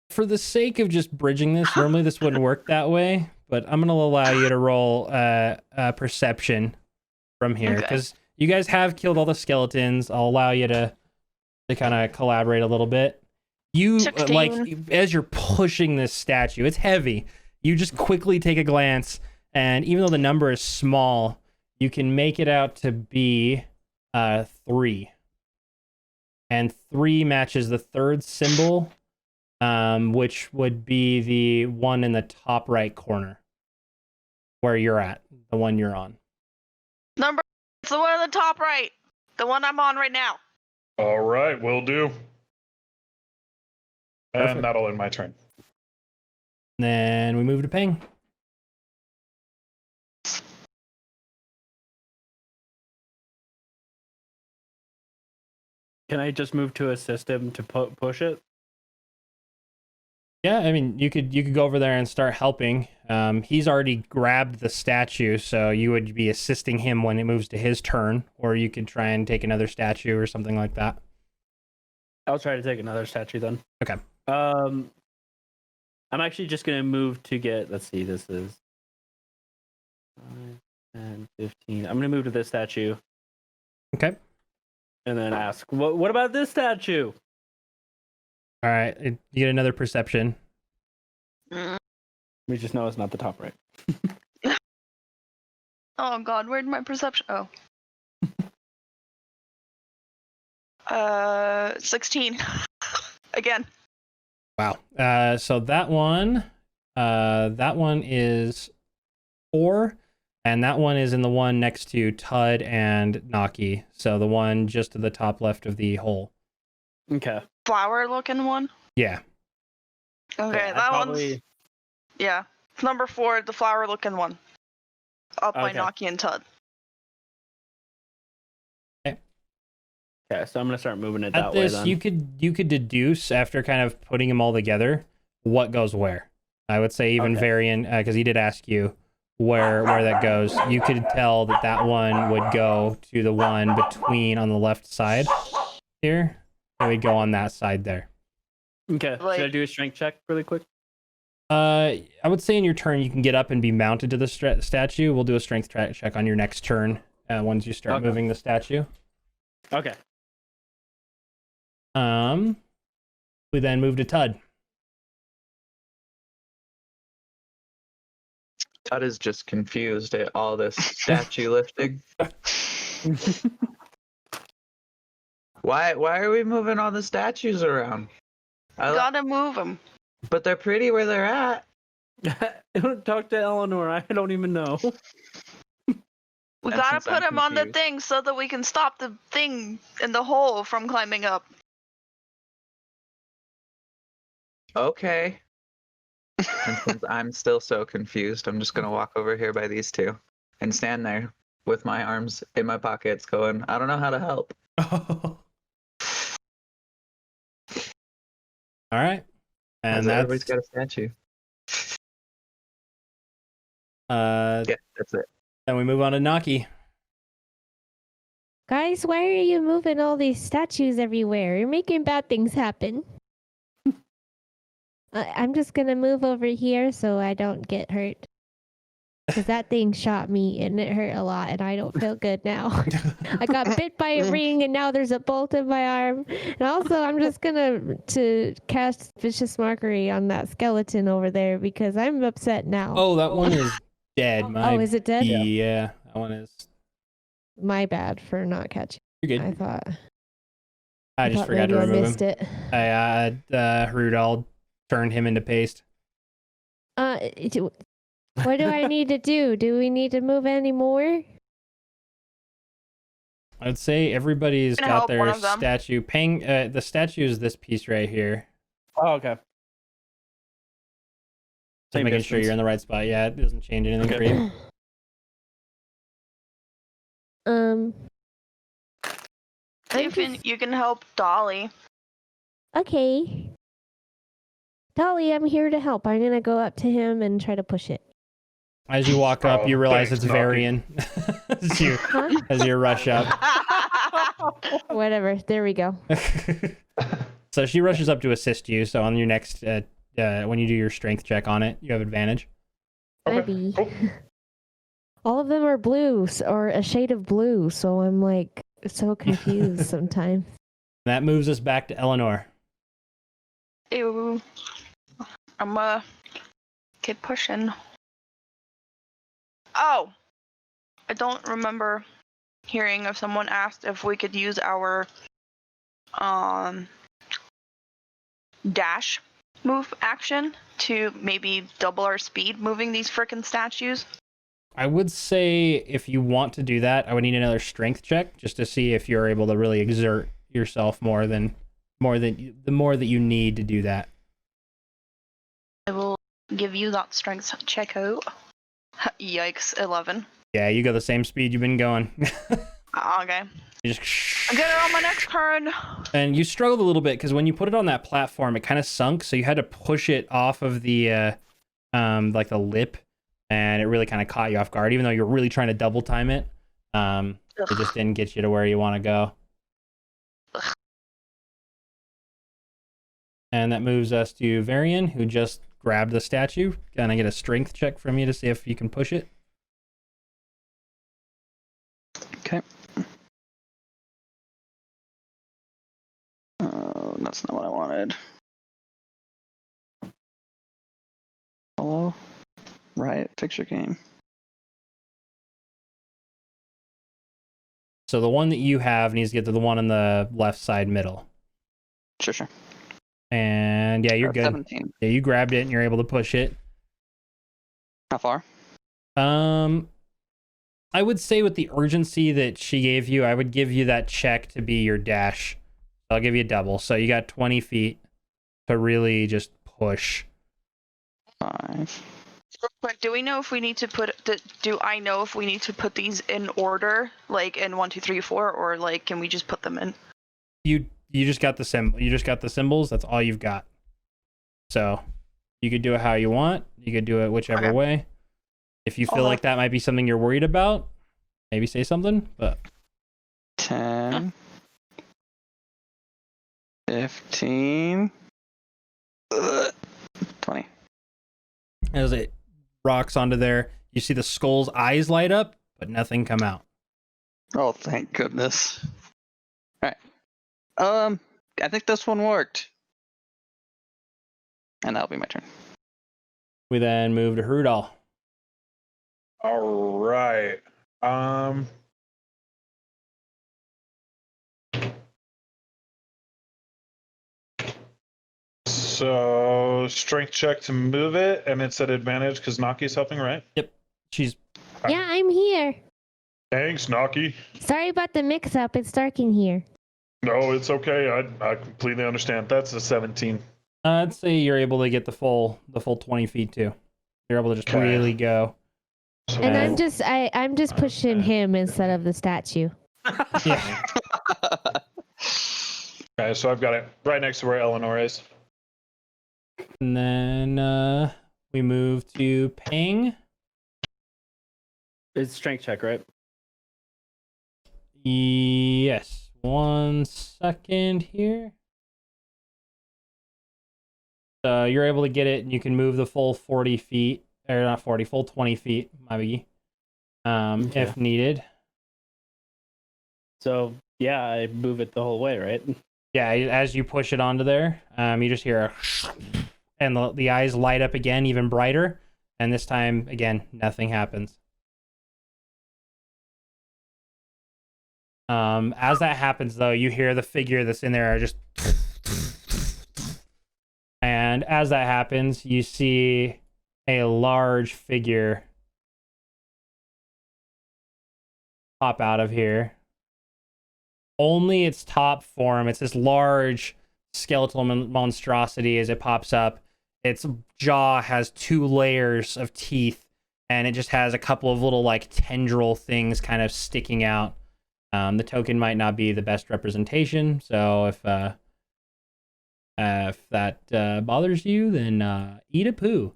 For the sake of just bridging this, normally this wouldn't work that way, but I'm gonna allow you to roll perception from here because you guys have killed all the skeletons. I'll allow you to kind of collaborate a little bit. You like as you're pushing this statue, it's heavy. You just quickly take a glance, and even though the number is small, you can make it out to be 3, and 3 matches the third symbol, which would be the one in the top right corner where you're at, the one you're on. Number, it's the one in the top right, the one I'm on right now. All right, will do. Perfect. And that'll end my turn. Then we move to Ping. Can I just move to assist him to push it? Yeah, I mean, you could go over there and start helping. He's already grabbed the statue, so you would be assisting him when it moves to his turn, or you could try and take another statue or something like that. I'll try to take another statue then. Okay. I'm actually just gonna move to get. Let's see. This is 5, 10, 15. I'm gonna move to this statue. Okay. And then ask, what about this statue? All right. You get another perception. We just know it's not the top right. Oh god, where'd my perception? Oh. 16. Again. Wow. So that one is 4, and that one is in the one next to Tud and Naki. So the one just to the top left of the hole. Okay. Flower looking one? Yeah. Okay, that one's... Yeah. Number 4, the flower looking one. Up by Naki and Tud. Okay, so I'm gonna start moving it that way then. You could deduce after kind of putting them all together what goes where. I would say even Varian, because he did ask you where that goes. You could tell that one would go to the one between on the left side here. It would go on that side there. Okay. Should I do a strength check really quick? I would say in your turn you can get up and be mounted to the statue. We'll do a strength check on your next turn once you start moving the statue. Okay. We then move to Tud. Tud is just confused at all this statue lifting. Why are we moving all the statues around? Gotta move them. But they're pretty where they're at. Talk to Eleanor. I don't even know. We gotta put them on the thing so that we can stop the thing in the hole from climbing up. Okay. And since I'm still so confused, I'm just gonna walk over here by these two and stand there with my arms in my pockets going, I don't know how to help. All right. And everybody's got a statue. Yeah, that's it. Then we move on to Naki. Guys, why are you moving all these statues everywhere? You're making bad things happen. I'm just gonna move over here so I don't get hurt. Because that thing shot me and it hurt a lot and I don't feel good now. I got bit by a ring and now there's a bolt in my arm. And also I'm just gonna cast Vicious Mockery on that skeleton over there because I'm upset now. Oh, that one is dead. Is it dead? Yeah, that one is. My bad for not catching. You're good. I just forgot to remove missed him. it. Rudolph turned him into paste. What do I need to do? Do we need to move any more? I'd say everybody's Gonna got help one their of them. statue. Pang, the statue is this piece right here. Oh, okay. Just Same making sure distance. you're in the right spot. Yeah, it doesn't change anything Okay. for you. I'm You can help Dolly. okay. Dolly, I'm here to help. I'm gonna go up to him and try to push it. As you walk up, you realize thanks, it's Naki. Varian. as you Huh? as you rush up. Whatever. There we go. So she rushes up to assist you. So on your next, when you do your strength check on it, you have advantage. Maybe. cool. All of them are blue or a shade of blue, so I'm like so confused sometimes. That moves us back to Eleanor. Ew. I'm keep pushing. Oh, I don't remember hearing if someone asked if we could use our dash move action to maybe double our speed moving these frickin' statues. I would say if you want to do that, I would need another strength check just to see if you're able to really exert yourself the more that you need to do that. I will give you that strength check out. Yikes, 11. Yeah, you go the same speed you've been going. Okay. You just I'll get it on my next turn. and you struggled a little bit because when you put it on that platform, it kind of sunk, so you had to push it off of the like the lip, and it really kind of caught you off guard. Even though you're really trying to double time it, it just didn't get you to where you want to go. And that moves us to Varian, who just grabbed the statue. Can I get a strength check from you to see if you can push it? Okay. That's not what I wanted. Hello? Right, picture game. So the one that you have needs to get to the one on the left side middle. Sure. And yeah, you're good. 17. Yeah, you grabbed it and you're able to push it. How far? I would say with the urgency that she gave you, I would give you that check to be your dash. I'll give you a double. So you got 20 feet to really just push. 5. Real quick, do we know if we need to do I know if we need to put these in order, like in 1, 2, 3, 4, or like can we just put them in? You just got the symbol. You just got the symbols. That's all you've got. So you could do it how you want. You could do it whichever way. If you feel like that might be something you're worried about, maybe say something. But 10. 15. 20. as it rocks onto there, you see the skull's eyes light up, but nothing come out. Oh, thank goodness. Alright. I think this one worked. And that'll be my turn. We then move to Hrudal. All right. So strength check to move it, and it's at advantage because Naki's helping, right? She's Yeah, I'm here. Thanks, Naki. Sorry about the mix-up. It's dark in here. No, it's okay. I completely understand. That's a 17. I'd say you're able to get the full 20 feet too. You're able to just Okay. really go. So And I'm just pushing him instead of the statue. Yeah. okay, so I've got it right next to where Eleanor is. And then we move to Pang. It's strength check, right? Yes. 1 second here. So you're able to get it, and you can move the full 40 feet, or not 40, full 20 feet, maybe, Okay. if needed. So yeah, I move it the whole way, right? Yeah, as you push it onto there, you just hear a and the eyes light up again, even brighter. And this time, again, nothing happens. As that happens, though, you hear the figure that's in there just... And as that happens, you see a large figure pop out of here. Only its top form. It's this large skeletal monstrosity as it pops up. Its jaw has 2 layers of teeth, and it just has a couple of little like tendril things kind of sticking out. The token might not be the best representation, so if that bothers you, then eat a poo.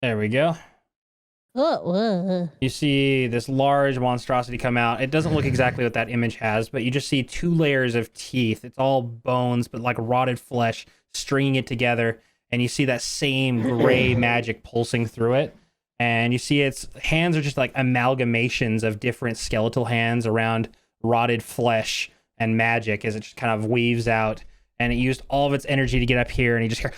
There we go. You see this large monstrosity come out. It doesn't look exactly what that image has, but you just see 2 layers of teeth. It's all bones, but like rotted flesh, stringing it together. And you see that same gray magic pulsing through it. And you see its hands are just like amalgamations of different skeletal hands around rotted flesh and magic as it just kind of weaves out. And it used all of its energy to get up here, and you just hear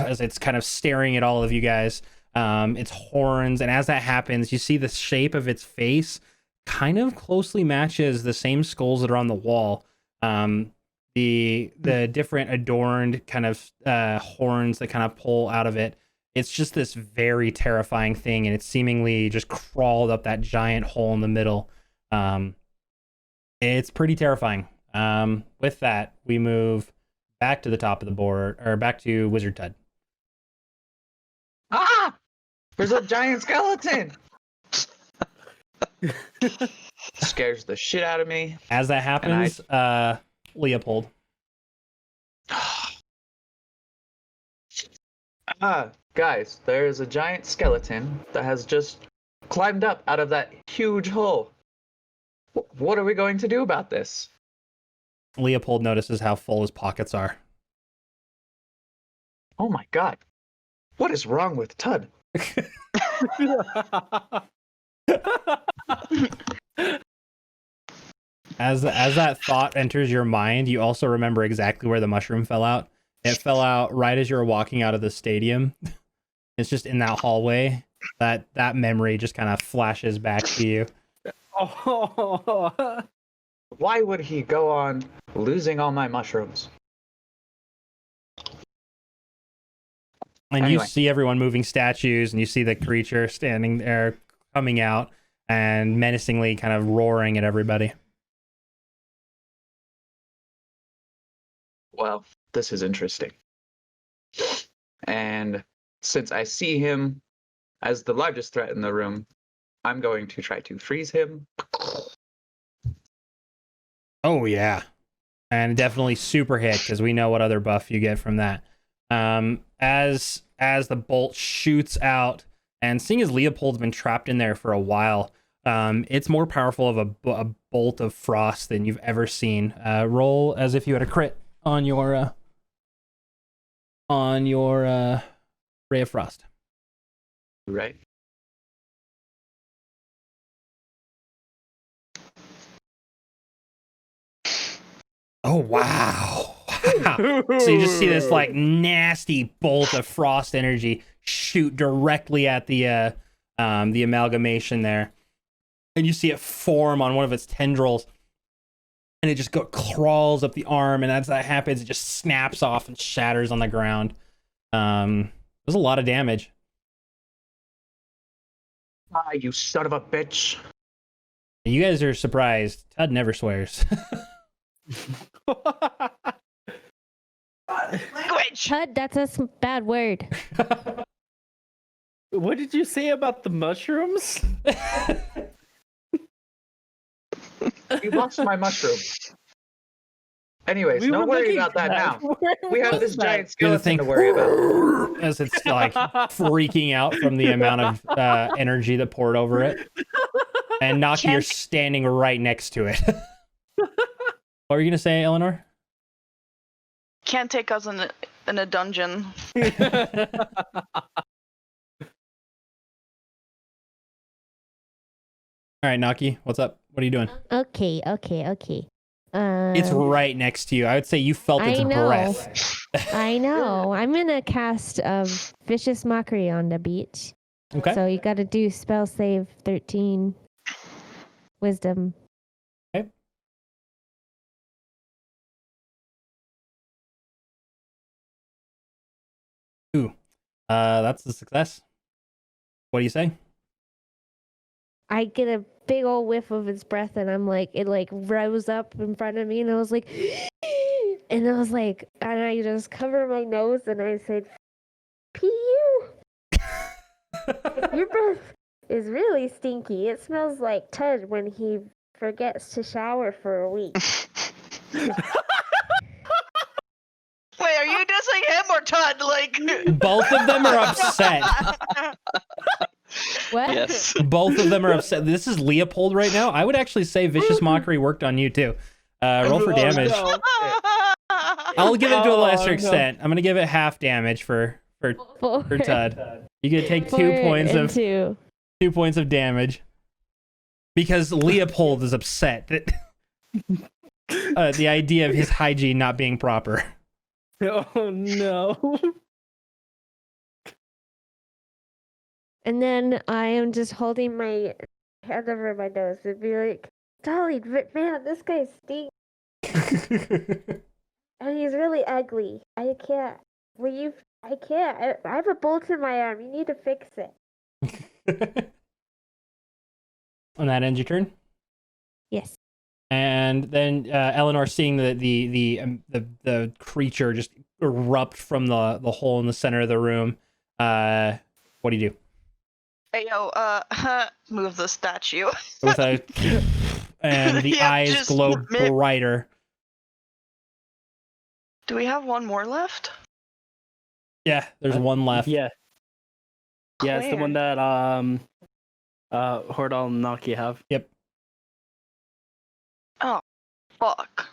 as it's kind of staring at all of you guys. Its horns, and as that happens, you see the shape of its face kind of closely matches the same skulls that are on the wall. The different adorned kind of horns that kind of pull out of it. It's just this very terrifying thing, and it's seemingly just crawled up that giant hole in the middle. It's pretty terrifying. With that, we move back to the top of the board, or back to Wizard Tud. Ah! There's a giant skeleton! Scares the shit out of me. As that happens, Leopold. Guys, there is a giant skeleton that has just climbed up out of that huge hole. What are we going to do about this? Leopold notices how full his pockets are. Oh my god. What is wrong with Tud? As that thought enters your mind, you also remember exactly where the mushroom fell out. It fell out right as you were walking out of the stadium. It's just in that hallway. That memory just kind of flashes back to you. Oh. Why would he go on losing all my mushrooms? And Anyway. you see everyone moving statues, and you see the creature standing there, coming out, and menacingly kind of roaring at everybody. Well, this is interesting. And since I see him as the largest threat in the room, I'm going to try to freeze him. Oh, yeah. And definitely super hit, because we know what other buff you get from that. As the bolt shoots out, and seeing as Leopold's been trapped in there for a while, it's more powerful of a bolt of frost than you've ever seen. Roll as if you had a crit on your Ray of Frost. Right? Oh, wow. So you just see this like nasty bolt of frost energy shoot directly at the amalgamation there. And you see it form on one of its tendrils. And it just crawls up the arm, and as that happens, it just snaps off and shatters on the ground. There's a lot of damage. Ah, you son of a bitch. You guys are surprised. Todd never swears. Language! Hud, that's a bad word. What did you say about the mushrooms? You lost my mushroom. Anyways, We no were worry looking about for that now. Where We have was this that? giant Do the skeleton thing to worry about. as it's like freaking out from the amount of energy that poured over it. And Naki, you're standing right next to it. What were you gonna say, Eleanor? Can't take us in a dungeon. All right, Naki, what's up? What are you doing? Okay. It's right next to you. I would say you felt its I know. breath. I know. I'm gonna cast Vicious Mockery on the beach. Okay. So you got to do spell save 13, Wisdom. Okay. That's a success. What do you say? I get a big old whiff of its breath, and I'm like, it like rose up in front of me, and I was like, and I just cover my nose, and I said, "Pee-you, your breath is really stinky. It smells like Tud when he forgets to shower for a week." Wait, are you dissing him or Todd? Like Both of them are upset. What? Yes. Both of them are upset. This is Leopold right now. I would actually say Vicious Mockery worked on you too. Roll for damage. No. I'll give it to a lesser Oh, extent. I'm gonna give it half damage for Todd. You could take 2 4 points and of 2. 2 points of damage because Leopold is upset that the idea of his hygiene not being proper. Oh no. And then I am just holding my hand over my nose and be like, "Dolly, man, this guy stinks. And he's really ugly. I can't. I can't. I have a bolt in my arm. You need to fix it." And that ends your turn. Yes. And then Eleanor, seeing the creature just erupt from the hole in the center of the room, what do you do? Hey yo, move the statue. With a and the Yeah, eyes just glow admit- brighter. Do we have one more left? Yeah, there's one left. Yeah. Yeah, it's the Where? one that Hordal and Naki have. Yep. Fuck.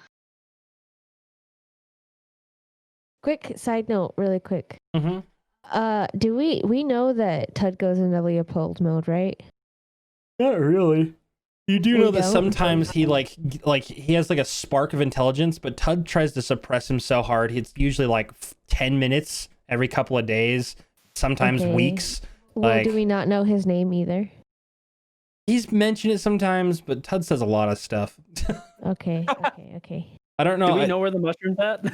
Quick side note, really quick. Mm-hmm. Do we know that Tud goes into Leopold mode, right? Not really. You do We know that don't? sometimes he like he has like a spark of intelligence, but Tud tries to suppress him so hard. It's usually like 10 minutes every couple of days, sometimes Okay. weeks. Well, Like- do we not know his name either? He's mentioned it sometimes, but Tud says a lot of stuff. Okay. Okay. I don't know. Do we know where the mushroom's at?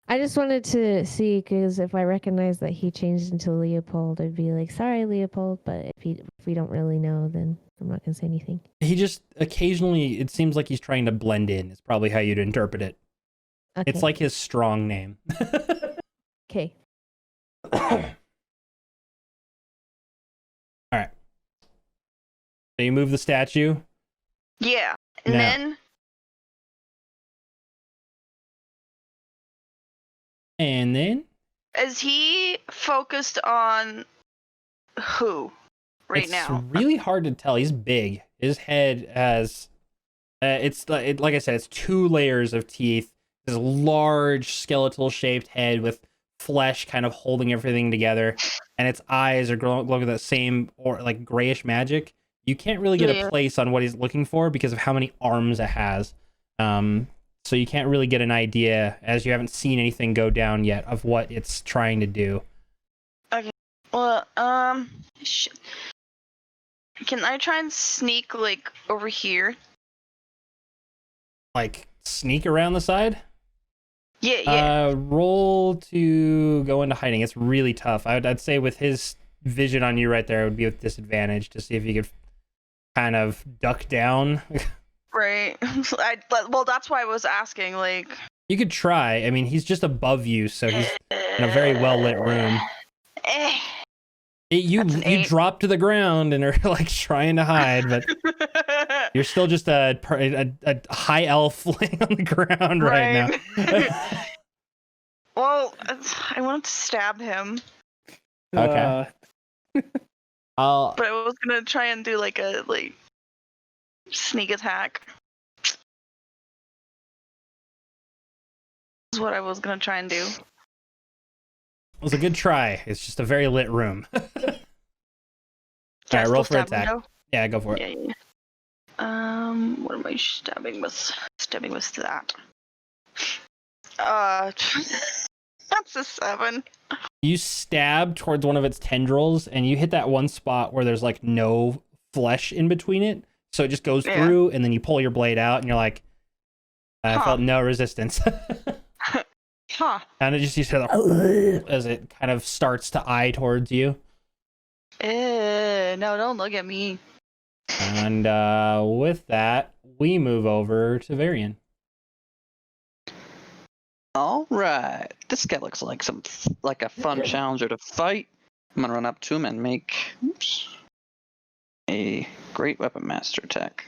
I just wanted to see, because if I recognize that he changed into Leopold, I'd be like, "Sorry, Leopold," but if we don't really know, then I'm not gonna say anything. He just occasionally, it seems like he's trying to blend in. Is probably how you'd interpret it. Okay. It's like his strong name. Okay. All right. So you move the statue. Yeah. And No. then And then is he focused on who right it's now? really hard to tell. He's big. His head has, like I said, it's 2 layers of teeth. This large skeletal shaped head with flesh kind of holding everything together, and its eyes are glowing with that same or like grayish magic. You can't really get Yeah. a place on what he's looking for because of how many arms it has. So you can't really get an idea, as you haven't seen anything go down yet, of what it's trying to do. Well, shit. Can I try and sneak like over here? Like sneak around the side. Yeah. Roll to go into hiding. It's really tough. I'd say with his vision on you right there, it would be with disadvantage to see if you could kind of duck down. Right. Well, that's why I was asking. Like. You could try. I mean, he's just above you, so he's in a very well lit room. Eh. You That's an 8. drop to the ground and are like trying to hide, but you're still just a high elf laying on the ground right now. Well, I wanted to stab him, Okay. Uh, I'll but I was gonna try and do like a sneak attack. Is what I was gonna try and do. It was a good try. It's just a very lit room. Can I Alright, still roll for stab attack. him, Yeah, go for it. Yeah. What am I stabbing with? Stabbing with that. That's a 7. You stab towards one of its tendrils, and you hit that one spot where there's like no flesh in between it, so it just goes Yeah. through, and then you pull your blade out, and you're like, I Huh. felt no resistance. Huh. And it just you hear the as it kind of starts to eye towards you. No, don't look at me. And with that, we move over to Varian. All right, this guy looks like a fun challenger to fight. I'm gonna run up to him and make a great weapon master attack.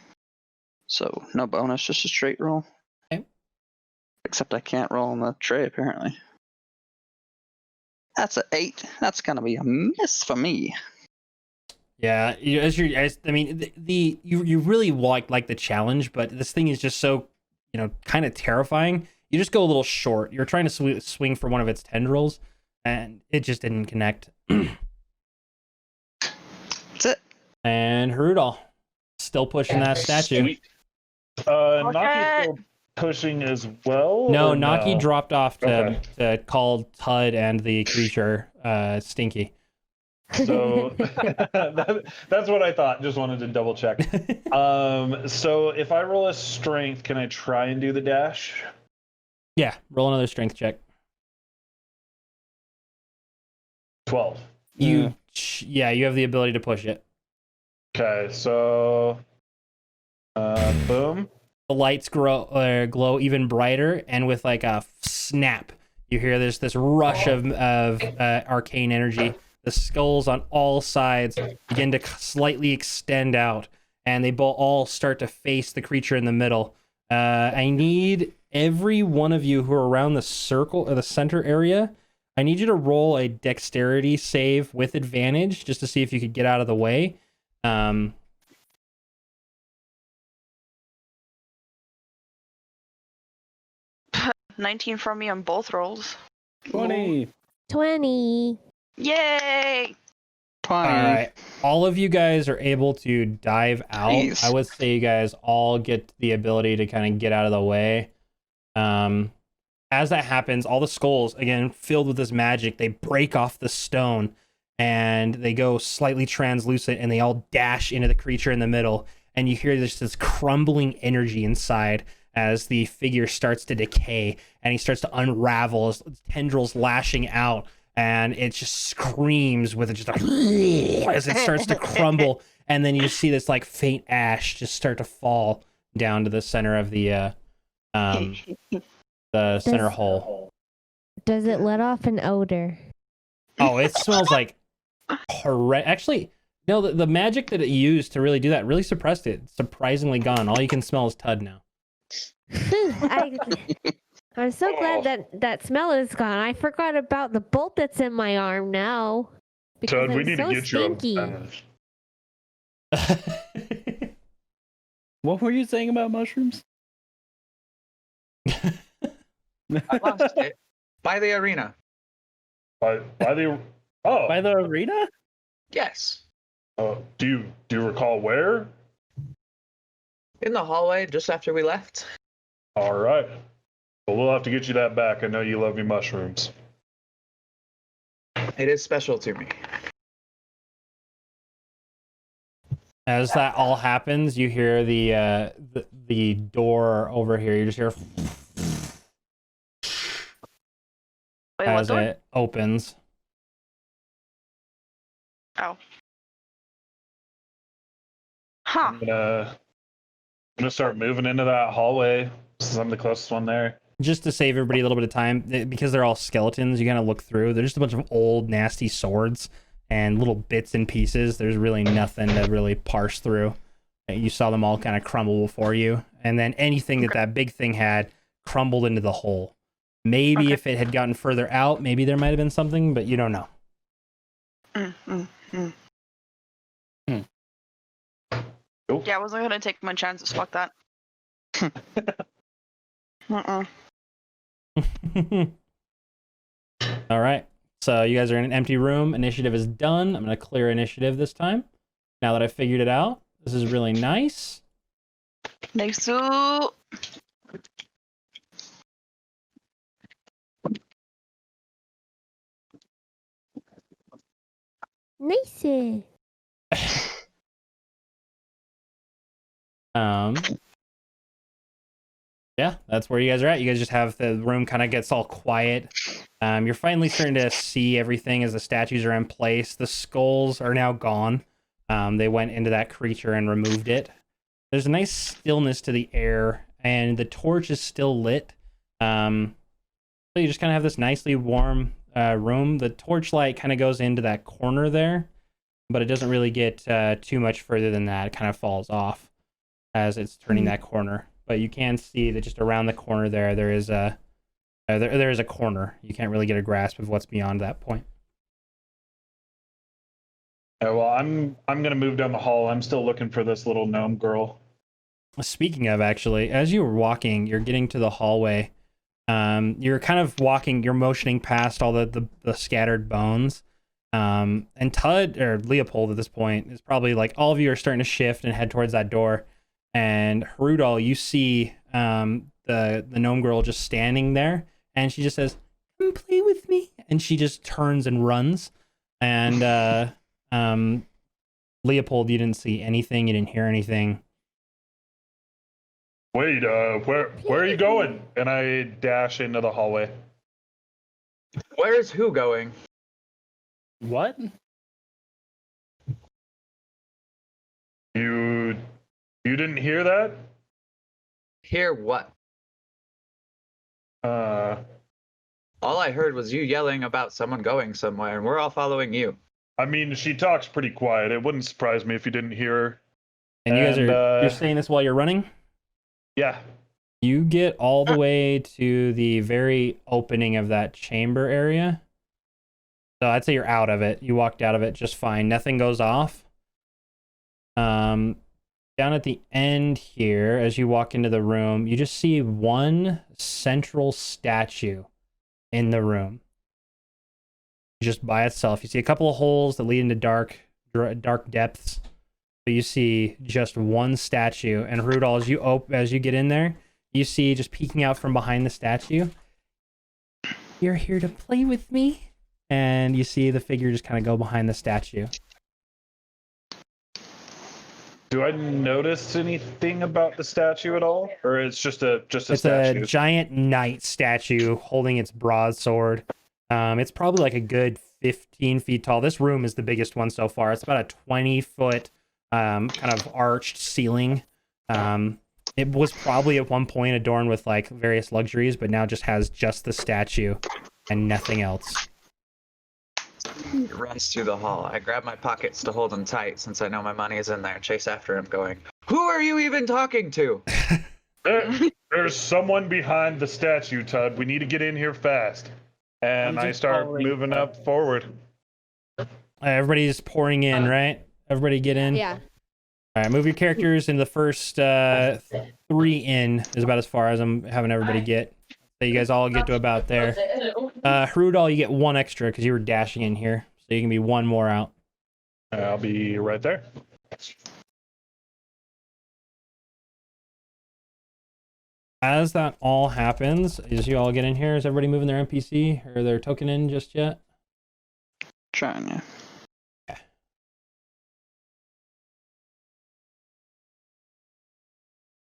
So no bonus, just a straight roll. Okay. Except I can't roll on the tray apparently. That's an 8. That's gonna be a miss for me. Yeah, I mean, you really like the challenge, but this thing is just so, kind of terrifying. You just go a little short. You're trying to swing for one of its tendrils, and it just didn't connect. That's it. And Harudal, still pushing that statue. Naki's still pushing as well? No, or Naki dropped off to call Tud and the creature Stinky. So that's what I thought. Just wanted to double check. So if I roll a strength, can I try and do the dash? Yeah, roll another strength check. 12. You have the ability to push it. Okay, so boom. The lights glow even brighter, and with like a snap, you hear this rush of arcane energy. The skulls on all sides begin to slightly extend out, and they all start to face the creature in the middle. I need every one of you who are around the circle or the center area. I need you to roll a dexterity save with advantage just to see if you could get out of the way. 19 from me on both rolls. 20. 20. Yay! 20. All right. All of you guys are able to dive out. Nice. I would say you guys all get the ability to kind of get out of the way. As that happens, all the skulls, again, filled with this magic, they break off the stone and they go slightly translucent and they all dash into the creature in the middle. And you hear this crumbling energy inside as the figure starts to decay and he starts to unravel, his tendrils lashing out. And it just screams with just as it starts to crumble, and then you see this like faint ash just start to fall down to the center of the center hole. Does it let off an odor? Oh, it smells like horrendous. Actually, no, the magic that it used to really do that really suppressed it. It's surprisingly gone. All you can smell is Tud now. I'm so glad that smell is gone. I forgot about the bolt that's in my arm now. Because Toad, we I'm need so to get stinky. you What were you saying about mushrooms? I lost it. By the arena. by the By the arena? Yes. do you recall where? In the hallway just after we left. All right. Well, we'll have to get you that back. I know you love your mushrooms. It is special to me. As that all happens, you hear the door over here. You just hear Wait, what as door? it opens. Oh. Huh. I'm gonna start moving into that hallway since I'm the closest one there. Just to save everybody a little bit of time, because they're all skeletons, you kind of look through. They're just a bunch of old, nasty swords and little bits and pieces. There's really nothing to really parse through. You saw them all kind of crumble before you. And then anything that big thing had crumbled into the hole. Maybe if it had gotten further out, maybe there might have been something, but you don't know. Cool. Yeah, I wasn't gonna take my chances. Fuck that. All right. So you guys are in an empty room. Initiative is done. I'm going to clear initiative this time. Now that I've figured it out, this is really nice. Nice. Nice. Yeah, that's where you guys are at. You guys just have the room kind of gets all quiet. You're finally starting to see everything as the statues are in place. The skulls are now gone. They went into that creature and removed it. There's a nice stillness to the air, and the torch is still lit. So you just kind of have this nicely warm room. The torchlight kind of goes into that corner there, but it doesn't really get too much further than that. It kind of falls off as it's turning that corner. But you can see that just around the corner there is a there is a corner. You can't really get a grasp of what's beyond that point. Well, I'm gonna move down the hall. I'm still looking for this little gnome girl. Speaking of, actually, as you were walking, you're getting to the hallway. You're kind of walking. You're motioning past all the scattered bones. And Tud or Leopold at this point is probably like all of you are starting to shift and head towards that door. And Harudal, you see the gnome girl just standing there, and she just says, "Come play with me," and she just turns and runs. And Leopold, you didn't see anything, you didn't hear anything. Wait, where are you going? And I dash into the hallway. Where's who going? What? You didn't hear that? Hear what? All I heard was you yelling about someone going somewhere, and we're all following you. I mean, she talks pretty quiet. It wouldn't surprise me if you didn't hear her. And you guys are you're saying this while you're running? Yeah. You get all the way to the very opening of that chamber area. So I'd say you're out of it. You walked out of it just fine. Nothing goes off. Down at the end here, as you walk into the room, you just see one central statue in the room. Just by itself. You see a couple of holes that lead into dark depths. But you see just one statue. And Rudolph, as you get in there, you see just peeking out from behind the statue, "You're here to play with me." And you see the figure just kind of go behind the statue. Do I notice anything about the statue at all, or it's just a statue? A giant knight statue holding its broadsword. It's probably like a good 15 feet tall. This room is the biggest one so far. It's about a 20-foot kind of arched ceiling. It was probably at one point adorned with like various luxuries, but now just has just the statue and nothing else. He runs through the hall. I grab my pockets to hold him tight since I know my money is in there. Chase after him going, "Who are you even talking to?" There's someone behind the statue, Tud. We need to get in here fast. And I start moving up forward. Everybody's pouring in, right? Everybody get in? Yeah. All right, move your characters in the first 3 in is about as far as I'm having everybody get. So you guys all get to about there. Hrudal, you get 1 extra because you were dashing in here. So you can be 1 more out. I'll be right there. As that all happens, as you all get in here, is everybody moving their NPC or their token in just yet? Trying to. Okay.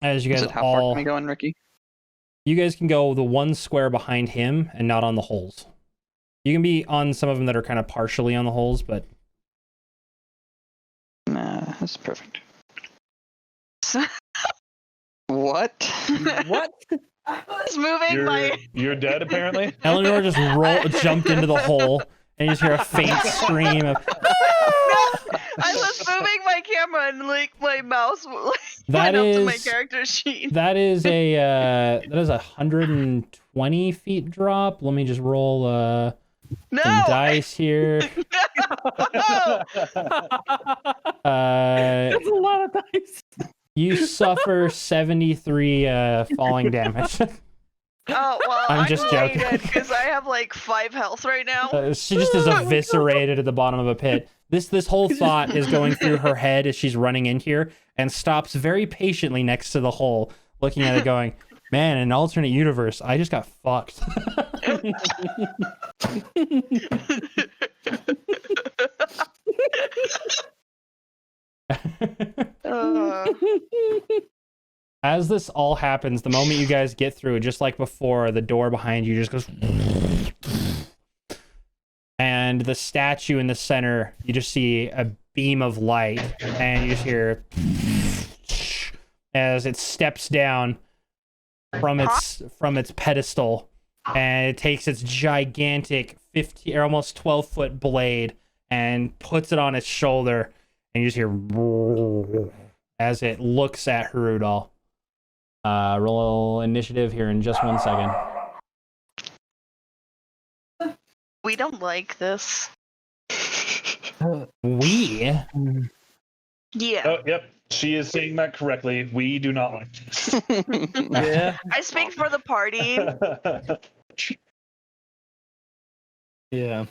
As you guys How far can we go in, Ricky? You guys can go the 1 square behind him and not on the holes. You can be on some of them that are kind of partially on the holes, but... Nah, that's perfect. What? What? I was moving my. You're dead, apparently? Eleanor just jumped into the hole, and you just hear a faint scream of... I was moving my camera and like my mouse That went up to is- my character sheet. That is a 120 feet drop. Let me just roll No. some dice here. No. That's a lot of dice. You suffer 73 falling damage. Oh well, I'm just joking. because I have like 5 health right now. She just is eviscerated at the bottom of a pit. This whole thought is going through her head as she's running in here and stops very patiently next to the hole, looking at it going, "Man, in an alternate universe, I just got fucked." As this all happens, the moment you guys get through, just like before, the door behind you just goes, and the statue in the center, you just see a beam of light, and you just hear as it steps down from its pedestal, and it takes its gigantic 15 or almost 12-foot blade and puts it on its shoulder, and you just hear as it looks at Harudal. Roll initiative here in just 1 second. We don't like this. We? Yeah. Oh, yep. She is saying that correctly. We do not like this. Yeah. I speak for the party. Yeah.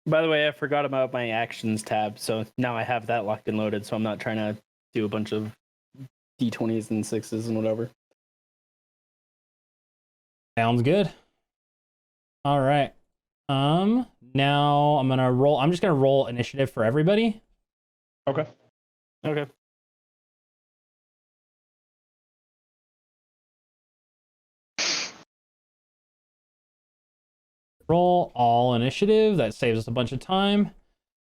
By the way, I forgot about my actions tab, so now I have that locked and loaded, so I'm not trying to do a bunch of D20s and 6s and whatever. Sounds good. All right. Now I'm gonna roll. I'm just gonna roll initiative for everybody. Okay. Okay. Roll all initiative. That saves us a bunch of time.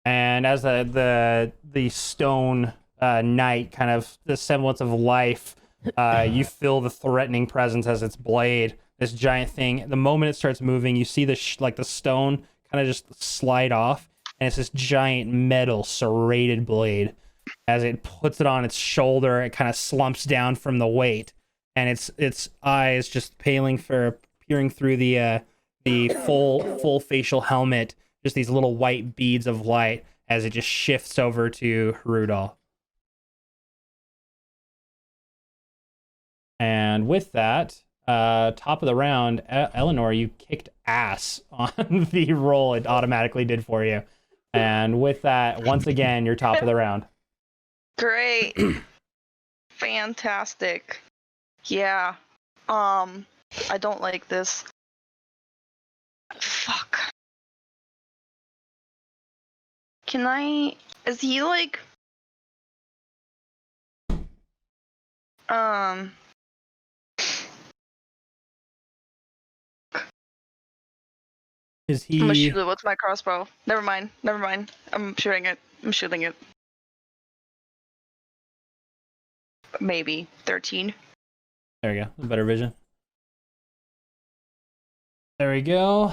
And as the stone knight, kind of the semblance of life, you feel the threatening presence as its blade. This giant thing. The moment it starts moving, you see the the stone kind of just slide off, and it's this giant metal serrated blade. As it puts it on its shoulder, it kind of slumps down from the weight, and its eyes just peering through the full facial helmet, just these little white beads of light as it just shifts over to Harudal. And with that, top of the round, Eleanor, you kicked ass on the roll it automatically did for you. And with that, once again, you're top of the round. Great. Fantastic. Yeah. I don't like this. Fuck. Is he like Is I'm gonna he? shoot it with my crossbow. Never mind. I'm shooting it. Maybe 13. There we go. Better vision. There we go.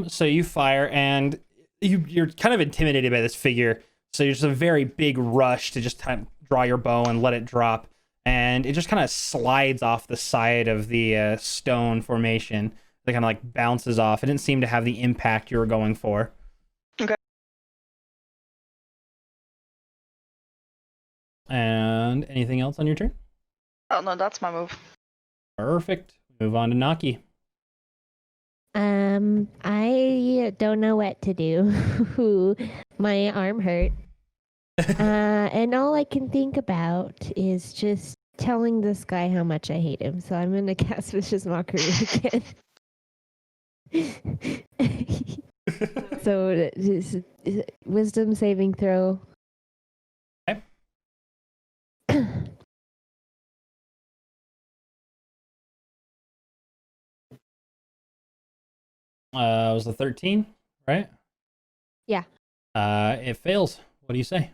So you fire, and you're kind of intimidated by this figure. So there's a very big rush to just kind of draw your bow and let it drop, and it just kind of slides off the side of the stone formation. It kind of like bounces off. It didn't seem to have the impact you were going for. Okay. And anything else on your turn? Oh no, that's my move. Perfect. Move on to Naki. I don't know what to do. My arm hurt. And all I can think about is just telling this guy how much I hate him. So I'm gonna cast Vicious Mockery again. So wisdom saving throw. Okay. Was the 13, right? Yeah. It fails. What do you say?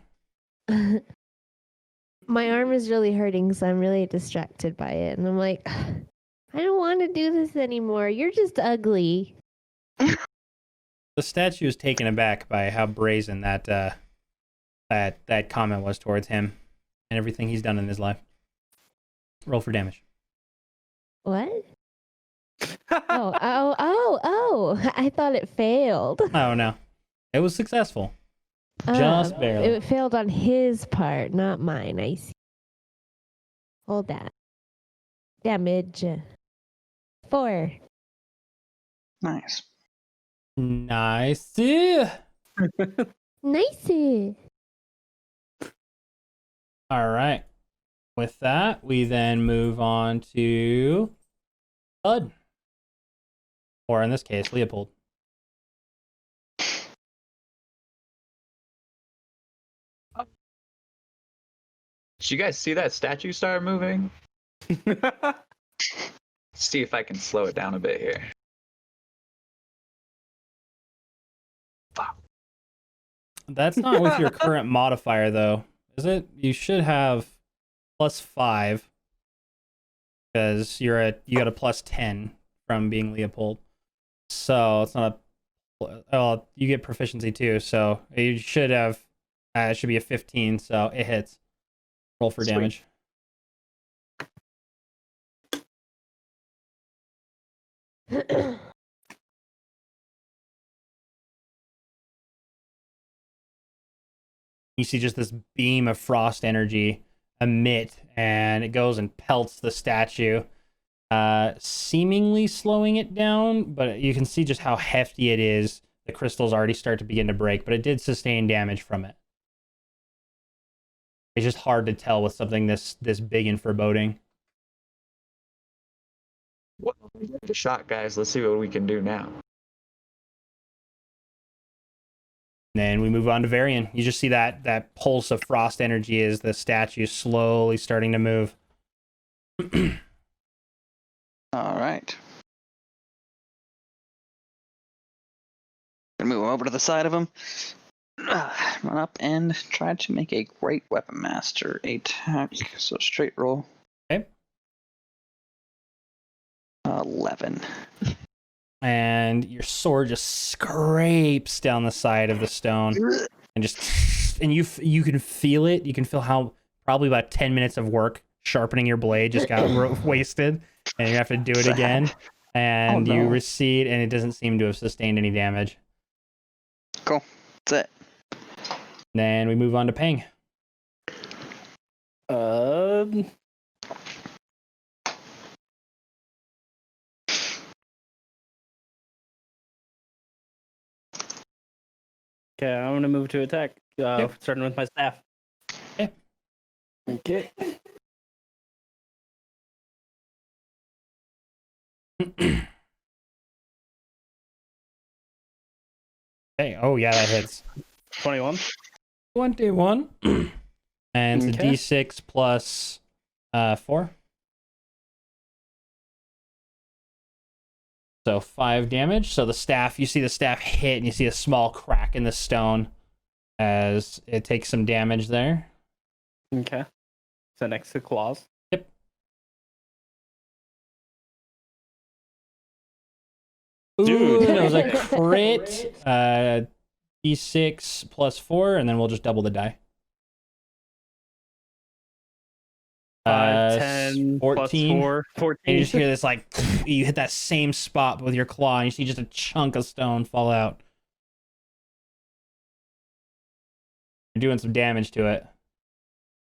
My arm is really hurting, so I'm really distracted by it. And I'm like, I don't want to do this anymore. You're just ugly. The statue is taken aback by how brazen that comment was towards him and everything he's done in his life. Roll for damage. What? Oh! I thought it failed. Oh no, it was successful. Just barely. It failed on his part, not mine. I see. Hold that. Damage. 4. Nice. Nice. Nice. All right. With that, we then move on to Bud. Or in this case, Leopold. Did you guys see that statue start moving? See if I can slow it down a bit here. That's not with your current modifier, though, is it? You should have +5 because you got a +10 from being Leopold. So it's not a. Well, you get proficiency too, so you should have. It should be a 15, so it hits. Roll for Sweet. damage. You see just this beam of frost energy emit, and it goes and pelts the statue, seemingly slowing it down, but you can see just how hefty it is. The crystals already start to begin to break, but it did sustain damage from it. It's just hard to tell with something this big and foreboding. Well, we gave it a shot, guys. Let's see what we can do now. Then we move on to Varian. You just see that pulse of frost energy as the statue is slowly starting to move. All right. Gonna move him over to the side of him. Run up and try to make a great weapon master attack. So straight roll. Okay. 11. And your sword just scrapes down the side of the stone, and you can feel it. You can feel how probably about 10 minutes of work sharpening your blade just got wasted, and you have to do it again. And you recede, and it doesn't seem to have sustained any damage. Cool. That's it. Then we move on to Pang. Okay, I'm gonna move to attack. Starting with my staff. Okay. Okay. Hey, oh yeah, that hits. 21. 21. And it's Okay. a d6 plus 4. So 5 damage. So the staff, you see the staff hit, and you see a small crack in the stone as it takes some damage there. Okay. So next to claws. Yep. Ooh, Dude. that was a crit. D6 plus 4, and then we'll just double the die. 5, 10, 14. plus 4, 14. And you just hear this, like, you hit that same spot with your claw, and you see just a chunk of stone fall out. You're doing some damage to it.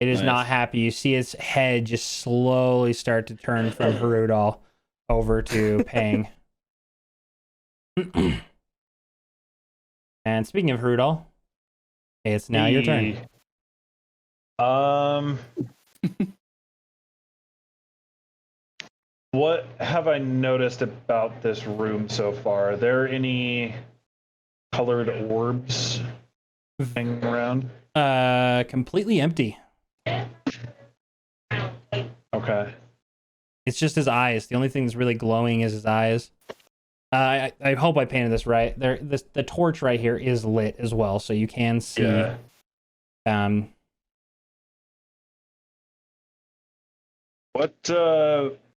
It is not happy. You see its head just slowly start to turn from Harudal over to Pang. And speaking of Harudal, it's now your turn. What have I noticed about this room so far? Are there any colored orbs hanging around? Completely empty. Okay. It's just his eyes. The only thing that's really glowing is his eyes. I hope I painted this right. The torch right here is lit as well, so you can see. Yeah.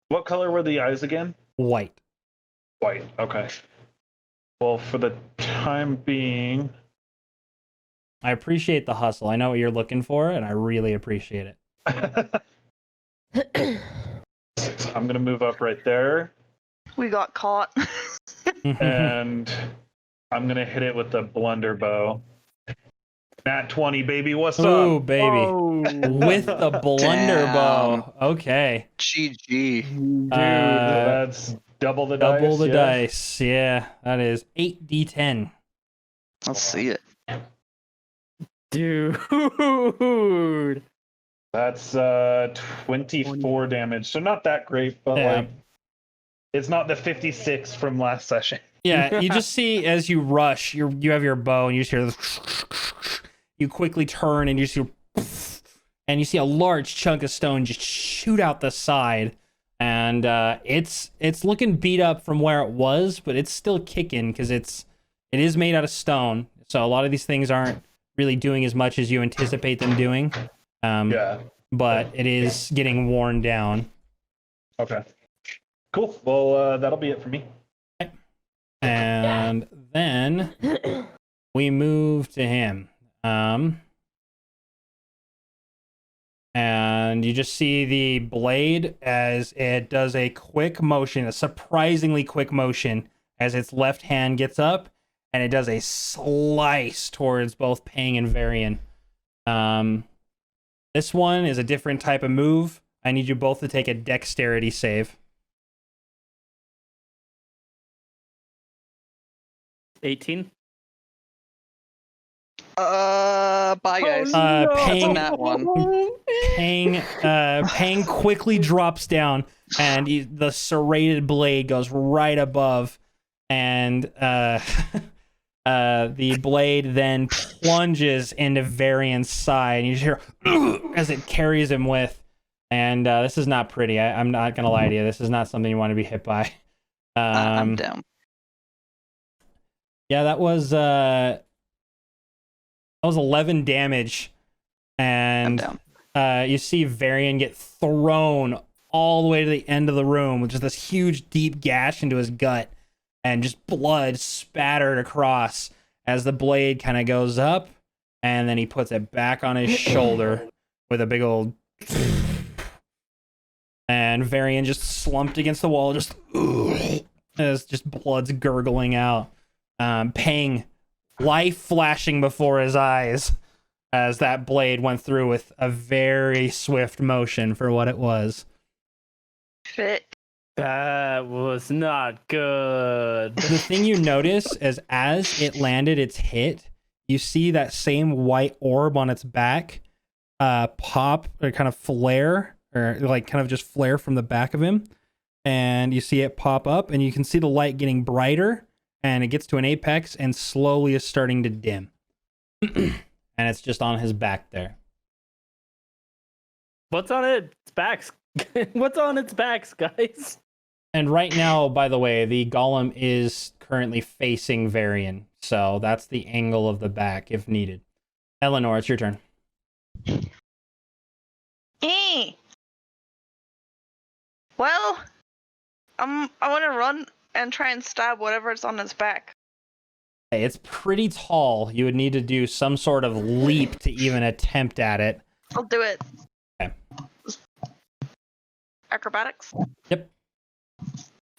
What color were the eyes again? White. White. Okay. Well, for the time being, I appreciate the hustle. I know what you're looking for, and I really appreciate it. I'm gonna move up right there, We got caught. and I'm gonna hit it with the blunderbow. Nat 20, baby. What's Ooh, up? baby. With the blunderbow. Okay. GG. Dude. That's double the dice. Double the yeah? dice. Yeah, that is 8d10. Let's see it. Dude. That's 24 damage. So not that great, but Yeah. like It's not the 56 from last session. Yeah, you just see as you rush, you have your bow, and you just hear this. You quickly turn, and you just hear, and you see a large chunk of stone just shoot out the side, and it's looking beat up from where it was, but it's still kicking because it is made out of stone. So a lot of these things aren't really doing as much as you anticipate them doing. Yeah. But it is getting worn down. Okay. Cool. Well, that'll be it for me. And then we move to him. And you just see the blade as it does a quick motion, a surprisingly quick motion, as its left hand gets up, and it does a slice towards both Pang and Varian. This one is a different type of move. I need you both to take a dexterity save. 18. Bye guys. Pang, On that one. Pang quickly drops down, and the serrated blade goes right above, and the blade then plunges into Varian's side, and you just hear as it carries him with. And this is not pretty. I'm not gonna lie to you. This is not something you want to be hit by. I'm down. Yeah, that was 11 damage, and you see Varian get thrown all the way to the end of the room with just this huge deep gash into his gut, and just blood spattered across as the blade kind of goes up, and then he puts it back on his shoulder with a big old, and Varian just slumped against the wall, just as just blood's gurgling out. Pang, life flashing before his eyes as that blade went through with a very swift motion for what it was. Fit. That was not good. The thing you notice is as it landed its hit, you see that same white orb on its back pop or kind of flare, or like kind of just flare from the back of him. And you see it pop up, and you can see the light getting brighter, and it gets to an apex and slowly is starting to dim. And it's just on his back there. What's on its backs? What's on its backs, guys? And right now, by the way, the golem is currently facing Varian, so that's the angle of the back if needed. Eleanor, it's your turn. Well, I want to run and try and stab whatever's on its back. Hey, it's pretty tall. You would need to do some sort of leap to even attempt at it. I'll do it. Okay. Acrobatics? Yep.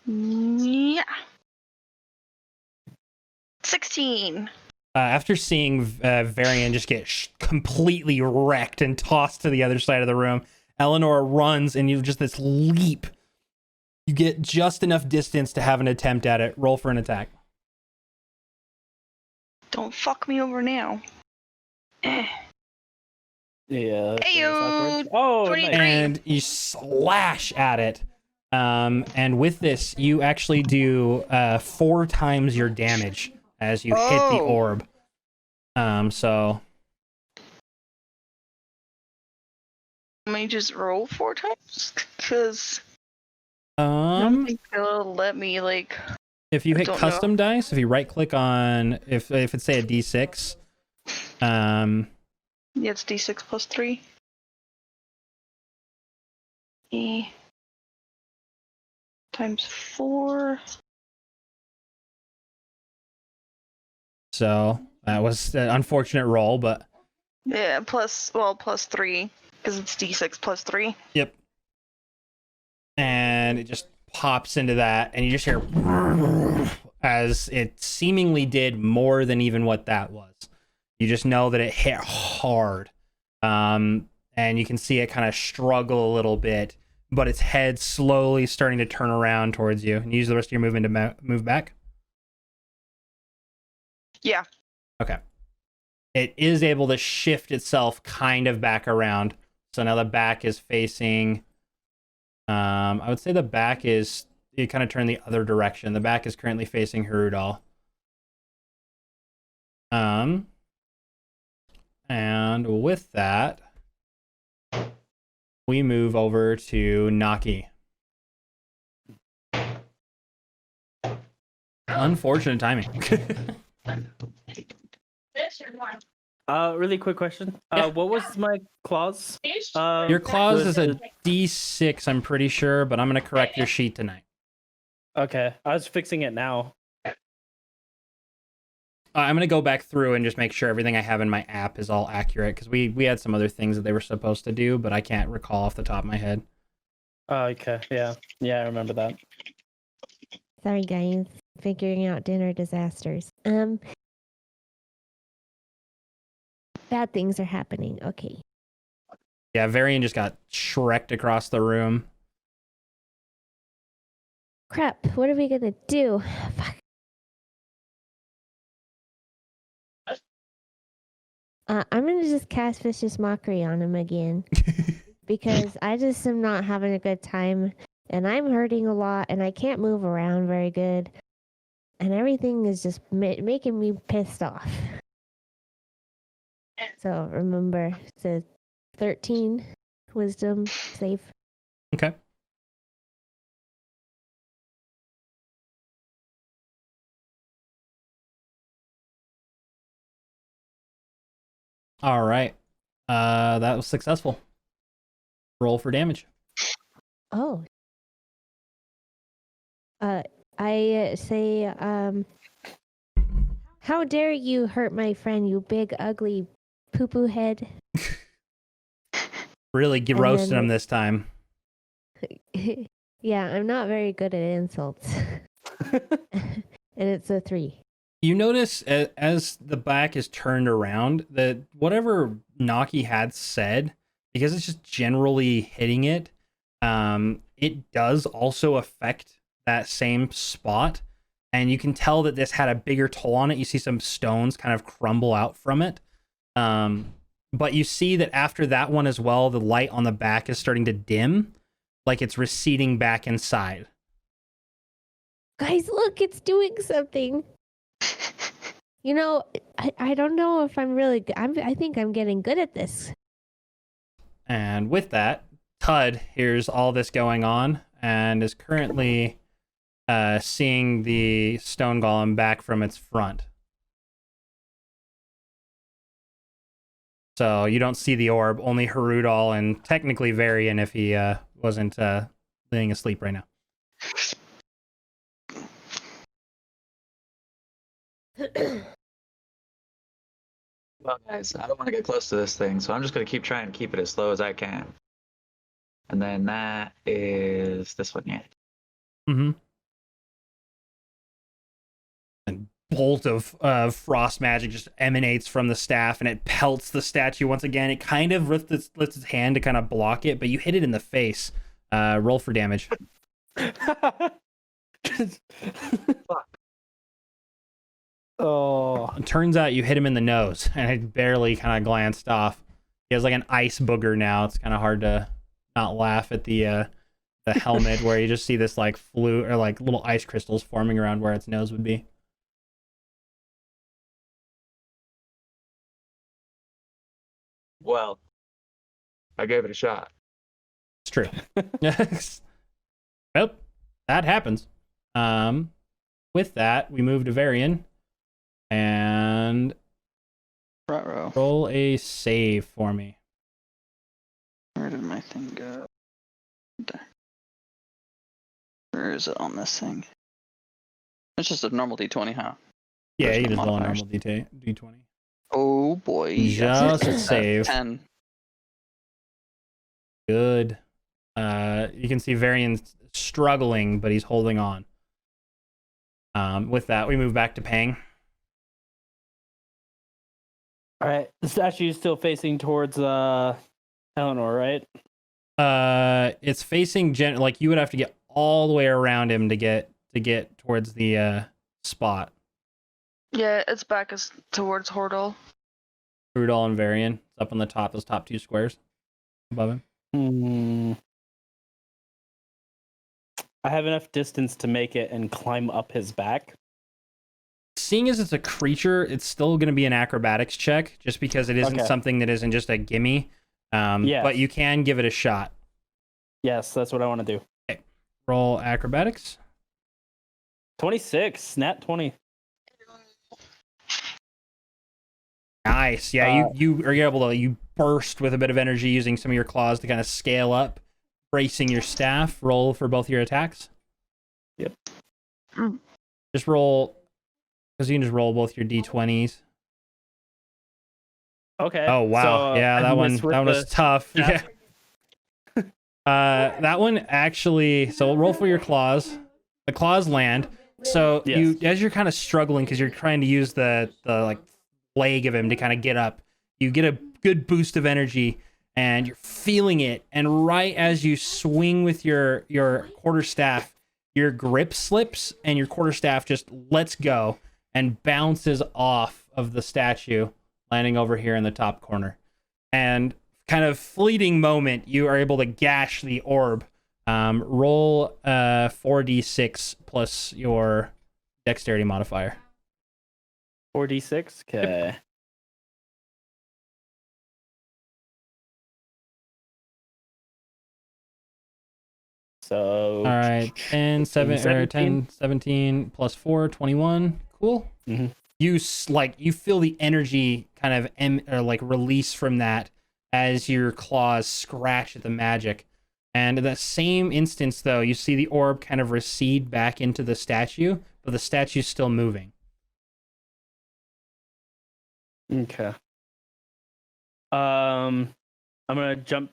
Yeah. 16. After seeing Varian just get completely wrecked and tossed to the other side of the room, Eleanor runs, and you just this leap. You get just enough distance to have an attempt at it. Roll for an attack. Don't fuck me over now. Yeah. That's Ayo, awkward. Oh, 23. nice. And you slash at it. And with this, you actually do 4 times your damage as you hit the orb. So Let me just roll 4 times, because I don't think it'll let me, like... if you hit don't custom dice, if you right click on if it's say a D6, Yeah, it's D6 plus 3. Times 4. so that was an unfortunate roll, but Yeah, plus 3, because it's D6 plus 3. yep. And it just pops into that, and you just hear as it seemingly did more than even what that was. You just know that it hit hard. And you can see it kind of struggle a little bit, but its head slowly starting to turn around towards you. And use the rest of your movement to move back. Yeah. Okay. It is able to shift itself kind of back around. So now the back is facing... I would say the back is you kind of turn the other direction. The back is currently facing Harudal. And with that, we move over to Naki. Unfortunate timing. Really quick question. Yeah. What was my clause? Your clause is a with D6, I'm pretty sure, but I'm going to correct your sheet tonight. Okay, I was fixing it now. I'm going to go back through and just make sure everything I have in my app is all accurate, because we had some other things that they were supposed to do, but I can't recall off the top of my head. Okay, yeah, I remember that. Sorry, guys. Figuring out dinner disasters. Bad things are happening. Okay. Yeah, Varian just got shreked across the room. Crap. What are we gonna do? Fuck. I'm gonna just cast Vicious Mockery on him again. Because I just am not having a good time. And I'm hurting a lot. And I can't move around very good. And everything is just making me pissed off. So remember, it's a 13 wisdom save. Okay. All right. That was successful. Roll for damage. Oh. I say, how dare you hurt my friend, you big, ugly poo-poo head. Really roasting then- him this time. Yeah, I'm not very good at insults. And it's a 3. You notice as the back is turned around that whatever Naki had said, because it's just generally hitting it, it does also affect that same spot. And you can tell that this had a bigger toll on it. You see some stones kind of crumble out from it. But you see that after that one as well, the light on the back is starting to dim, like it's receding back inside. Guys, look, it's doing something. You know, I don't know if I'm really good. I think I'm getting good at this. And with that, Tud hears all this going on and is currently seeing the stone golem back from its front. So you don't see the orb, only Harudal and technically Varian if he wasn't laying asleep right now. Well, guys, I don't want to get close to this thing, so I'm just going to keep trying to keep it as slow as I can. And then that is this one, yeah. Mm-hmm. And bolt of frost magic just emanates from the staff, and it pelts the statue once again. It kind of lifts its hand to kind of block it, but you hit it in the face. Roll for damage. Oh. It turns out you hit him in the nose, and it barely kind of glanced off. He has like an ice booger now. It's kind of hard to not laugh at the helmet where you just see this like flute or like little ice crystals forming around where its nose would be. Well, I gave it a shot. It's true. Well, that happens. With that, we move to Varian and Ruh-roh. roll a save for me. Where did my thing go? Where is it on this thing? It's just a normal D20, huh? Yeah, There's you no just roll a modifiers. normal D20. Oh boy. Just a save. 10. Good. You can see Varian's struggling, but he's holding on. With that, we move back to Pang. All right, the statue is still facing towards Eleanor, right? It's facing like you would have to get all the way around him to get towards the spot. Yeah, its back is towards Hordal. Rudol and Varian. It's up on the top, those top two squares above him. I have enough distance to make it and climb up his back. Seeing as it's a creature, it's still going to be an acrobatics check, just because it isn't Okay. something that isn't just a gimme. Yes. But you can give it a shot. Yes, that's what I want to do. Roll acrobatics. 26, nat 20. Nice. Yeah, you are able to you burst with a bit of energy using some of your claws to kind of scale up, bracing your staff. Roll for both your attacks. Yep. Just roll, because you can just roll both your d20s. Okay. Oh wow, so, yeah, I that one missed with was the tough. staff. Yeah. That one actually. So roll for your claws. The claws land. So Yes. as you're kind of struggling because you're trying to use the like leg of him to kind of get up, you get a good boost of energy and you're feeling it. And right as you swing with your quarterstaff, your grip slips and your quarterstaff just lets go and bounces off of the statue, landing over here in the top corner. And kind of fleeting moment, you are able to gash the orb. Roll 4d6 plus your dexterity modifier. 4d6. Okay. So. All right, 10, 7, or 17. 10, 17 plus 4, 21. Cool. Mhm. You you feel the energy kind of release from that as your claws scratch at the magic. And in that same instance, though, you see the orb kind of recede back into the statue, but the statue's still moving. Okay. I'm gonna jump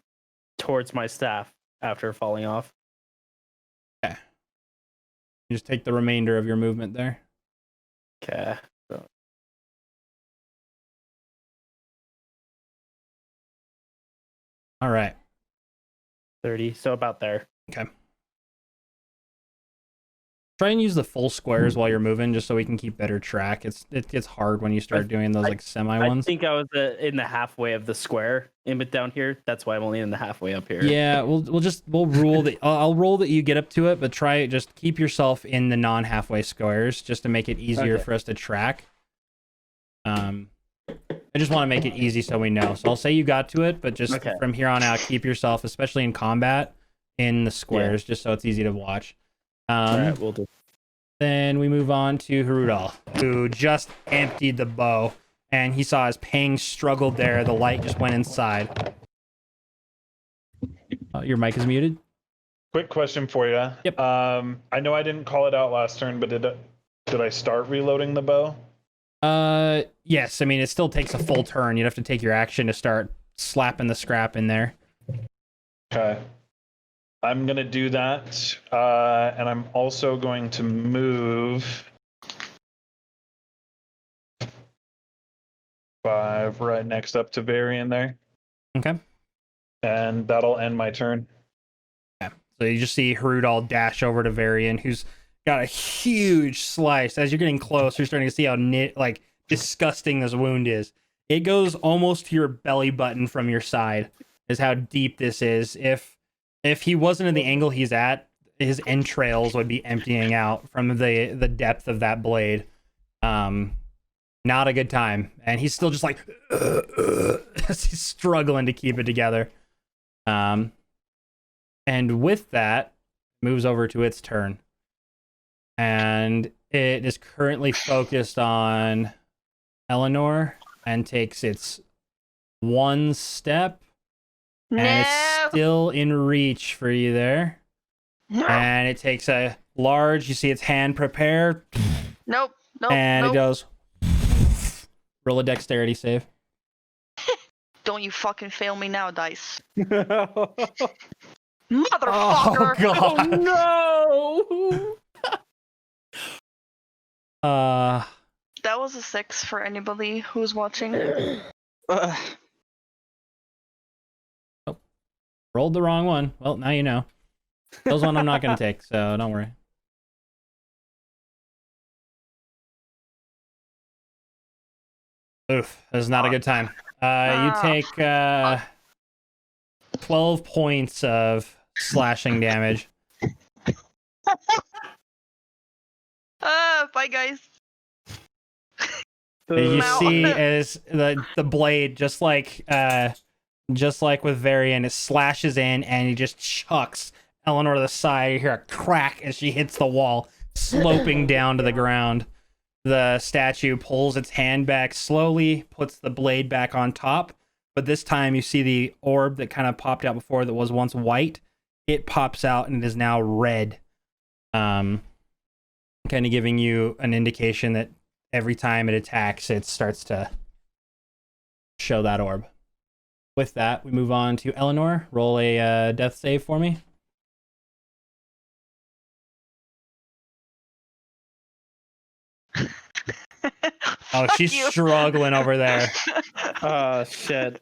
towards my staff after falling off. Okay. You just take the remainder of your movement there. Okay. So, All right. 30. So about there. Okay. Try and use the full squares while you're moving, just so we can keep better track. It gets hard when you start doing those like semi I ones. think I was in the halfway of the square down here. That's why I'm only in the halfway up here. Yeah, we'll rule that. I'll roll that you get up to it, but try just keep yourself in the non halfway squares just to make it easier Okay. for us to track. I just want to make it easy so we know. So I'll say you got to it, but just Okay. from here on out, keep yourself, especially in combat, in the squares, just so it's easy to watch. All right, we'll do. Then we move on to Harudal, who just emptied the bow, and he saw his Pang struggled there. The light just went inside. Your mic is muted. Quick question for you. Yep. I know I didn't call it out last turn, but did I start reloading the bow? Yes. I mean, it still takes a full turn. You'd have to take your action to start slapping the scrap in there. Okay. I'm going to do that. And I'm also going to move 5 right next up to Varian there. Okay. And that'll end my turn. So you just see Harudal dash over to Varian, who's got a huge slice. As you're getting close, you're starting to see how disgusting this wound is. It goes almost to your belly button from your side, is how deep this is. If he wasn't in the angle he's at, his entrails would be emptying out from the depth of that blade. Not a good time. And he's still just like as he's struggling to keep it together. And with that, moves over to its turn. And it is currently focused on Eleanor and takes its one step. No. And it's still in reach for you there. No. And it takes a large, you see its hand prepare. Nope. Nope. And nope. it goes. Roll a dexterity save. Don't you fucking fail me now, dice. Oh Motherfucker! God. no! That was a 6 for anybody who's watching. Rolled the wrong one. Well, now you know. Those one I'm not going to take, so don't worry. Oof, this is not a good time. You take 12 points of slashing damage. Bye, guys. You Now- see as the blade, just like with Varian, it slashes in and he just chucks Eleanor to the side. You hear a crack as she hits the wall, sloping down to the ground. The statue pulls its hand back slowly, puts the blade back on top, but this time you see the orb that kind of popped out before that was once white. It pops out and it is now red. Kind of giving you an indication that every time it attacks, it starts to show that orb. With that, we move on to Eleanor. Roll a death save for me. Oh, Fuck she's you. struggling over there. Oh shit.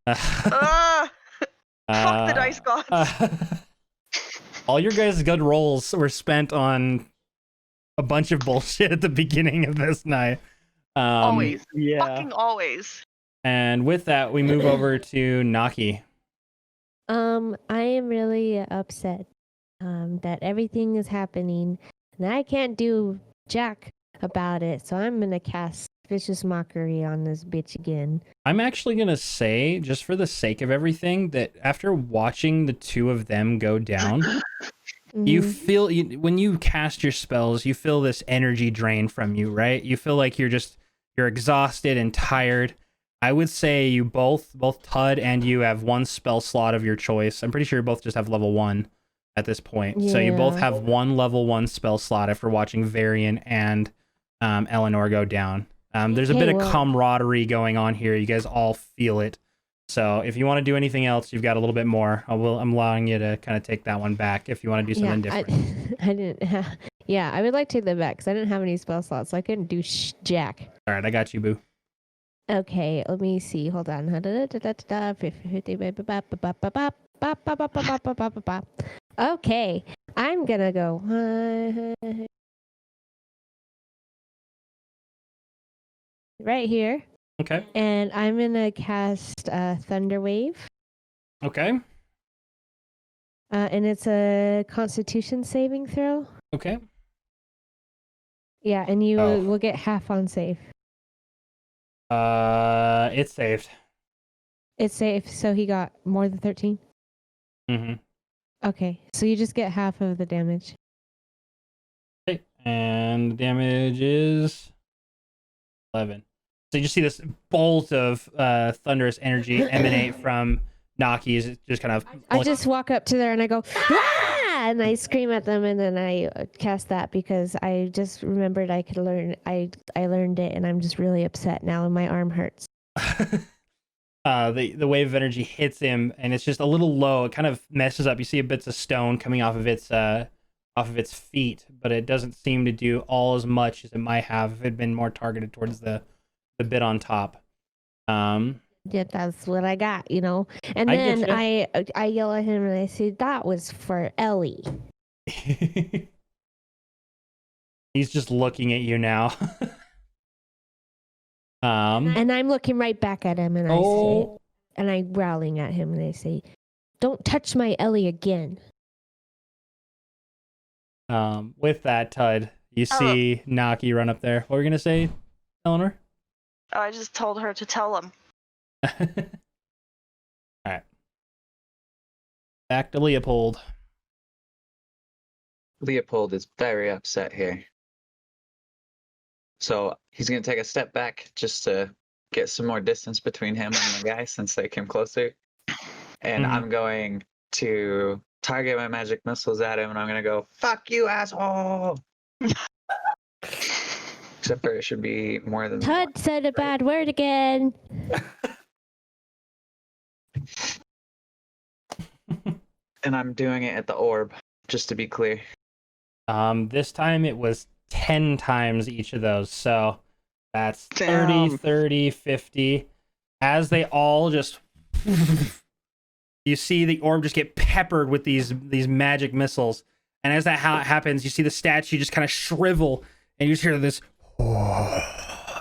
Fuck the dice gods. All your guys' good rolls were spent on a bunch of bullshit at the beginning of this night. Always. Yeah. Fucking always. And with that, we move over to Naki. I am really upset that everything is happening and I can't do jack about it, so I'm gonna cast vicious mockery on this bitch again. I'm actually going to say, just for the sake of everything, that after watching the two of them go down, you Mhm. feel, when you cast your spells, you feel this energy drain from you, right? You feel like you're exhausted and tired. I would say you both Tud and you have one spell slot of your choice. I'm pretty sure you both just have level 1 at this point. So you both Yeah. have one level 1 spell slot after watching Varian and Eleanor go down. There's a Okay, bit of well- camaraderie going on here. You guys all feel it. So if you want to do anything else, you've got a little bit more. I'm allowing you to kind of take that one back if you want to do something different. I didn't have. Yeah, I would like to take that back because I didn't have any spell slots, so I couldn't do jack. All right, I got you, boo. Okay, let me see. Hold on. Okay, I'm gonna go right here, Okay. and I'm gonna cast Thunder Wave, Okay. and it's a Constitution saving throw. Okay. Yeah, and you Oh. will get half on save. It's saved. It's safe, so he got more than 13. Mm-hmm. Okay, so you just get half of the damage. Okay. And the damage is 11. So you just see this bolt of thunderous energy emanate from Naki. Is just kind of. I just walk up to there and I go, ah! And I scream at them, and then I cast that because I just remembered I could learn. I learned it, and I'm just really upset now, and my arm hurts. The wave of energy hits him, and it's just a little low. It kind of messes up. You see bits of stone coming off of its feet, but it doesn't seem to do all as much as it might have if it had been more targeted towards the bit on top. Yeah, that's what I got, you know. And I then getcha. I yell at him and I say, "That was for Ellie." He's just looking at you now. And I'm looking right back at him, and I say, and I'm growling at him, and I say, "Don't touch my Ellie again." With that, Tud, you see Naki run up there. What were you gonna say, Eleanor? I just told her to tell him. All right. Back to Leopold. Leopold is very upset here. So he's going to take a step back just to get some more distance between him and the guy since they came closer. And I'm going to target my magic missiles at him, and I'm going to go, "Fuck you, asshole!" Except for it should be more than Tud one. said a bad word again. And I'm doing it at the orb, just to be clear. This time it was 10 times each of those. So that's 30, Damn. 30, 50. As they all just you see the orb just get peppered with these magic missiles. And as that happens, you see the statue just kind of shrivel, and you just hear this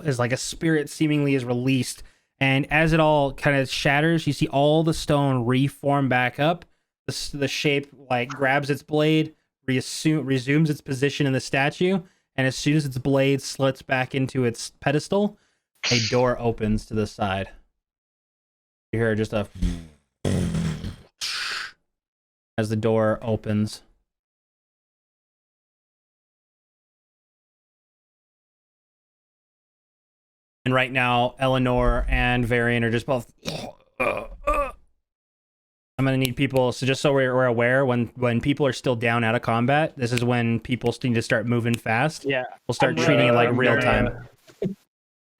as like a spirit seemingly is released. And as it all kind of shatters, you see all the stone reform back up. The shape like grabs its blade, resumes its position in the statue, and as soon as its blade slits back into its pedestal, a door opens to the side. You hear just a as the door opens. And right now, Eleanor and Varian are just both. I'm gonna need people. So just so we're aware, when people are still down out of combat, this is when people need to start moving fast. Yeah. We'll start treating it like real time.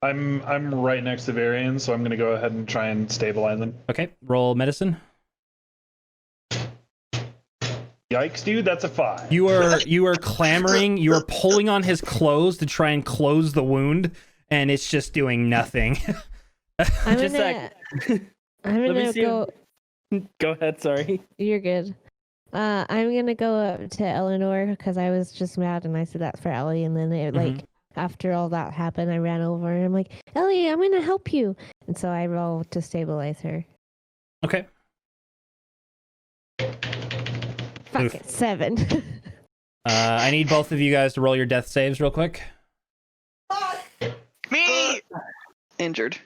I'm right next to Varian, so I'm gonna go ahead and try and stabilize him. Okay, roll medicine. Yikes, dude, that's a 5. You are clamoring. You are pulling on his clothes to try and close the wound, and it's just doing nothing. I'm Just gonna, I'm Let me gonna see go. Go ahead, sorry. You're good. I'm gonna go up to Eleanor because I was just mad and I said that for Ellie, and then it like after all that happened, I ran over and I'm like, Ellie, I'm gonna help you, and so I roll to stabilize her. Okay. Fuck Oof. it, 7. I need both of you guys to roll your death saves real quick. Me. Injured.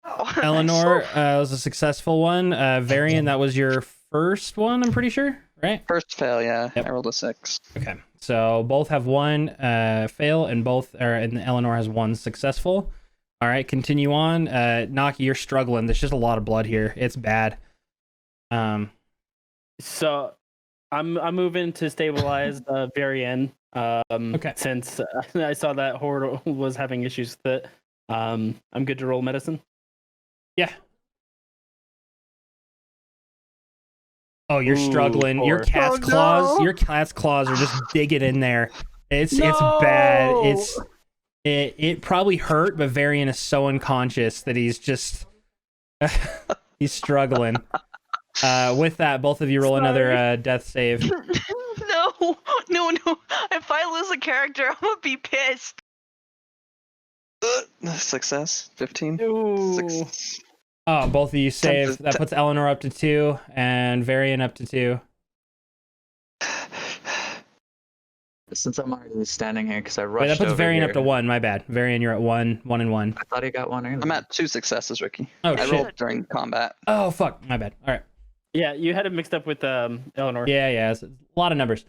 Oh, Eleanor was a successful one. Varian, that was your first one, I'm pretty sure, right? First fail, yeah. Yep. I rolled a 6. Okay, so both have one fail, and and Eleanor has one successful. All right, continue on. Naki, you're struggling. There's just a lot of blood here. It's bad. So I'm moving to stabilize Varian. Okay. Since I saw that Horde was having issues with it. I'm good to roll medicine. Yeah. Oh, you're struggling. Your 4. cat's Oh, claws. no. Your cat's claws are just digging in there. It's No! bad. It probably hurt, but Varian is so unconscious that he's just he's struggling. With that, both of you roll another death save. no. If I lose a character, I'm gonna be pissed. Success. 15. Ooh. 6. Oh, both of you save. to- That puts Eleanor up to 2 and Varian up to 2. Since I'm already standing here, because I rushed Wait, that puts over Varian here. up to 1. My bad. Varian, you're at 1 and 1. I thought he got one earlier. I'm at 2 successes, Ricky. Oh I shit. rolled during combat. Oh fuck. My bad. All right. Yeah, you had it mixed up with Eleanor. Yeah. It's a lot of numbers.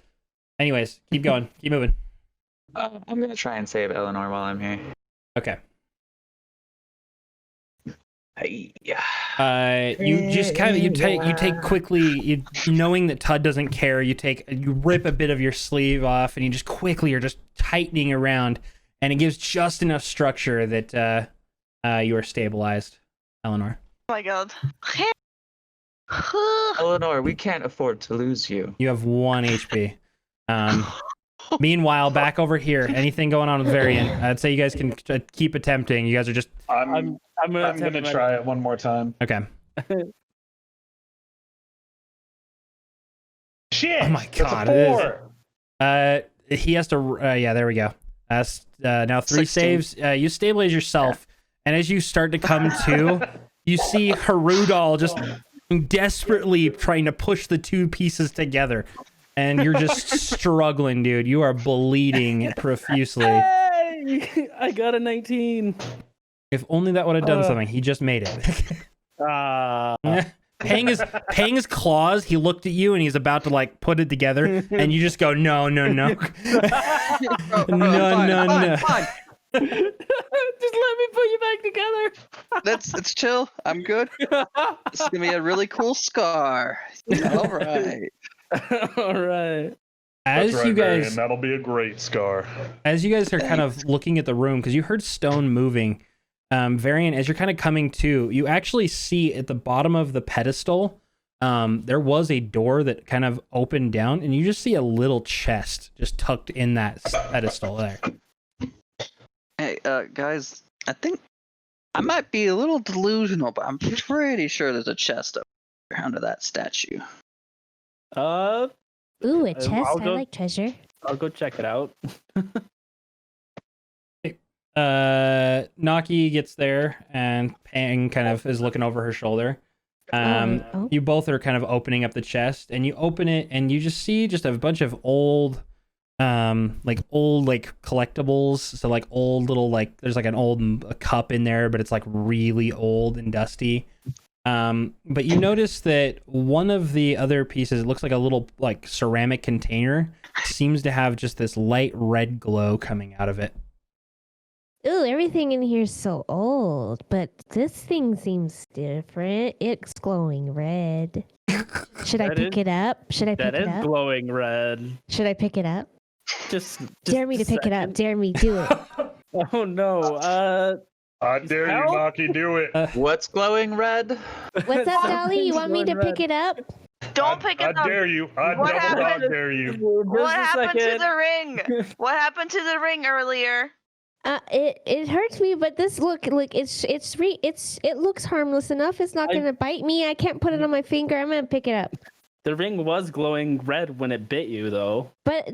Anyways, keep going. Keep moving. I'm gonna try and save Eleanor while I'm here. Okay. Hey, yeah. You just kind of you take quickly, knowing that Todd doesn't care. You rip a bit of your sleeve off, and you just quickly are just tightening around, and it gives just enough structure that you are stabilized, Eleanor. Oh my god. Eleanor, we can't afford to lose you. You have 1 HP. Meanwhile, back over here, anything going on with Varian? I'd say you guys can keep attempting. You guys are just I'm gonna try it one more time. okay. Shit! Oh my that's a God, it is. 4. He has to. Yeah, there we go. Now 3 16. saves. You stabilize yourself, and as you start to come to, you see Harudal just desperately trying to push the 2 pieces together, and you're just struggling, dude. You are bleeding profusely. Hey! I got a 19. If only that would have done something. He just made it. Paying his claws, he looked at you and he's about to like put it together, and you just go, no. No. Fine. Just let me put you back together. It's chill. I'm good. This is gonna be a really cool scar. All right. All right. As That's right, you Varian, guys, that'll be a great scar. as you guys are kind of looking at the room, because you heard stone moving, Varian, as you're kind of coming to, you actually see at the bottom of the pedestal, there was a door that kind of opened down, and you just see a little chest just tucked in that pedestal there. Hey, guys, I think I might be a little delusional, but I'm pretty sure there's a chest under that statue. Ooh, a chest. I'll I go- like treasure. I'll go check it out. Naki gets there, and Pang kind of is looking over her shoulder. Oh. You both are kind of opening up the chest, and you open it, and you just see just a bunch of old, like old like collectibles. So like old little like there's like an old a cup in there, but it's like really old and dusty. But you notice that one of the other pieces, it looks like a little like ceramic container, seems to have just this light red glow coming out of it. Ooh, everything in here is so old, but this thing seems different. It's glowing red. Should I That pick is- it up? Should I That pick it is up? glowing red. Should I pick it up? Just Dare me to pick it up. Dare me. Do it. Oh no. I dare you, Hell? Naki, do it. What's glowing red? What's up, Dolly? You want me to pick it up? Don't pick I it up. dare you. I What double happened? dog dare you. What happened to the ring? What happened to the ring earlier? It hurts me, but this look it looks harmless enough. It's not I- gonna bite me. I can't put it on my finger. I'm gonna pick it up. The ring was glowing red when it bit you, though. But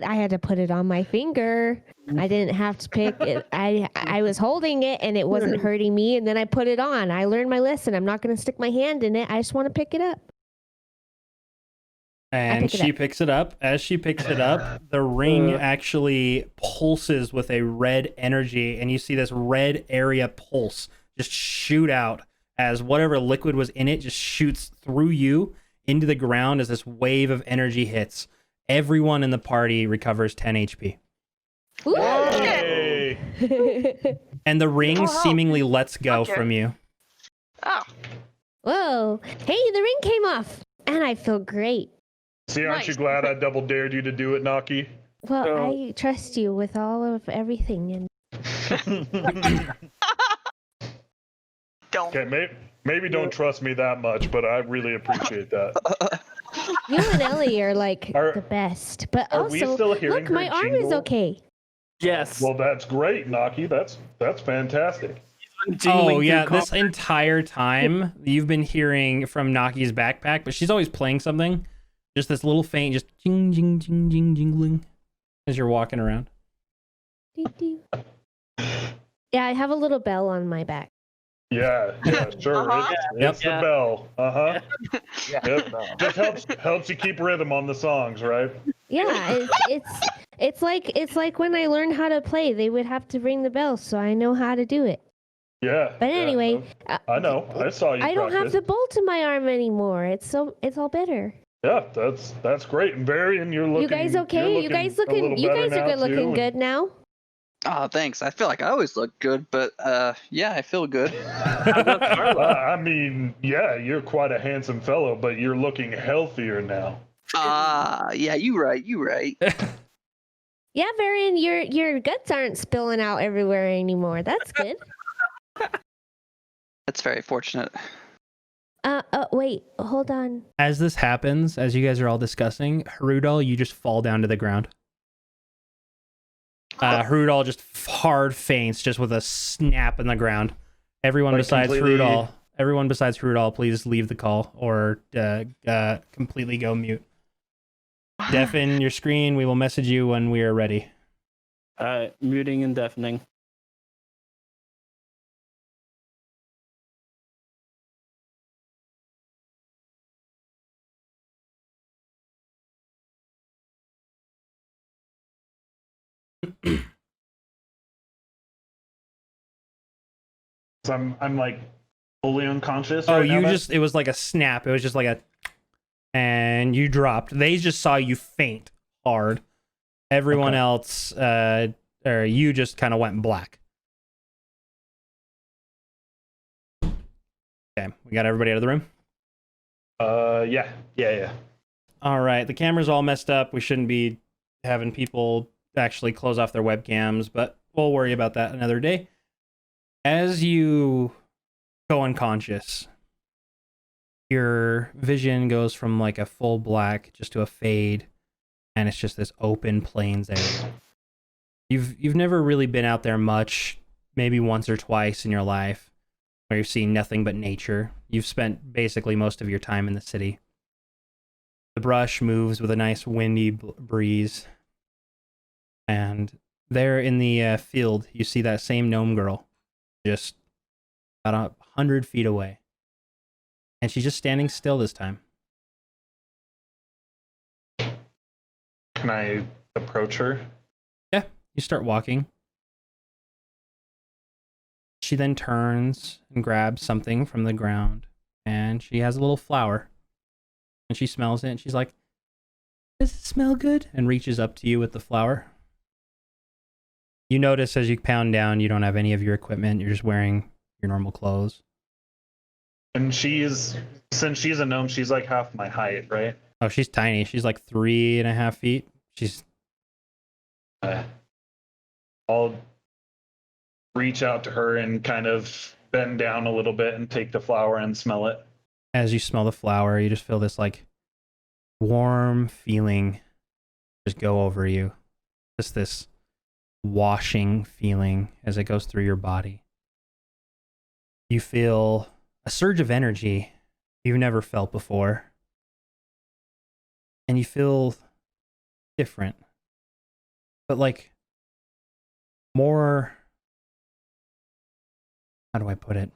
I had to put it on my finger. I didn't have to pick it. I was holding it and it wasn't hurting me, and then I put it on. I learned my lesson. I'm not gonna stick my hand in it. I just want to pick it up. And pick it she up. picks it up. As she picks it up, the ring actually pulses with a red energy, and you see this red area pulse just shoot out as whatever liquid was in it just shoots through you into the ground as this wave of energy hits. Everyone in the party recovers 10 HP. Ooh. Hey. And the ring Wow. seemingly lets go Okay. from you. Oh, Whoa! Hey, the ring came off, and I feel great. See, aren't you Nice. glad I double dared you to do it, Naki? Well, So- I trust you with all of everything, and don't. Okay, maybe don't trust me that much, but I really appreciate that. you and Ellie are like Are- the best. But are we also, still hearing look, my her arm is jingle? okay. Yes. Well, that's great, Naki. That's fantastic. Oh yeah, this entire time you've been hearing from Naki's backpack, but she's always playing something. Just this little faint, just jing jing jing jing jingling as you're walking around. Doo, doo. Yeah, I have a little bell on my back. Yeah, sure. Uh-huh. It's Yep. the bell. Uh-huh. Yeah. Yep. Just helps you keep rhythm on the songs, right? Yeah, it's like when I learned how to play, they would have to ring the bell, so I know how to do it. Yeah. But yeah, anyway, I know. I saw you I don't have practice. the bolt in my arm anymore. It's all better. Yeah, that's great. And Varian, you're looking. You guys you're okay? You guys a little looking? You better guys are now, good looking too. good now. Oh, thanks. I feel like I always look good, but yeah, I feel good. I mean, yeah, you're quite a handsome fellow, but you're looking healthier now. Yeah, you right. Yeah, Varian, your guts aren't spilling out everywhere anymore. That's good. That's very fortunate. Wait, hold on. As this happens, as you guys are all discussing, Harudal, you just fall down to the ground. Harudal just hard faints just with a snap in the ground. Everyone Like besides completely- Harudal, please leave the call or completely go mute. Deafen your screen. We will message you when we are ready. Muting and deafening. So I'm like fully unconscious. Oh, right now, you then? just, it was like a snap. It was just like a, and you dropped. They just saw you faint hard. Everyone Okay. else, or you just kind of went black. Okay, we got everybody out of the room. Yeah. All right, the camera's all messed up. We shouldn't be having people actually close off their webcams, but we'll worry about that another day. As you go unconscious, your vision goes from like a full black just to a fade, and it's just this open plains area. You've never really been out there much, maybe once or twice in your life, where you've seen nothing but nature. You've spent basically most of your time in the city. The brush moves with a nice windy breeze. And there in the field, you see that same gnome girl, just about 100 feet away. And she's just standing still this time. Can I approach her. Yeah, you start walking. She then turns and grabs something from the ground, and she has a little flower. And she smells it, and she's like, "Does it smell good?" And reaches up to you with the flower. You notice as you pound down, you don't have any of your equipment. You're just wearing your normal clothes. And since she's a gnome, she's like half my height, right? Oh, she's tiny. She's like 3.5 feet. She's I'll reach out to her and kind of bend down a little bit and take the flower and smell it. As you smell the flower, you just feel this like warm feeling just go over you. Just this washing feeling as it goes through your body. You feel a surge of energy you've never felt before. And you feel different. But like more, how do I put it?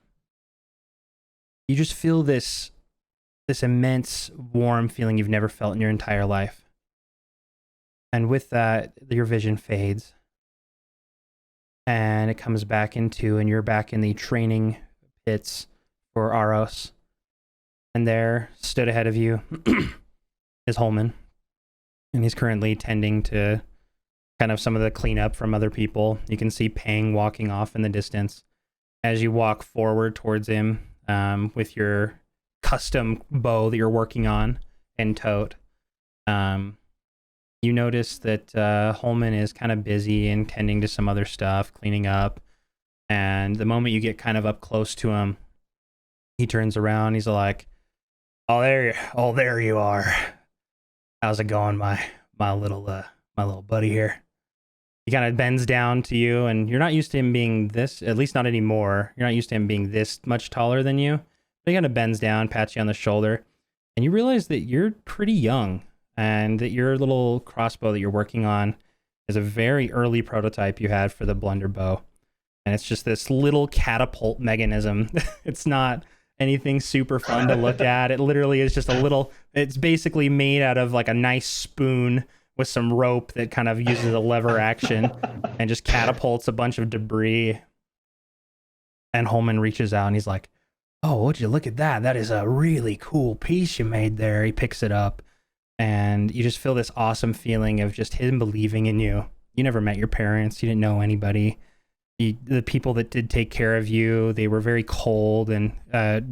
You just feel this immense warm feeling you've never felt in your entire life. And with that, your vision fades. And it comes back into, and you're back in the training pits for Aros. And there, stood ahead of you, is Holman. And he's currently tending to kind of some of the cleanup from other people. You can see Pang walking off in the distance. As you walk forward towards him with your custom bow that you're working on and tote, you notice that Holman is kind of busy and tending to some other stuff, cleaning up. And the moment you get kind of up close to him, he turns around. He's like, "Oh, there you are. How's it going, my little buddy here?" He kind of bends down to you, and you're not used to him being this, at least not anymore. You're not used to him being this much taller than you. But he kind of bends down, pats you on the shoulder, and you realize that you're pretty young, and that your little crossbow that you're working on is a very early prototype you had for the blunderbow. And it's just this little catapult mechanism. It's not anything super fun to look at. It literally is just it's basically made out of like a nice spoon with some rope that kind of uses a lever action and just catapults a bunch of debris. And Holman reaches out and he's like, "Oh, would you look at that? That is a really cool piece you made there." He picks it up, and you just feel this awesome feeling of just him believing in you. You never met your parents. You didn't know anybody. The people that did take care of you, they were very cold and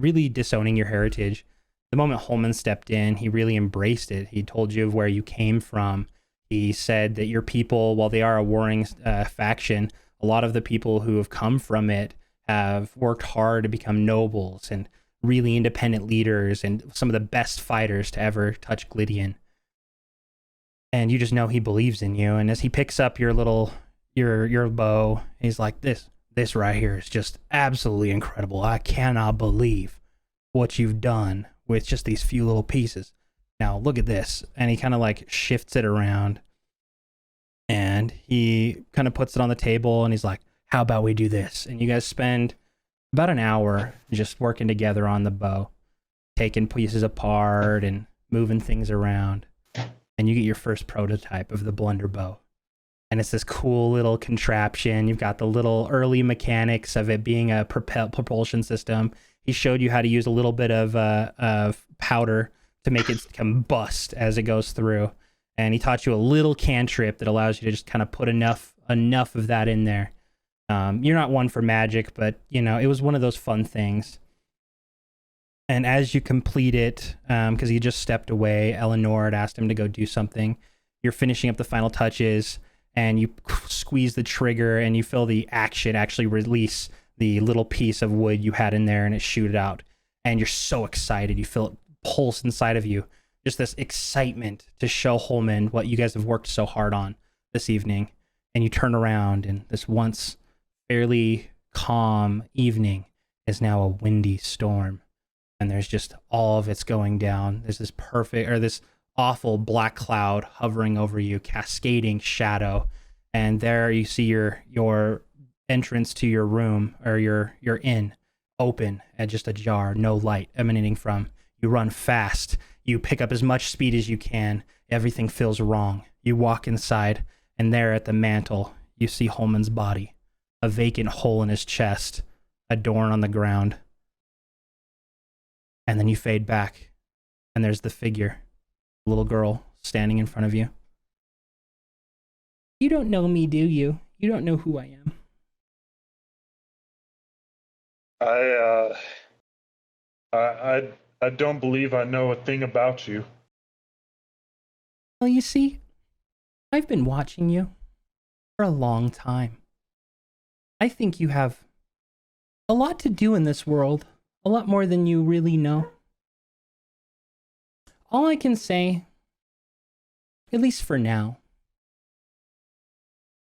really disowning your heritage. The moment Holman stepped in, he really embraced it. He told you of where you came from. He said that your people, while they are a warring faction, a lot of the people who have come from it have worked hard to become nobles and really independent leaders and some of the best fighters to ever touch Glydian. And you just know he believes in you. And as he picks up your bow, he's like, this right here is just absolutely incredible. I cannot believe what you've done with just these few little pieces. Now look at this. And he kind of like shifts it around, and he kind of puts it on the table, and he's like, "How about we do this?" And you guys spend about an hour just working together on the bow, taking pieces apart and moving things around. And you get your first prototype of the blunderbow. And it's this cool little contraption. You've got the little early mechanics of it being a propulsion system. He showed you how to use a little bit of powder to make it combust as it goes through. And he taught you a little cantrip that allows you to just kind of put enough of that in there. You're not one for magic, but it was one of those fun things. And as you complete it, because he just stepped away, Eleanor had asked him to go do something. You're finishing up the final touches, and you squeeze the trigger, and you feel the action actually release the little piece of wood you had in there, and it shoot it out. And you're so excited. You feel it pulse inside of you. Just this excitement to show Holman what you guys have worked so hard on this evening. And you turn around, and this once fairly calm evening is now a windy storm. And there's just all of it's going down. There's this awful black cloud hovering over you, cascading shadow. And there you see your entrance to your room, or your inn, open and just ajar, no light emanating from. You run fast. You pick up as much speed as you can. Everything feels wrong. You walk inside, and there at the mantle, you see Holman's body. A vacant hole in his chest. A door on the ground. And then you fade back, and there's the figure. A little girl standing in front of you. You don't know me, do you? You don't know who I am. I don't believe I know a thing about you. Well, you see, I've been watching you for a long time. I think you have a lot to do in this world, a lot more than you really know. All I can say, at least for now,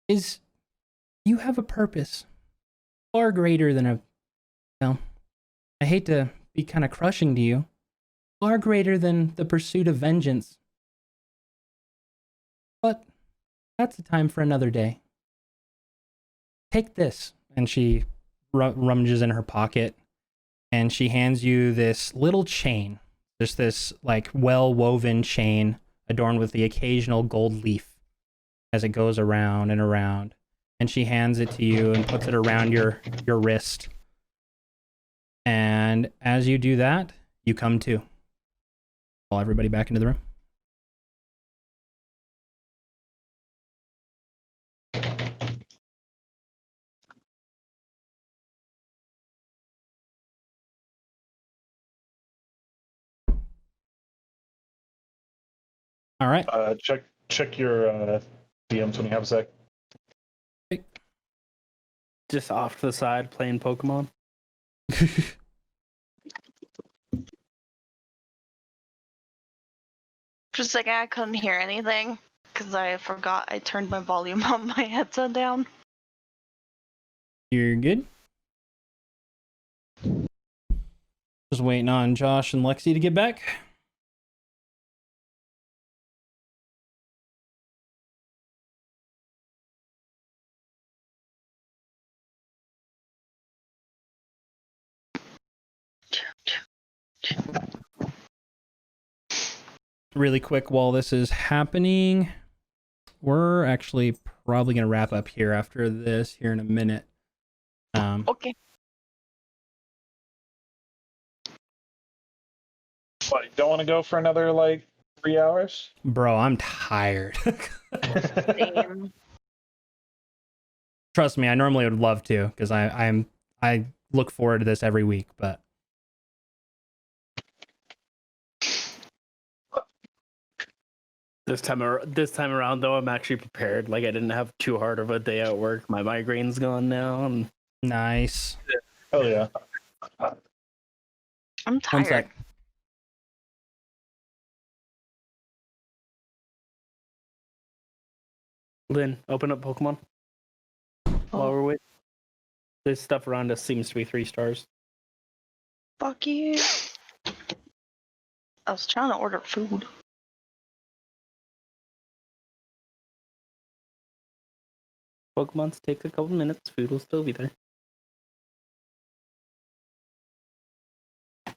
is you have a purpose far greater than well, I hate to be kind of crushing to you, far greater than the pursuit of vengeance. But that's a time for another day. Take this. And she rummages in her pocket, and she hands you this little chain. There's this like well-woven chain adorned with the occasional gold leaf as it goes around and around. And she hands it to you and puts it around your wrist. And as you do that, you come to. Call everybody back into the room. All right. Check your DMs when you have a sec. Just off to the side playing Pokemon. For a second, I couldn't hear anything because I forgot I turned my volume on my headset down. You're good. Just waiting on Josh and Lexi to get back. Really quick, while this is happening, we're actually probably going to wrap up here after this here in a minute. Okay. What, you don't want to go for another, like, 3 hours? Bro, I'm tired. Same. Trust me, I normally would love to, because I look forward to this every week, but This time around, though, I'm actually prepared. Like, I didn't have too hard of a day at work. My migraine's gone now. And nice. Oh, yeah. I'm One tired. sec. Lynn, open up Pokemon while we're waiting. This stuff around us seems to be 3 stars. Fuck you. I was trying to order food. Pokemon's take a couple minutes. Food will still be there. I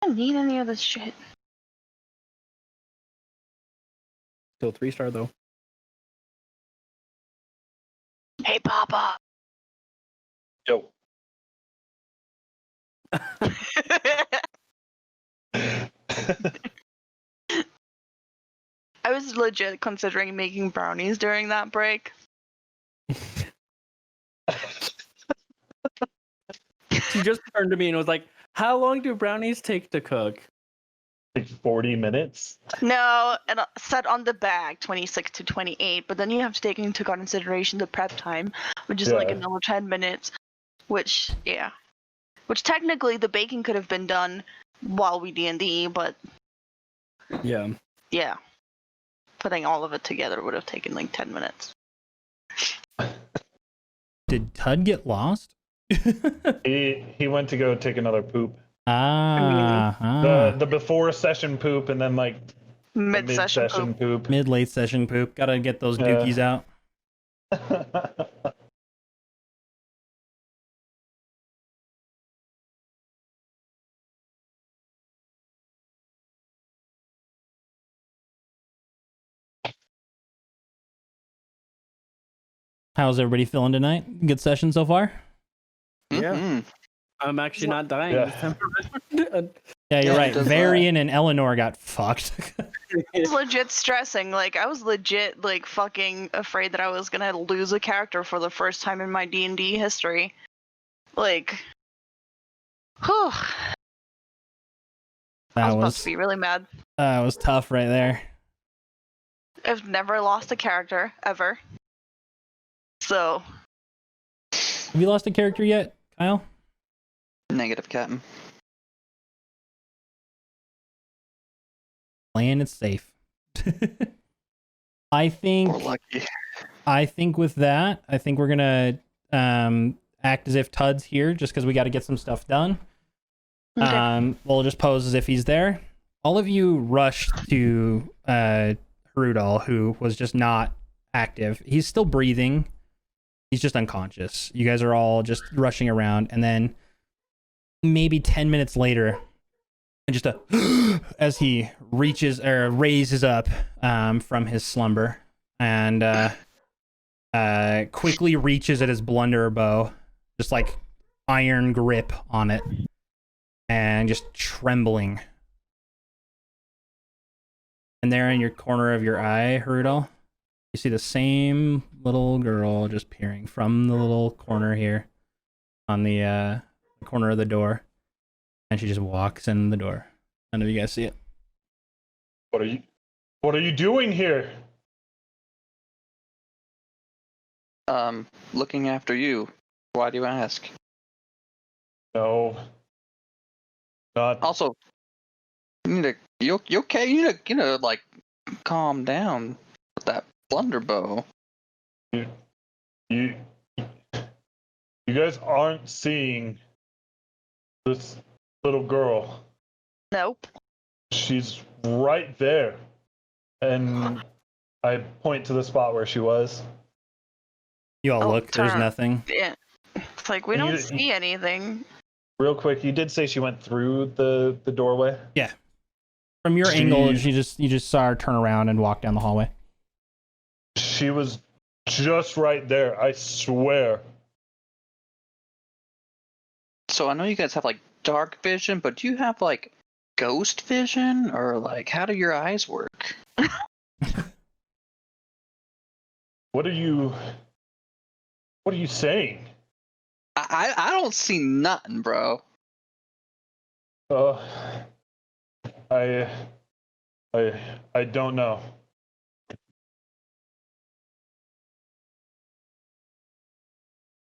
don't need any of this shit. Still 3-star, though. Hey, Papa. Yo. I was legit considering making brownies during that break. She just turned to me and was like, how long do brownies take to cook? Like 40 minutes? No, and set on the bag 26 to 28, but then you have to take into consideration the prep time, which is like Yeah. another 10 minutes, which technically the baking could have been done while we D&D, but Yeah. yeah, putting all of it together would have taken like 10 minutes. Did Tud get lost? He went to go take another poop. Ah. The before session poop and then like the Mid-session poop. poop. Mid-late session poop. Gotta get those dookies out. How's everybody feeling tonight? Good session so far? Yeah. Mhm. I'm actually not dying Yeah. this time. Yeah, you're Yeah, right. it does Varian and Eleanor got fucked. I was legit stressing. Like, I was legit, like, fucking afraid that I was gonna lose a character for the first time in my D&D history. Like, whew. I That was about was to be really mad. tough right there. I've never lost a character, ever. So, Have you lost a character yet, Kyle? Negative, Captain. Playing it safe. I think We're lucky. with that, I think we're gonna act as if Tud's here, just because we got to get some stuff done. okay. We'll just pose as if he's there. All of you rushed to Harudal, who was just not active. He's still breathing. He's just unconscious. You guys are all just rushing around, and then maybe 10 minutes later, just as he reaches or raises up from his slumber and quickly reaches at his blunder bow, just like iron grip on it, and just trembling. And there in your corner of your eye, Harudal, you see the same little girl just peering from the little corner here on the corner of the door. And she just walks in the door. None of you guys see it. What are you doing here? Looking after you. Why do you ask? No. Not. Also, you need to. You okay? You need to like calm down with that blunderbow. You guys aren't seeing this little girl. Nope. She's right there. And I point to the spot where she was. You all Oh, look. There's turn. nothing. Yeah. It's like, we And don't you- see anything. Real quick, you did say she went through the doorway? From your angle, She- you just saw her turn around and walk down the hallway. She was just right there, I swear. So I know you guys have like dark vision, but do you have like ghost vision, or like how do your eyes work? What are you saying? I don't see nothing, bro. I don't know.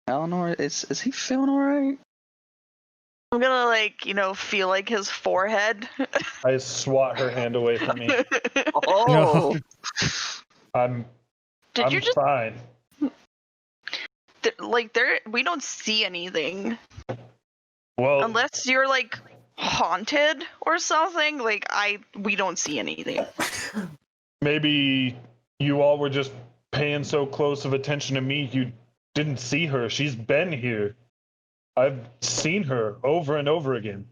Eleanor, is he feeling alright? I'm gonna, like, feel like his forehead. I swat her hand away from me. Oh, I'm Did you just, fine. we don't see anything. Well, Unless you're, like, haunted or something. Like, we don't see anything. maybe you all were just paying so close of attention to me you didn't see her. She's been here. I've seen her over and over again.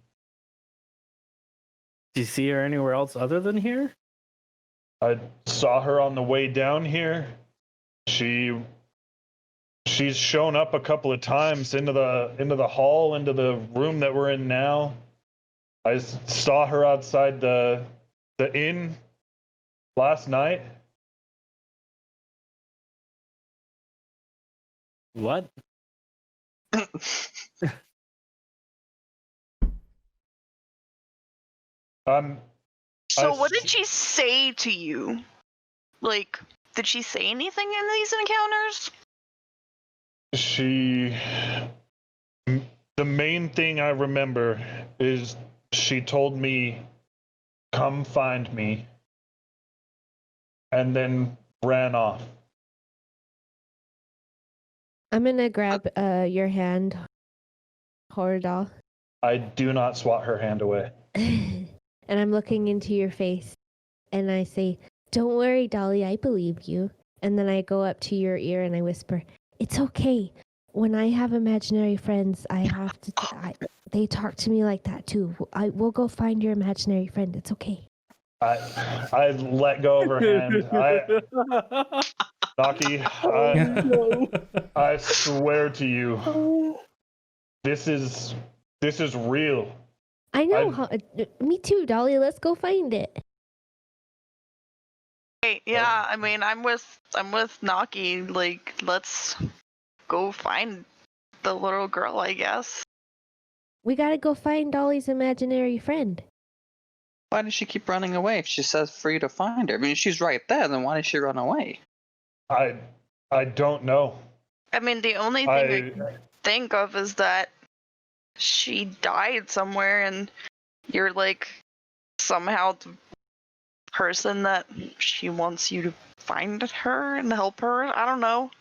Do you see her anywhere else other than here? I saw her on the way down here. She's shown up a couple of times into the hall, into the room that we're in now. I saw her outside the inn last night. What? So what did she say to you? Like, did she say anything in these encounters? The main thing I remember is she told me, "Come find me," and then ran off. I'm gonna grab your hand, Horadal, I do not swat her hand away. and I'm looking into your face, and I say, "Don't worry, Dolly, I believe you." And then I go up to your ear and I whisper, "It's okay. When I have imaginary friends, I have to. They talk to me like that too. We'll go find your imaginary friend. It's okay." I let go of her hand. Naki, I swear to you, this is real. I know. Me too, Dolly. Let's go find it. Hey, yeah, I mean, I'm with Naki. Like, let's go find the little girl, I guess. We gotta go find Dolly's imaginary friend. Why does she keep running away if she says for you to find her? I mean, if she's right there, then why does she run away? I don't know. I mean, the only thing I can think of is that she died somewhere, and you're like somehow the person that she wants you to find her and help her. I don't know.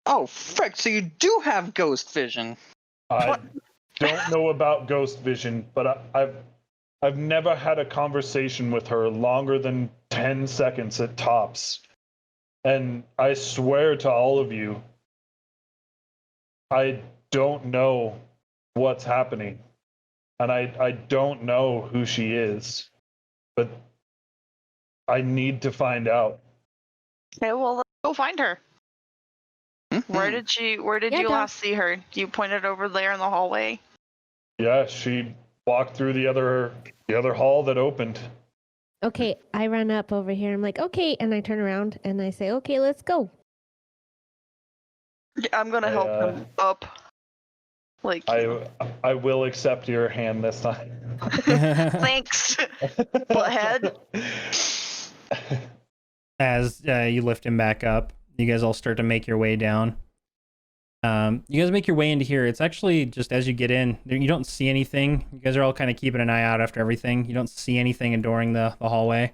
Oh, frick, so you do have ghost vision. I don't know about ghost vision, but I've never had a conversation with her longer than 10 seconds at tops. And I swear to all of you, I don't know what's happening. And I don't know who she is. But I need to find out. Okay, well, let's go find her. Where did Yeah, you Doc. last see her? You pointed over there in the hallway. Yeah, she walked through the other hall that opened. Okay, I run up over here. I'm like, okay, and I turn around and I say, okay, let's go. Yeah, I'm gonna help him up. Like, I will accept your hand this time. thanks, butthead. As you lift him back up, you guys all start to make your way down. You guys make your way into here. It's actually just as you get in, you don't see anything. You guys are all kind of keeping an eye out after everything. You don't see anything adoring the hallway.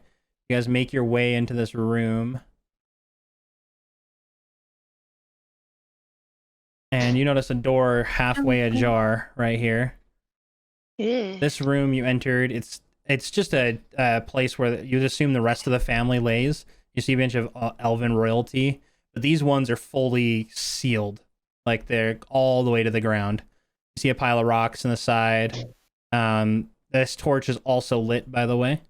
You guys make your way into this room. And you notice a door halfway ajar right here. Yeah. This room you entered, it's just a place where you'd assume the rest of the family lays. You see a bunch of elven royalty, but these ones are fully sealed. Like they're all the way to the ground. You see a pile of rocks on the side. This torch is also lit, by the way.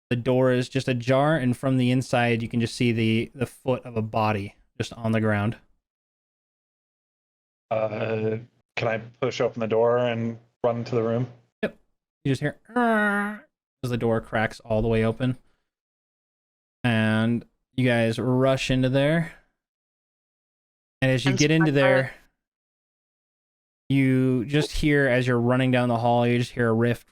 The door is just ajar, and from the inside you can just see the foot of a body just on the ground. Can I push open the door and run into the room? Yep. You just hear as the door cracks all the way open. And you guys rush into there. And as you get into there, you just hear, as you're running down the hall, you just hear a rift.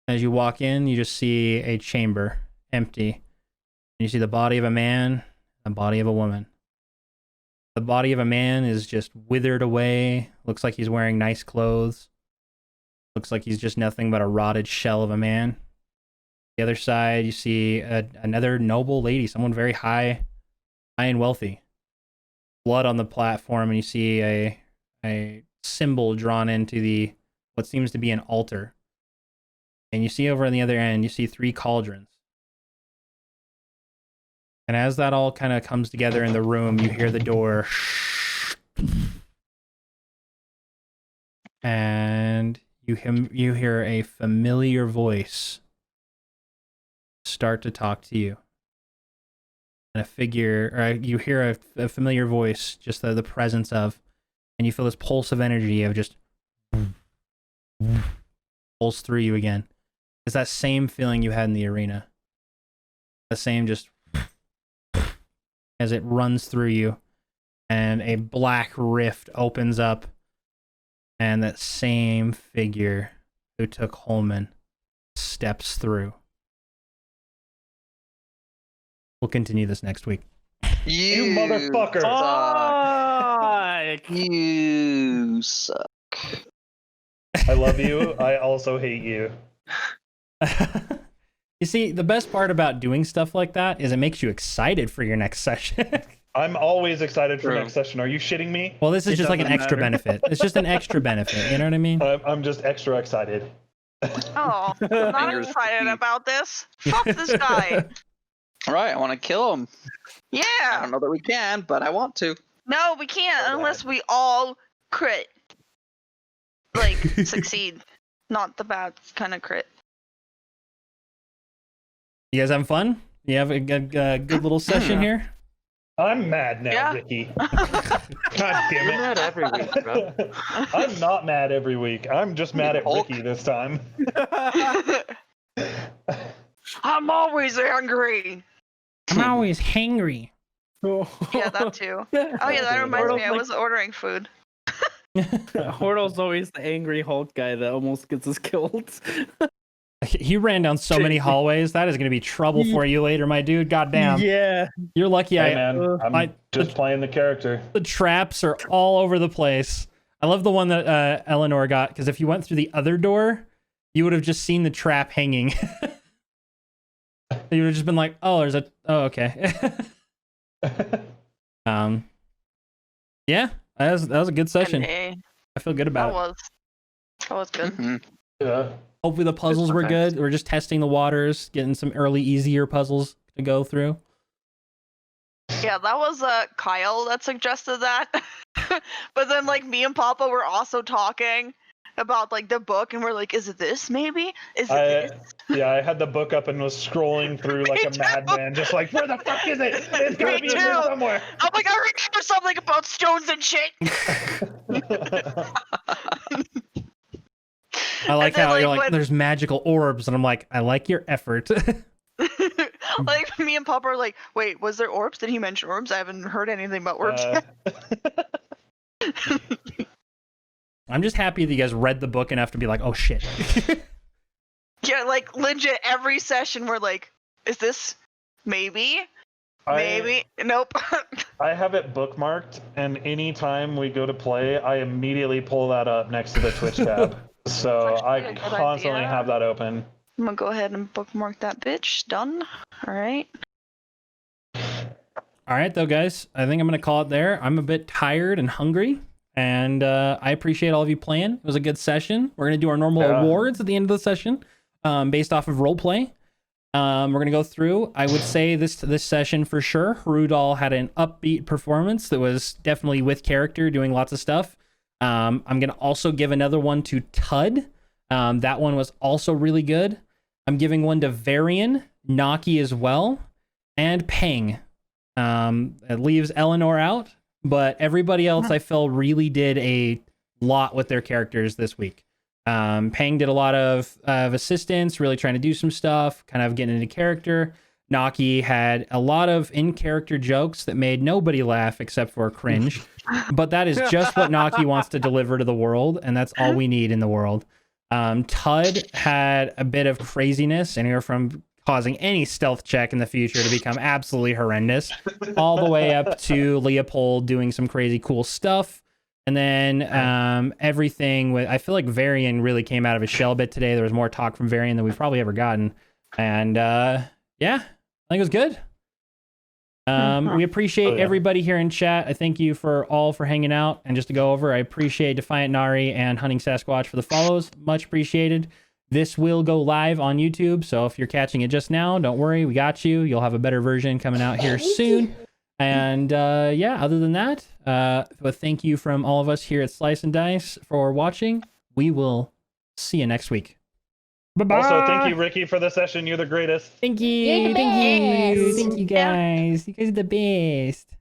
As you walk in, you just see a chamber, empty. And you see the body of a man, the body of a woman. The body of a man is just withered away. Looks like he's wearing nice clothes. Looks like he's just nothing but a rotted shell of a man. The other side, you see another noble lady, someone very high and wealthy. Blood on the platform, and you see a symbol drawn into what seems to be an altar. And you see over on the other end, you see 3 cauldrons. And as that all kind of comes together in the room, you hear the door. And you hear a familiar voice start to talk to you. And a figure, or you hear a familiar voice, just the presence of, and you feel this pulse of energy of just pulse through you again. It's that same feeling you had in the arena. The same just as it runs through you, and a black rift opens up, and that same figure who took Holman steps through. We'll continue this next week. You motherfucker! Fuck! You suck. I love you. I also hate you. You see, the best part about doing stuff like that is it makes you excited for your next session. I'm always excited for True. next session. Are you shitting me? Well, this is It just like an doesn't extra matter. benefit. It's just an extra benefit. You know what I mean? I'm just extra excited. Oh, I'm not Fingers excited crossed. about this. Fuck this guy. All right, I want to kill him. I Yeah. don't know that we can, but I want to. No, we can't unless we all crit. Like, succeed. Not the bad kind of crit. You guys having fun? You have a good little session here. I'm mad now, Yeah. Ricky. God damn You're it. mad every week, bro. I'm not mad every week. I'm just mad at Hulk. Ricky this time. I'm always angry. I'm always hangry. Yeah, that too. Oh yeah, that reminds me. I was ordering food. Hordle's always the angry Hulk guy that almost gets us killed. He ran down so many hallways. That is going to be trouble for you later, my dude. Goddamn. Yeah. You're lucky Hey, man, I'm just the, playing the character. the traps are all over the place. I love the one that Eleanor got, because if you went through the other door, you would have just seen the trap hanging. You would have just been like, oh, there's a... Oh, okay. Yeah, that was a good session. Hey, I feel good about it. That was good. Mhm. Yeah. Hopefully the puzzles were good. We're just testing the waters, getting some early, easier puzzles to go through. Yeah, that was Kyle that suggested that. But then like me and Papa were also talking about like the book, and we're like, is it this maybe? Is it this? Yeah, I had the book up and was scrolling through like a madman, just like, where the fuck is it? It's gotta be in here too. somewhere. I'm like, I remember something about stones and shit. I like then, how you're like, like, when- there's magical orbs, and I'm like, I like your effort. Like me and Papa are like, wait, was there orbs? Did he mention orbs? I haven't heard anything about orbs yet. I'm just happy that you guys read the book enough to be like, oh shit. Yeah, like legit every session we're like, is this maybe? Maybe? Nope. I have it bookmarked, and anytime we go to play, I immediately pull that up next to the Twitch tab. So Actually, I a good constantly idea. have that open. I'm gonna go ahead and bookmark that bitch. Done. Alright. All right, though, guys. I think I'm going to call it there. I'm a bit tired and hungry, and I appreciate all of you playing. It was a good session. We're going to do our normal awards at the end of the session based off of roleplay. We're going to go through. I would say this session for sure. Harudal had an upbeat performance that was definitely with character, doing lots of stuff. I'm going to also give another one to Tud. That one was also really good. I'm giving one to Varian, Naki as well, and Peng. It leaves Eleanor out, but everybody else I feel really did a lot with their characters this week. Peng did a lot of assistance, really trying to do some stuff, kind of getting into character. Naki had a lot of in-character jokes that made nobody laugh except for cringe. But that is just what Naki wants to deliver to the world, and that's all we need in the world. Tud had a bit of craziness, anywhere from causing any stealth check in the future to become absolutely horrendous, all the way up to Leopold doing some crazy cool stuff. And then everything with, I feel like Varian really came out of his shell a bit today. There was more talk from Varian than we've probably ever gotten. And yeah, I think it was good. We appreciate everybody here in chat. I thank you for hanging out. And just to go over, I appreciate Defiant Nari and Hunting Sasquatch for the follows. Much appreciated. This will go live on YouTube, so if you're catching it just now, don't worry, we got you. You'll have a better version coming out here soon. And yeah, other than that, but thank you from all of us here at Slice and Dice for watching. We will see you next week. Bye-bye. Also, thank you, Ricky, for the session. You're the greatest. Thank You're you. the Thank you. best. Thank you, guys. You guys are the best.